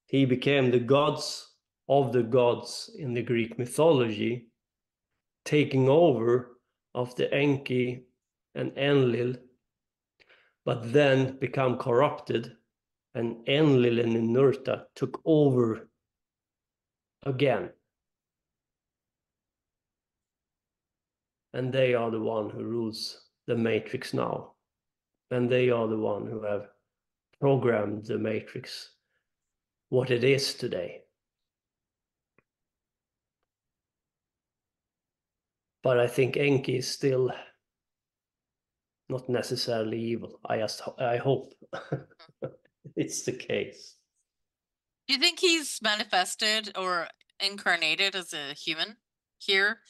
He became the gods of the gods in the Greek mythology, taking over of the Enki and Enlil, but then become corrupted, and Enlil and Ninurta took over again. And they are the one who rules the Matrix now. And they are the one who have programmed the Matrix what it is today. But I think Enki is still not necessarily evil. I hope it's the case. Do you think he's manifested or incarnated as a human here?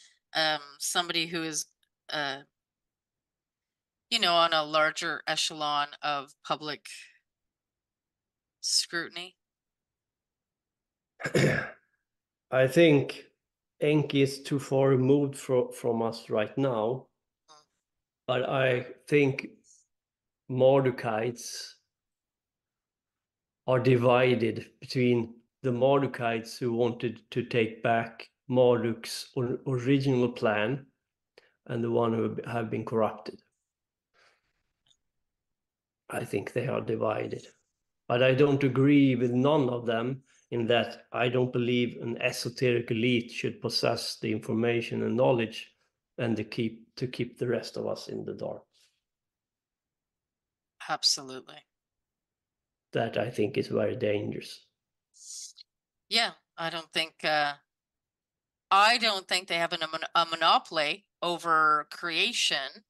Somebody who is, on a larger echelon of public scrutiny? I think Enki is too far removed from us right now. But I think Mardukites are divided between the Mardukites who wanted to take back Marduk's original plan and the one who have been corrupted. I think they are divided. But I don't agree with none of them in that I don't believe an esoteric elite should possess the information and knowledge and to keep the rest of us in the dark. Absolutely. That I think is very dangerous. Yeah, I don't think they have a monopoly over creation.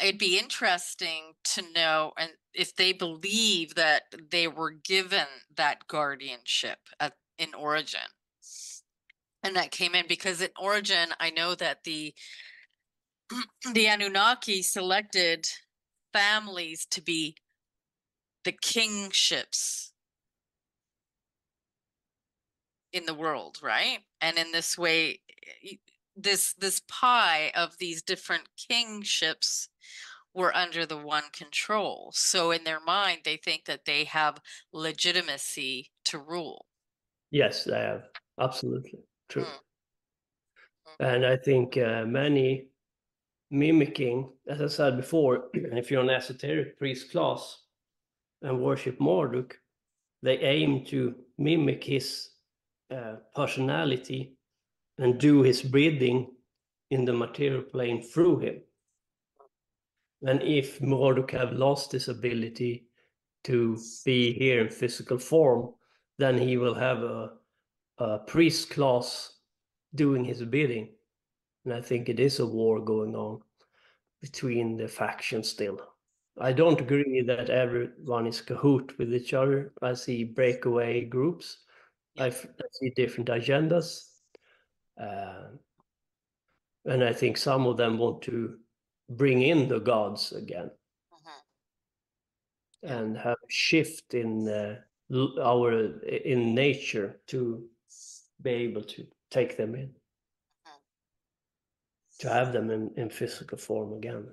it'd be interesting to know and if they believe that they were given that guardianship in origin. And that came in because in origin, I know that the Anunnaki selected families to be the kingships in the world, right? And in this way, this pie of these different kingships were under the one control. So in their mind, they think that they have legitimacy to rule. Yes, they have. Absolutely true. Mm. And I think many mimicking, as I said before, if you're an esoteric priest class and worship Marduk, they aim to mimic his personality and do his breathing in the material plane through him. And if Marduk have lost his ability to be here in physical form, then he will have a priest class doing his bidding. And I think it is a war going on between the factions still. I don't agree that everyone is cahoot with each other. I see breakaway groups. I see different agendas. And I think some of them want to bring in the gods again and have a shift in in nature to be able to take them in, to have them in physical form again.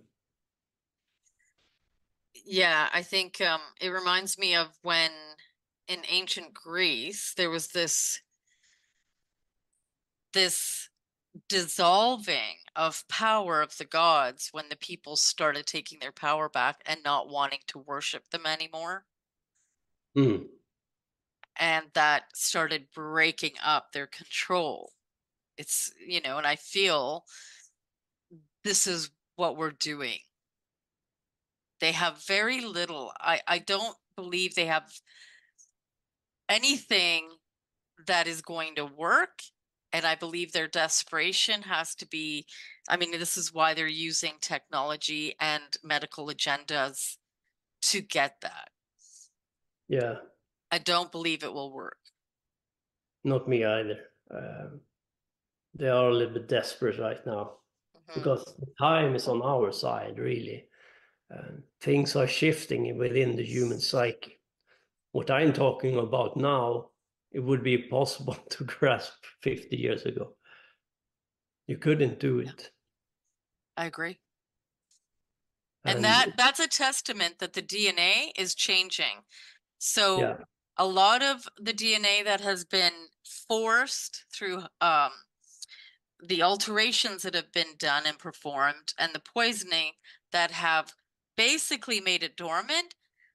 Yeah, I think it reminds me of when in ancient Greece there was this dissolving of power of the gods when the people started taking their power back and not wanting to worship them anymore. Mm. And that started breaking up their control. It's, and I feel this is what we're doing. They have very little. I don't believe they have anything that is going to work. And I believe their desperation has to be, this is why they're using technology and medical agendas to get that. Yeah. I don't believe it will work. Not me either. They are a little bit desperate right now because the time is on our side, really. Things are shifting within the human psyche. What I'm talking about now, it would be possible to grasp 50 years ago. You couldn't do it. I agree. And that's a testament that the DNA is changing. So a lot of the DNA that has been forced through the alterations that have been done and performed and the poisoning that have basically made it dormant,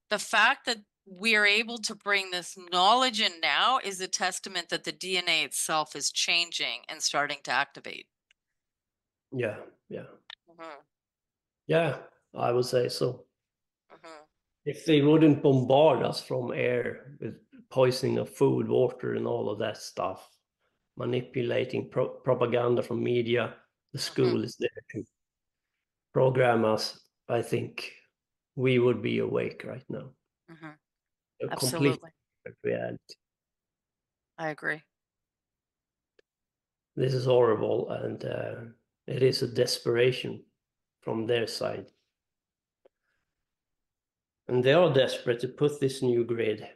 the fact that we are able to bring this knowledge in now is a testament that the DNA itself is changing and starting to activate. Yeah. Yeah, I would say so. If they wouldn't bombard us from air with poisoning of food, water, and all of that stuff, manipulating propaganda from media, the school is there to program us, I think we would be awake right now. A Absolutely. complete reality. I agree. This is horrible, and it is a desperation from their side. And they are desperate to put this new grid.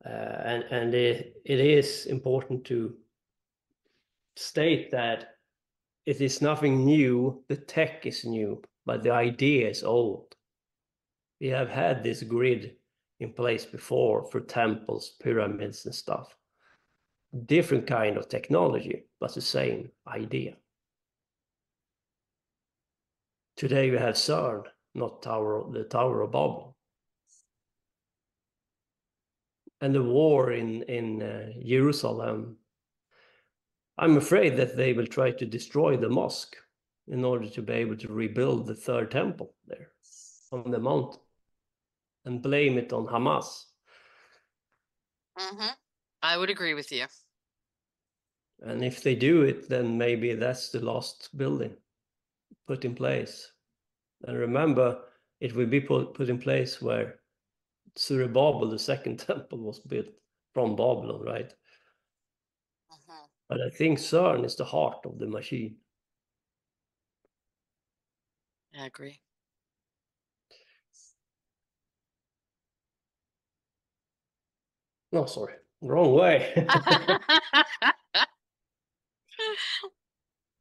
And it is important to state that it is nothing new. The tech is new, but the idea is old. We have had this grid in place before for temples, pyramids, and stuff. Different kind of technology, but the same idea. Today we have CERN, not the Tower of Babel. And the war in Jerusalem, I'm afraid that they will try to destroy the mosque in order to be able to rebuild the third temple there on the mountain and blame it on Hamas. I would agree with you. And if they do it, then maybe that's the last building. put in place. And remember, it will be put in place where Zerubbabel, the second temple, was built from Babylon, right? But I think CERN is the heart of the machine. I agree. No, sorry, wrong way.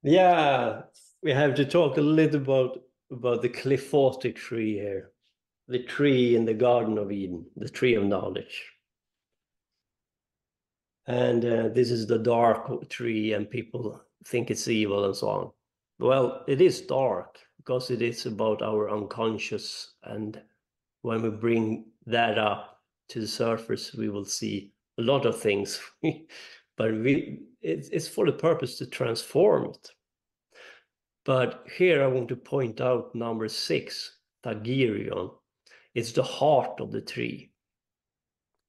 Yeah, we have to talk a little about the cliphotic tree here, the tree in the Garden of Eden, the tree of knowledge. And this is the dark tree, and people think it's evil and so on. Well, it is dark because it is about our unconscious, and when we bring that up to the surface, we will see a lot of things. But it's for the purpose to transform it. But here I want to point out number 6, Thagirion. It's the heart of the tree.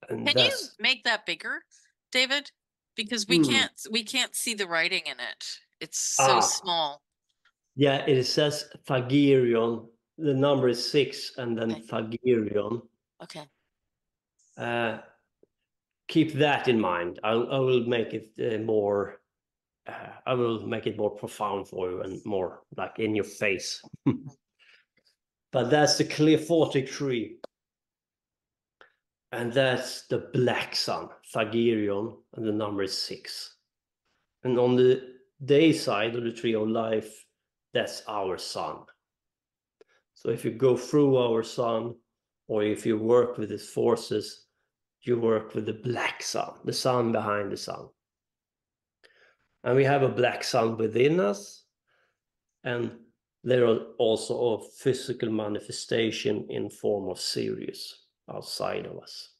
And Can you that's make that bigger, David? Because we can't see the writing in it. It's so small. Yeah, it says Thagirion. The number is 6, and then Okay. Thagirion. Okay. Keep that in mind. I will make it more. I will make it more profound for you and more like in your face. But that's the cliphotic tree, and that's the black sun, Thagirion, and the number is 6. And on the day side of the tree of life, that's our sun. So if you go through our sun, or if you work with its forces, you work with the black sun, the sun behind the sun. And we have a black sun within us, and there are also a physical manifestation in form of Sirius outside of us.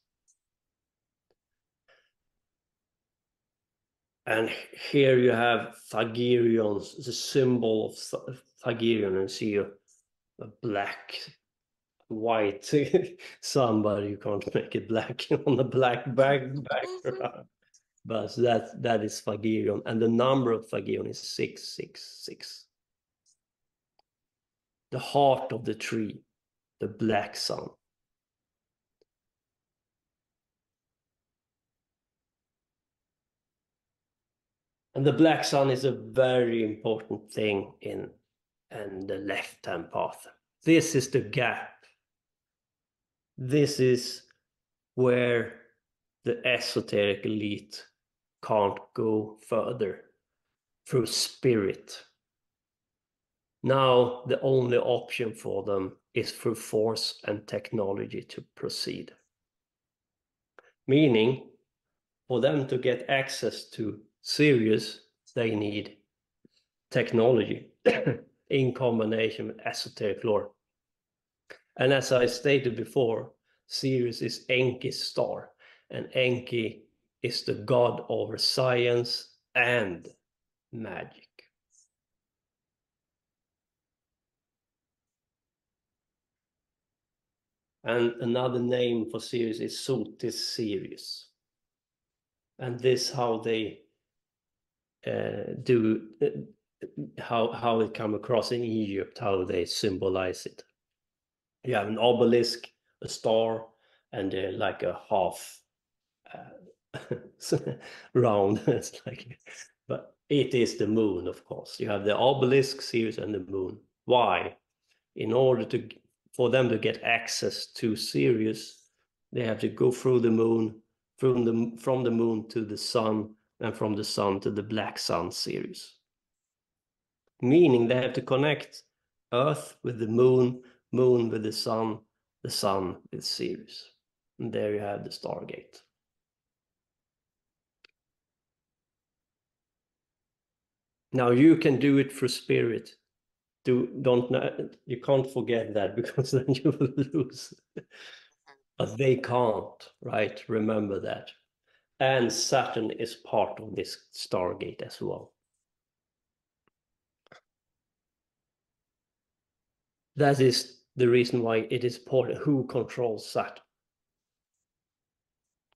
And here you have Thagirion, the symbol of Thagirion, and see a black, white sun, but you can't make it black on a black background. But that is Thagirion, and the number of Thagirion is 666. The heart of the tree, the black sun. And the black sun is a very important thing in the left-hand path. This is the gap. This is where the esoteric elite can't go further through spirit. Now the only option for them is through force and technology to proceed. Meaning, for them to get access to Sirius, they need technology in combination with esoteric lore. And as I stated before, Sirius is Enki's star, and Enki is the god over science and magic. And another name for Sirius is Sotis Sirius. And this how they do, how it come across in Egypt, how they symbolize it. You have an obelisk, a star, and like a half round. It's like, but it is the moon, of course. You have the obelisk, Sirius, and the moon. Why? In order for them to get access to Sirius, they have to go through the moon, from the moon to the sun, and from the sun to the black sun, Sirius. Meaning they have to connect Earth with the moon, moon with the sun with Sirius. And there you have the Stargate. Now you can do it through spirit. You can't forget that, because then you will lose. But they can't, right? Remember that. And Saturn is part of this Stargate as well. That is the reason why it is important who controls Saturn.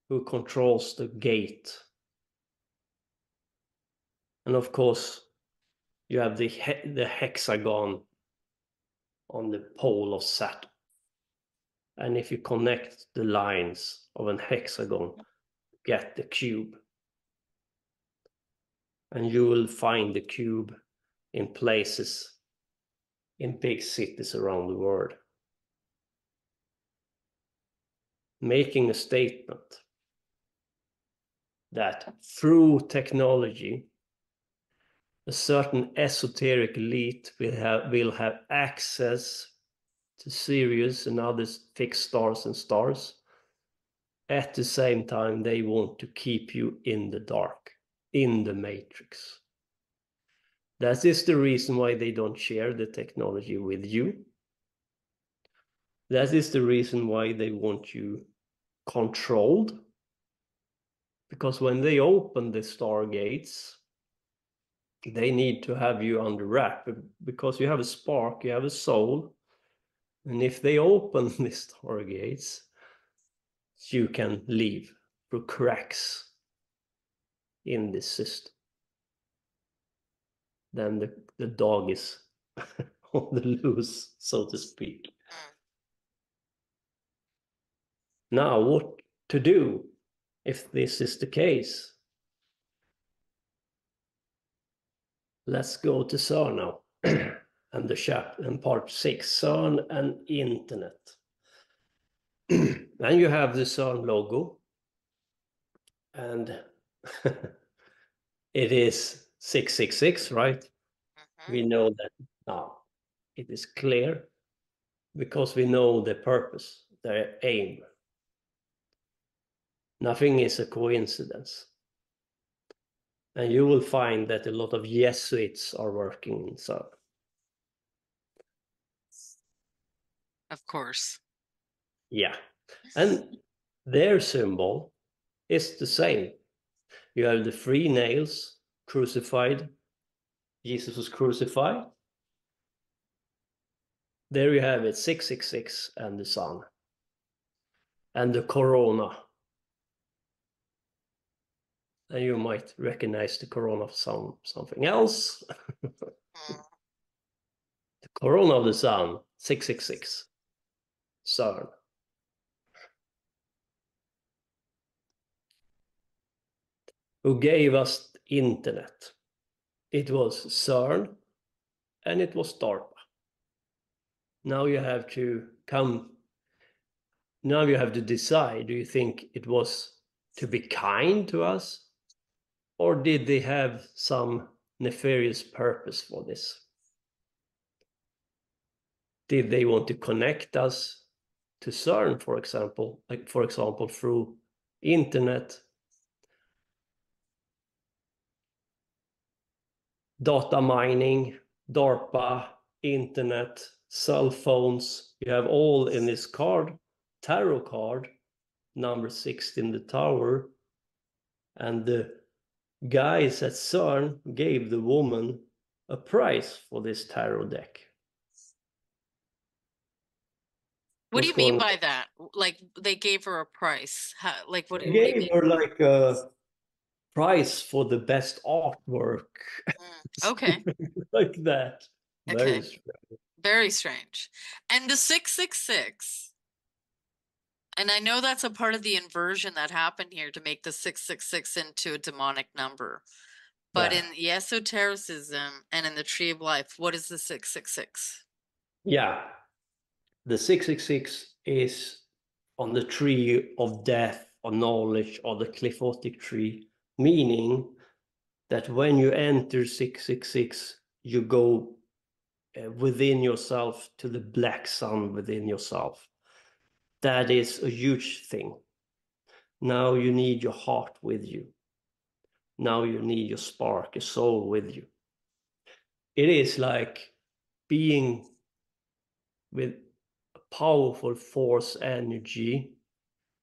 Who controls the gate. And of course, you have the hexagon on the pole of Saturn. And if you connect the lines of an hexagon, get the cube. And you will find the cube in places in big cities around the world, making a statement that through technology, a certain esoteric elite will have access to Sirius and other fixed stars and stars. At the same time, they want to keep you in the dark, in the matrix. That is the reason why they don't share the technology with you. That is the reason why they want you controlled. Because when they open the stargates, they need to have you under wrap, because you have a spark, you have a soul. And if they open the stargates, you can leave through cracks in this system. Then the dog is on the loose, so to speak. Now, what to do if this is the case? Let's go to CERN now, and and part 6, CERN and Internet. And you have the CERN logo, and it is 666, right? We know that now. It is clear because we know the purpose, their aim. Nothing is a coincidence. And you will find that a lot of Jesuits are working in CERN. Of course. Yeah. And their symbol is the same. You have the 3 nails crucified. Jesus was crucified. There you have it, 666 and the sun. And the corona. And you might recognize the corona from something else. The corona of the sun, 666. CERN. Who gave us the internet? It was CERN and it was DARPA. Now you have to decide, do you think it was to be kind to us? Or did they have some nefarious purpose for this? Did they want to connect us to CERN, for example, through internet, data mining, DARPA, internet, cell phones? You have all in this card, tarot card, number 6 in the tower, and the guys at CERN gave the woman a prize for this tarot deck. What do you mean by that? Like they gave her a price? What do you mean? They gave her like a prize for the best artwork. Okay. Like that. Okay. Very strange. Very strange. And the 666. And I know that's a part of the inversion that happened here to make the 666 into a demonic number. But Yeah. in the esotericism and in the tree of life, what is the 666? Yeah. The 666 is on the tree of death or knowledge, or the cliphotic tree, meaning that when you enter 666, you go within yourself to the black sun within yourself. That is a huge thing. Now you need your heart with you. Now you need your spark, your soul with you. It is like being with a powerful force energy.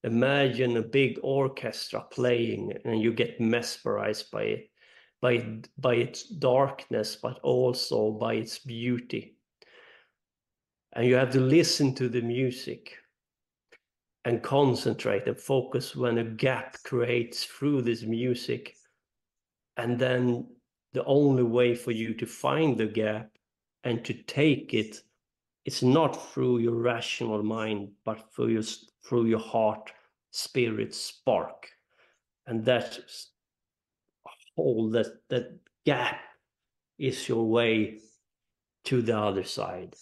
Imagine a big orchestra playing and you get mesmerized by it, by its darkness, but also by its beauty. And you have to listen to the music and concentrate and focus when a gap creates through this music. And then the only way for you to find the gap and to take it it's not through your rational mind, but through your heart, spirit spark. And that hole, that gap is your way to the other side.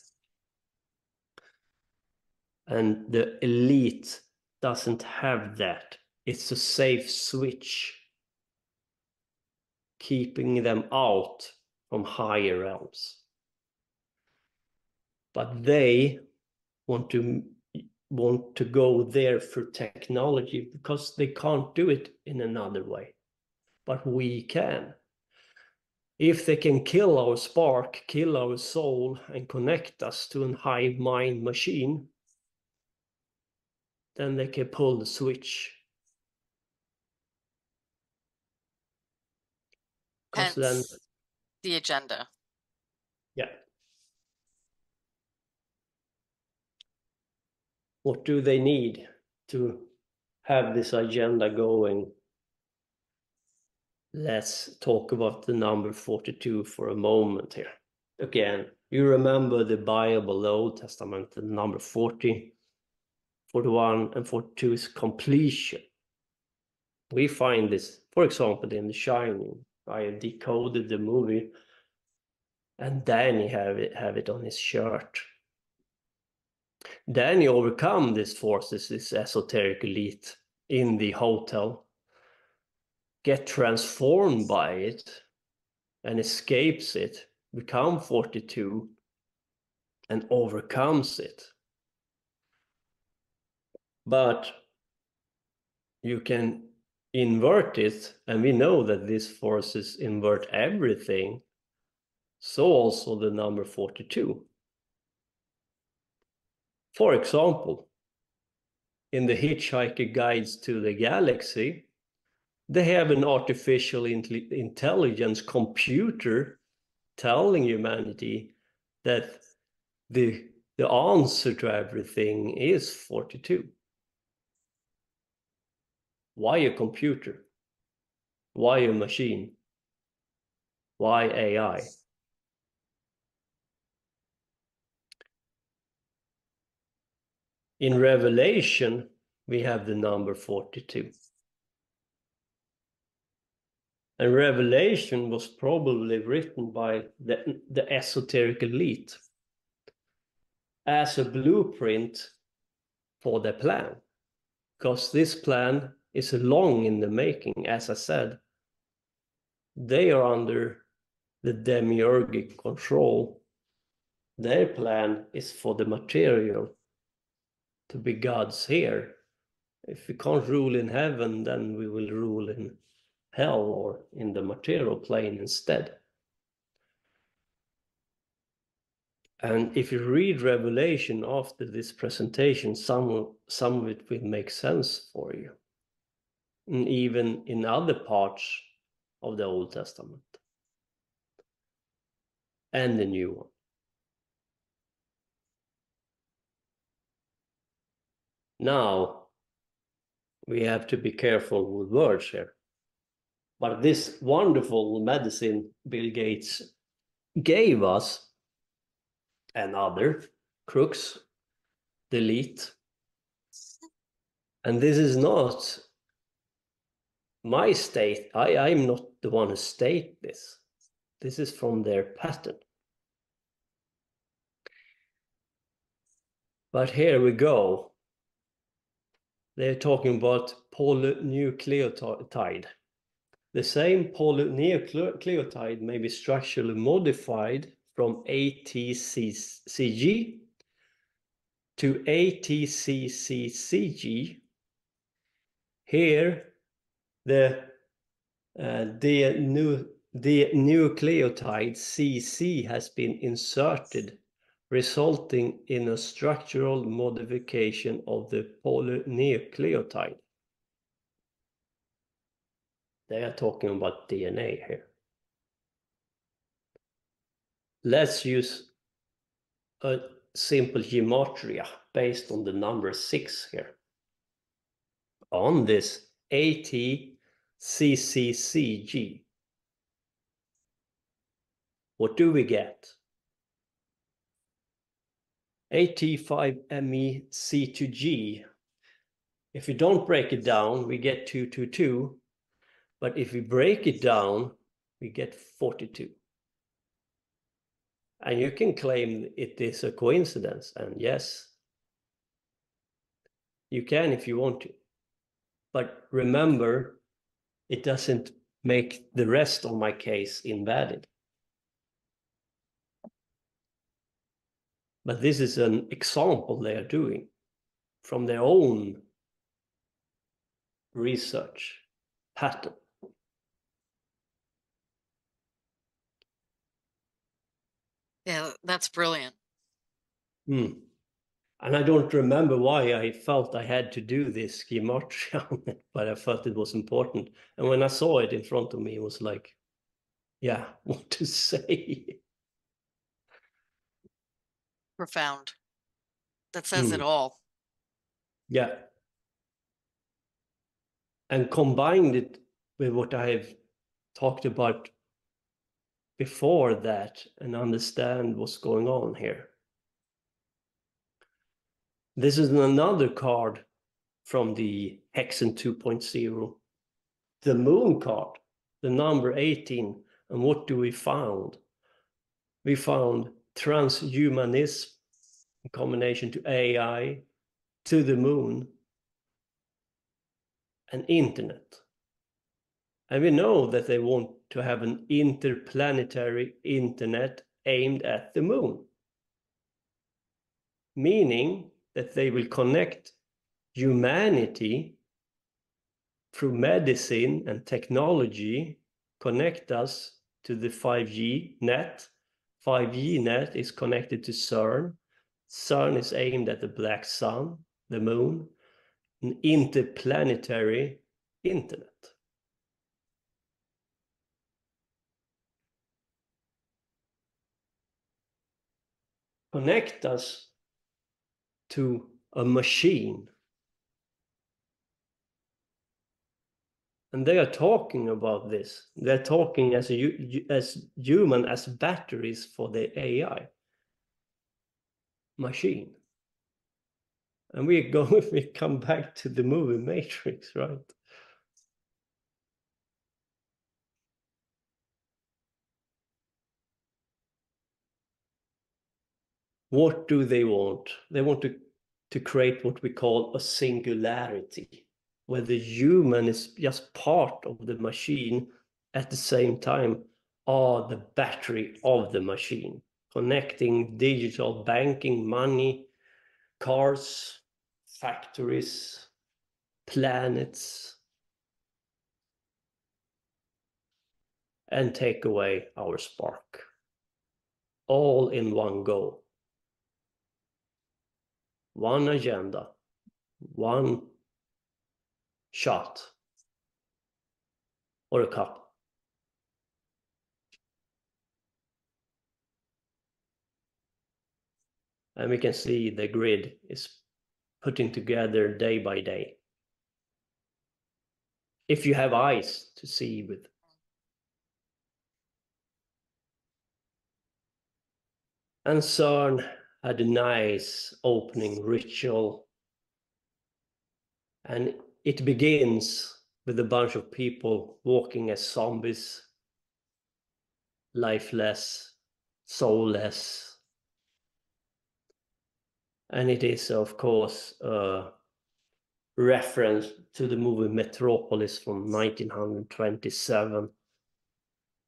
And the elite doesn't have that. It's a safe switch, keeping them out from higher realms. But they want to go there through technology because they can't do it in another way. But we can. If they can kill our spark, kill our soul, and connect us to a hive mind machine, then they can pull the switch. Because then, Hence the agenda. yeah. What do they need to have this agenda going? Let's talk about the number 42 for a moment here. Again, you remember the Bible, the Old Testament, the number 40, 41, and 42 is completion. We find this, for example, in The Shining. I have decoded the movie, and Danny have it on his shirt. Danny overcome these forces, this esoteric elite in the hotel, get transformed by it, and escapes it, become 42, and overcomes it. But you can invert it, and we know that these forces invert everything, so also the number 42. For example, in the Hitchhiker Guides to the Galaxy, they have an artificial intelligence computer telling humanity that the answer to everything is 42. Why a computer? Why a machine? Why AI? In Revelation, we have the number 42. And Revelation was probably written by the esoteric elite as a blueprint for their plan. Because this plan is long in the making, as I said. They are under the demiurgic control. Their plan is for the material to be gods here. If we can't rule in heaven, then we will rule in hell or in the material plane instead. And if you read Revelation after this presentation, some of it will make sense for you. And even in other parts of the Old Testament and the New one. Now, we have to be careful with words here. But this wonderful medicine Bill Gates gave us and other crooks, the elite. And this is not my state. I'm not the one who state this. This is from their patent. But here we go. They're talking about polynucleotide. The same polynucleotide may be structurally modified from ATCG to ATCCCG. Here, the nucleotide CC has been inserted, resulting in a structural modification of the polynucleotide. They are talking about DNA here. Let's use a simple gematria based on the number 6 here. On this ATCCCG, what do we get? AT5MEC2G. If we don't break it down, we get 222. But if we break it down, we get 42. And you can claim it is a coincidence. And yes, you can if you want to. But remember, it doesn't make the rest of my case invalid. But this is an example they are doing from their own research pattern. Yeah, that's brilliant. And I don't remember why I felt I had to do this gematria on it, but I felt it was important. And when I saw it in front of me, it was like, yeah, what to say? Profound. That says it all. Yeah. And combined it with what I have talked about before that and understand what's going on here. This is another card from the Hexen 2.0, the moon card, the number 18. And what do we found? We found transhumanism in combination to AI, to the moon, and internet. And we know that they want to have an interplanetary internet aimed at the moon, meaning that they will connect humanity through medicine and technology, connect us to the 5G net. 5G net is connected to CERN. CERN is aimed at the black sun, the moon, an interplanetary internet. Connect us to a machine. And they are talking about this. They're talking as human as batteries for the AI machine. And we come back to the movie Matrix, right? What do they want? They want to create what we call a singularity, where the human is just part of the machine at the same time are the battery of the machine, connecting digital banking, money, cars, factories, planets, and take away our spark. All in one go. One agenda, one shot, or a cup. And we can see the grid is putting together day by day. If you have eyes to see with. And CERN had a nice opening ritual. And it begins with a bunch of people walking as zombies, lifeless, soulless. And it is, of course, a reference to the movie Metropolis from 1927,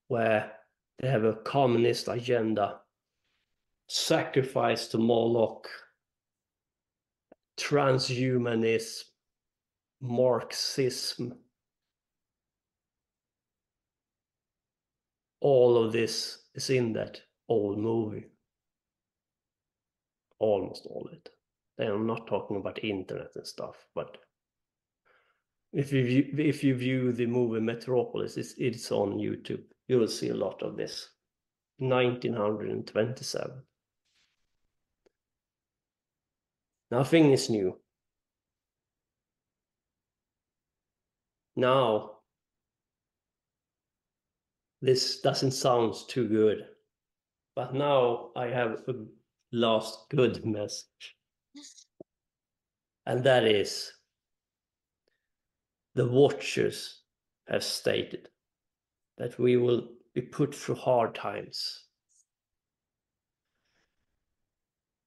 where they have a communist agenda, sacrifice to Moloch, transhumanism, Marxism. All of this is in that old movie. Almost all of it. I'm not talking about internet and stuff, but if you view the movie Metropolis, it's on YouTube. You will see a lot of this. 1927. Nothing is new. Now, this doesn't sound too good, but now I have last good message. And that is, the watchers have stated that we will be put through hard times.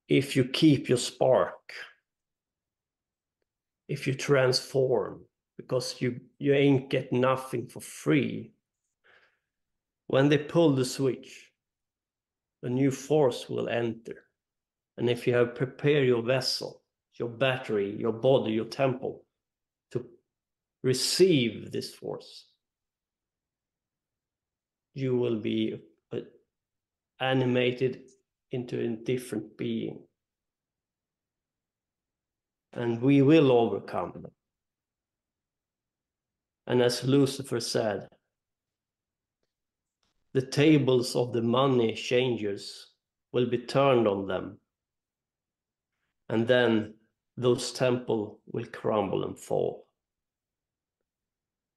If you keep your spark, if you transform, because you ain't get nothing for free. When they pull the switch, a new force will enter. And if you have prepared your vessel, your battery, your body, your temple to receive this force, you will be animated into a different being. And we will overcome them. And as Lucifer said, the tables of the money changers will be turned on them. And then those temples will crumble and fall.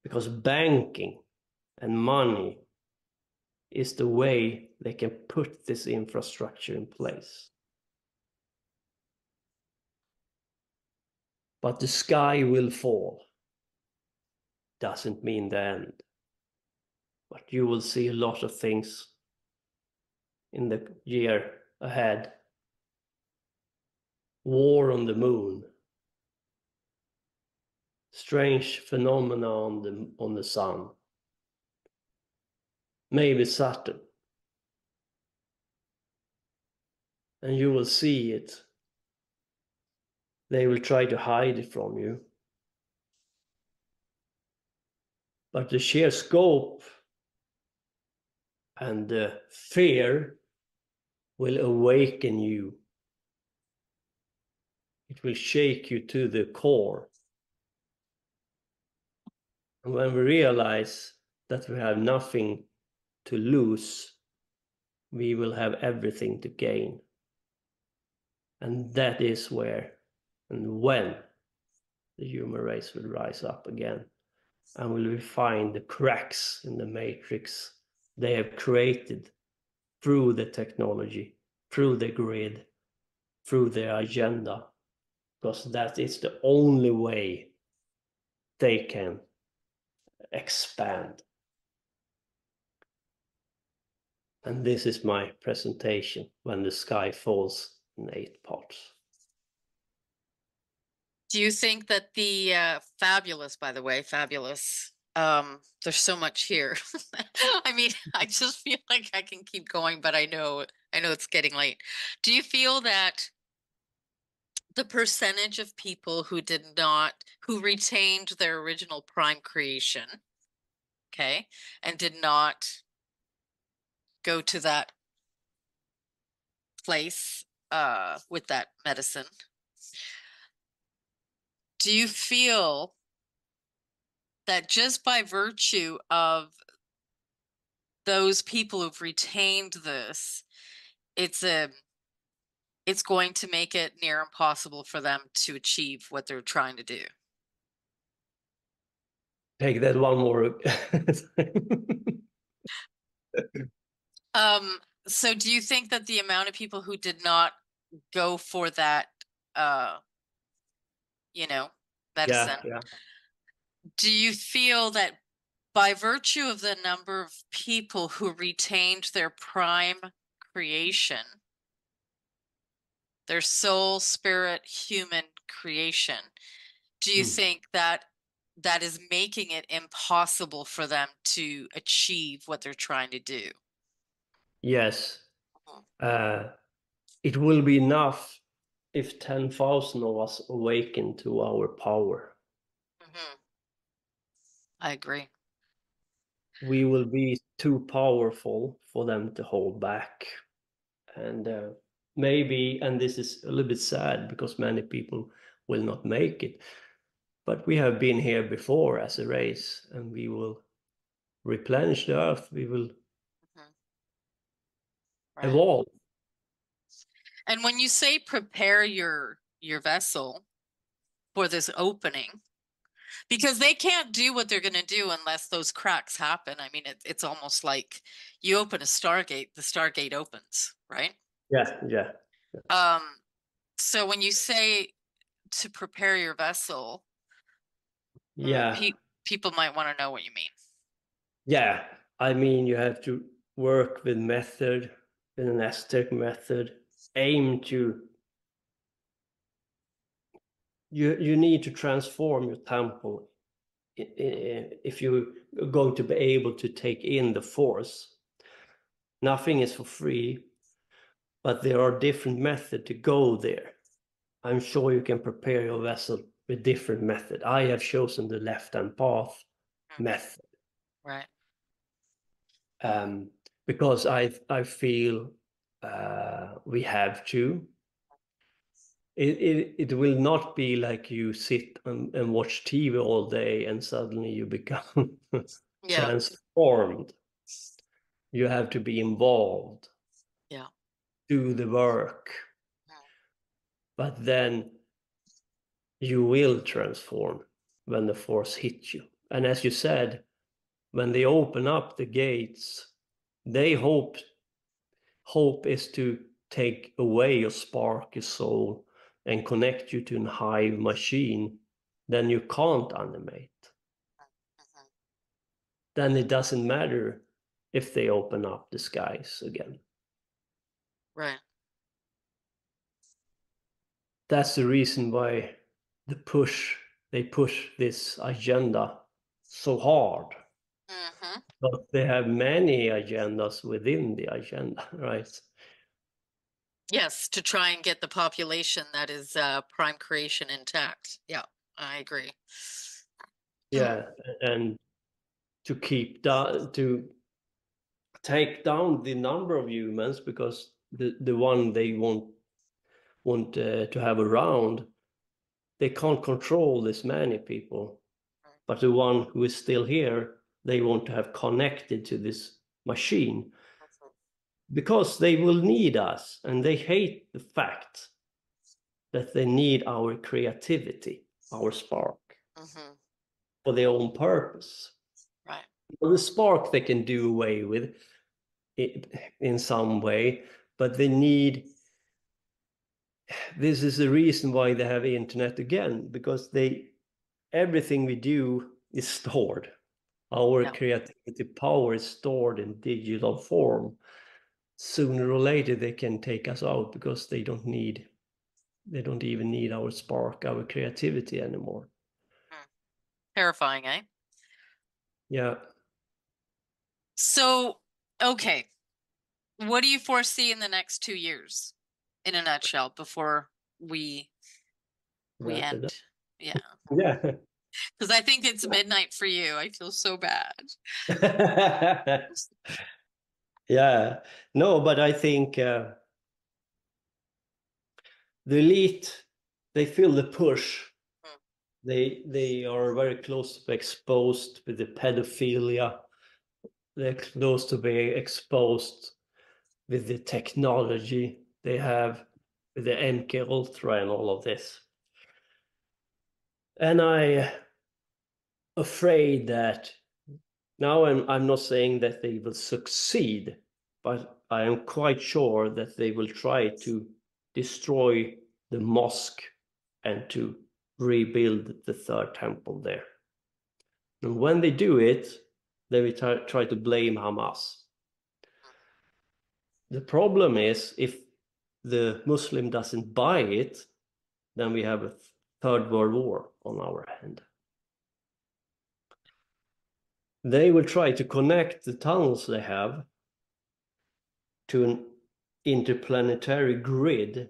Because banking and money is the way they can put this infrastructure in place. But the sky will fall. Doesn't mean the end. But you will see a lot of things in the year ahead. War on the moon. Strange phenomena on the sun. Maybe Saturn. And you will see it. They will try to hide it from you. But the sheer scope and the fear will awaken you. It will shake you to the core. And when we realize that we have nothing to lose, we will have everything to gain. And that is where and when the human race will rise up again. And will find the cracks in the matrix they have created through the technology, through the grid, through their agenda, because that is the only way they can expand. And this is my presentation, When the Sky Falls in 8 parts. Do you think that the fabulous, by the way, fabulous, there's so much here. I mean, I just feel like I can keep going, but I know it's getting late. Do you feel that the percentage of people who who retained their original prime creation, okay, and did not go to that place with that medicine, do you feel that just by virtue of those people who've retained this, it's going to make it near impossible for them to achieve what they're trying to do? Take that one more. So do you think that the amount of people who did not go for that, medicine, Yeah. do you feel that by virtue of the number of people who retained their prime creation, their soul, spirit, human creation, do you think that that is making it impossible for them to achieve what they're trying to do? Yes. It will be enough if 10,000 of us awaken to our power. I agree. We will be too powerful for them to hold back. And maybe, and this is a little bit sad because many people will not make it, but we have been here before as a race, and we will replenish the earth. We will evolve. And when you say prepare your vessel for this opening, because they can't do what they're going to do unless those cracks happen. I mean, it's almost like you open a stargate, the stargate opens, right? Yeah. So when you say to prepare your vessel, Yeah. people might want to know what you mean. Yeah. I mean, you have to work with method, with an esoteric method, aim to, you need to transform your temple if you're going to be able to take in the force. Nothing is for free, but there are different methods to go there. I'm sure you can prepare your vessel with different method. I have chosen the left-hand path method. Right. Because I feel we have to. It will not be like you sit and watch TV all day and suddenly you become transformed. You have to be involved. Yeah. Do the work. But then you will transform when the force hits you. And as you said, when they open up the gates, they hope is to take away your spark, your soul, and connect you to a hive machine. Then you can't animate. Then it doesn't matter if they open up the skies again. Right. That's the reason why they push this agenda so hard. But they have many agendas within the agenda, right? Yes, to try and get the population that is prime creation intact. Yeah, I agree. Yeah, and to keep down, to take down the number of humans, because the one they want to have around, they can't control this many people. But the one who is still here, they want to have connected to this machine, because they will need us, and they hate the fact that they need our creativity, our spark, for their own purpose. Right. Well, the spark they can do away with it in some way, but they need. This is the reason why they have internet again, because everything we do is stored. Our creativity power is stored in digital form. Sooner or later, they can take us out because they don't even need our spark, our creativity anymore. Terrifying, eh? Yeah. So, okay. What do you foresee in the next 2 years, in a nutshell, before we end? Yeah. Yeah. Because I think it's midnight for you. I feel so bad. Yeah. No, but I think the elite, they feel the push. They are very close to be exposed with the pedophilia. They're close to being exposed with the technology they have, with the MK Ultra and all of this. And I'm afraid that now I'm not saying that they will succeed, but I am quite sure that they will try to destroy the mosque and to rebuild the third temple there. And when they do it, they will try to blame Hamas. The problem is, if the Muslim doesn't buy it, then we have a third world war on our hand. They will try to connect the tunnels they have to an interplanetary grid.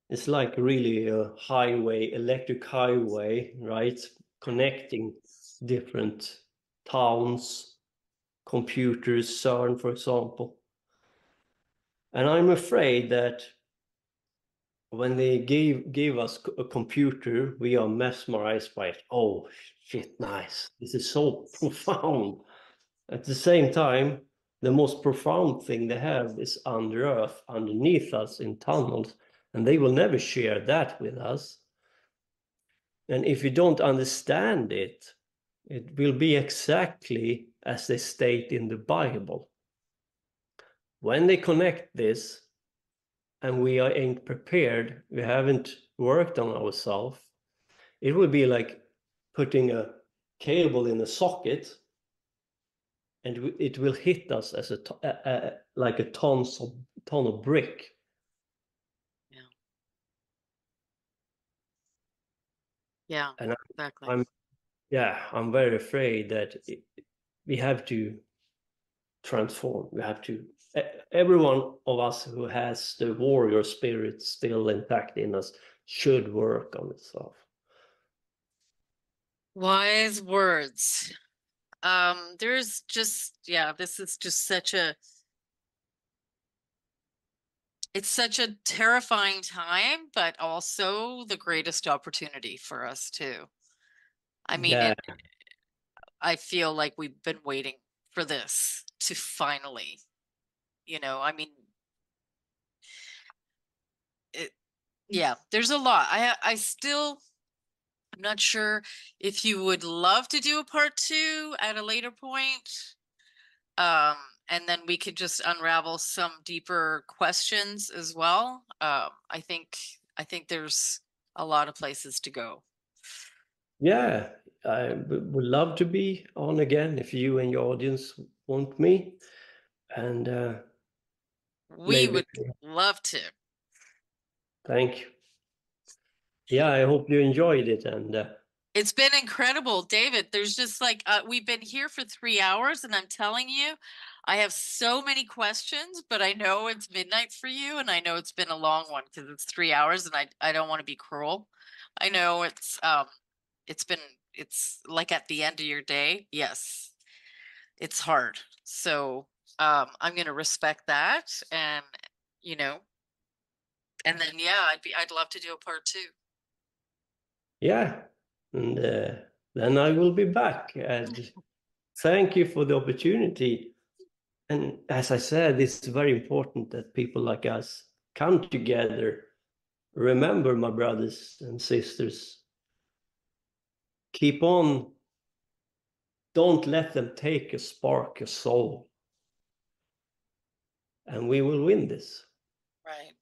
It's like really a highway, electric highway, right? Connecting different towns, computers, CERN, for example. And I'm afraid that when they gave us a computer, we are mesmerized by it. Oh, shit, nice. This is so profound. At the same time, the most profound thing they have is under earth, underneath us in tunnels, and they will never share that with us. And if you don't understand it, it will be exactly as they state in the Bible. When they connect this, and we ain't prepared, we haven't worked on ourselves, it would be like putting a cable in a socket, and it will hit us as like a ton of brick. Yeah. Yeah, And exactly. I'm very afraid that we have to transform. We have to. Every one of us who has the warrior spirit still intact in us should work on itself. Wise words. There's just, yeah, this is just it's such a terrifying time, but also the greatest opportunity for us too. I mean, Yeah, I feel like we've been waiting for this to finally, I mean, yeah, there's a lot. I'm not sure if you would love to do a part 2 at a later point. Um, and then we could just unravel some deeper questions as well. I think there's a lot of places to go. yeah. I would love to be on again if you and your audience want me, and We maybe. would love to. Thank you. Yeah, I hope you enjoyed it, and It's been incredible, David. There's just like we've been here for 3 hours, and I'm telling you, I have so many questions, but I know it's midnight for you, and I know it's been a long one because it's 3 hours, and I don't want to be cruel. I know it's like at the end of your day. Yes, it's hard. So I'm gonna respect that, and you know, and then yeah, I'd love to do a part 2. yeah, and then I will be back. And thank you for the opportunity. And as I said, it's very important that people like us come together. Remember, my brothers and sisters, keep on. Don't let them take your spark, your soul. And we will win this. Right.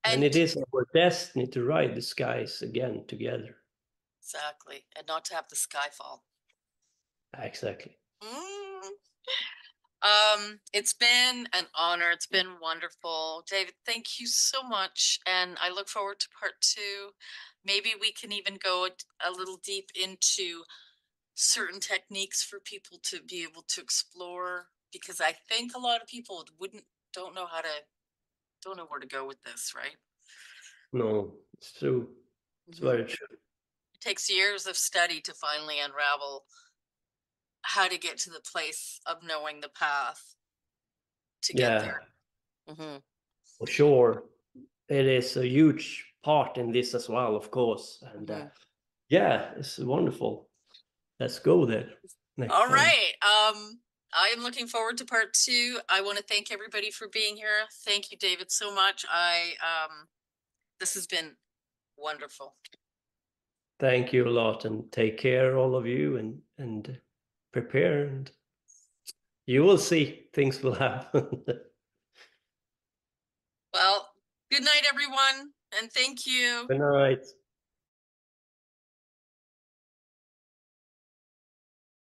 And And it is our destiny to ride the skies again together. exactly, and not to have the sky fall. Exactly. Mm. It's been an honor. It's been wonderful. David, thank you so much. And I look forward to part 2. Maybe we can even go a little deep into certain techniques for people to be able to explore, because I think a lot of people don't know where to go with this, right? No, it's true. It's very true. It takes years of study to finally unravel how to get to the place of knowing the path to get Yeah, there. Mm-hmm. for sure. It is a huge part in this as well, of course. And Mm-hmm. yeah, it's wonderful. Let's go there next All time. right. I am looking forward to part 2. I want to thank everybody for being here. Thank you, David, so much. This has been wonderful. Thank you a lot, and take care, all of you, and prepare, and you will see things will happen. Well, good night, everyone, and thank you. Good night.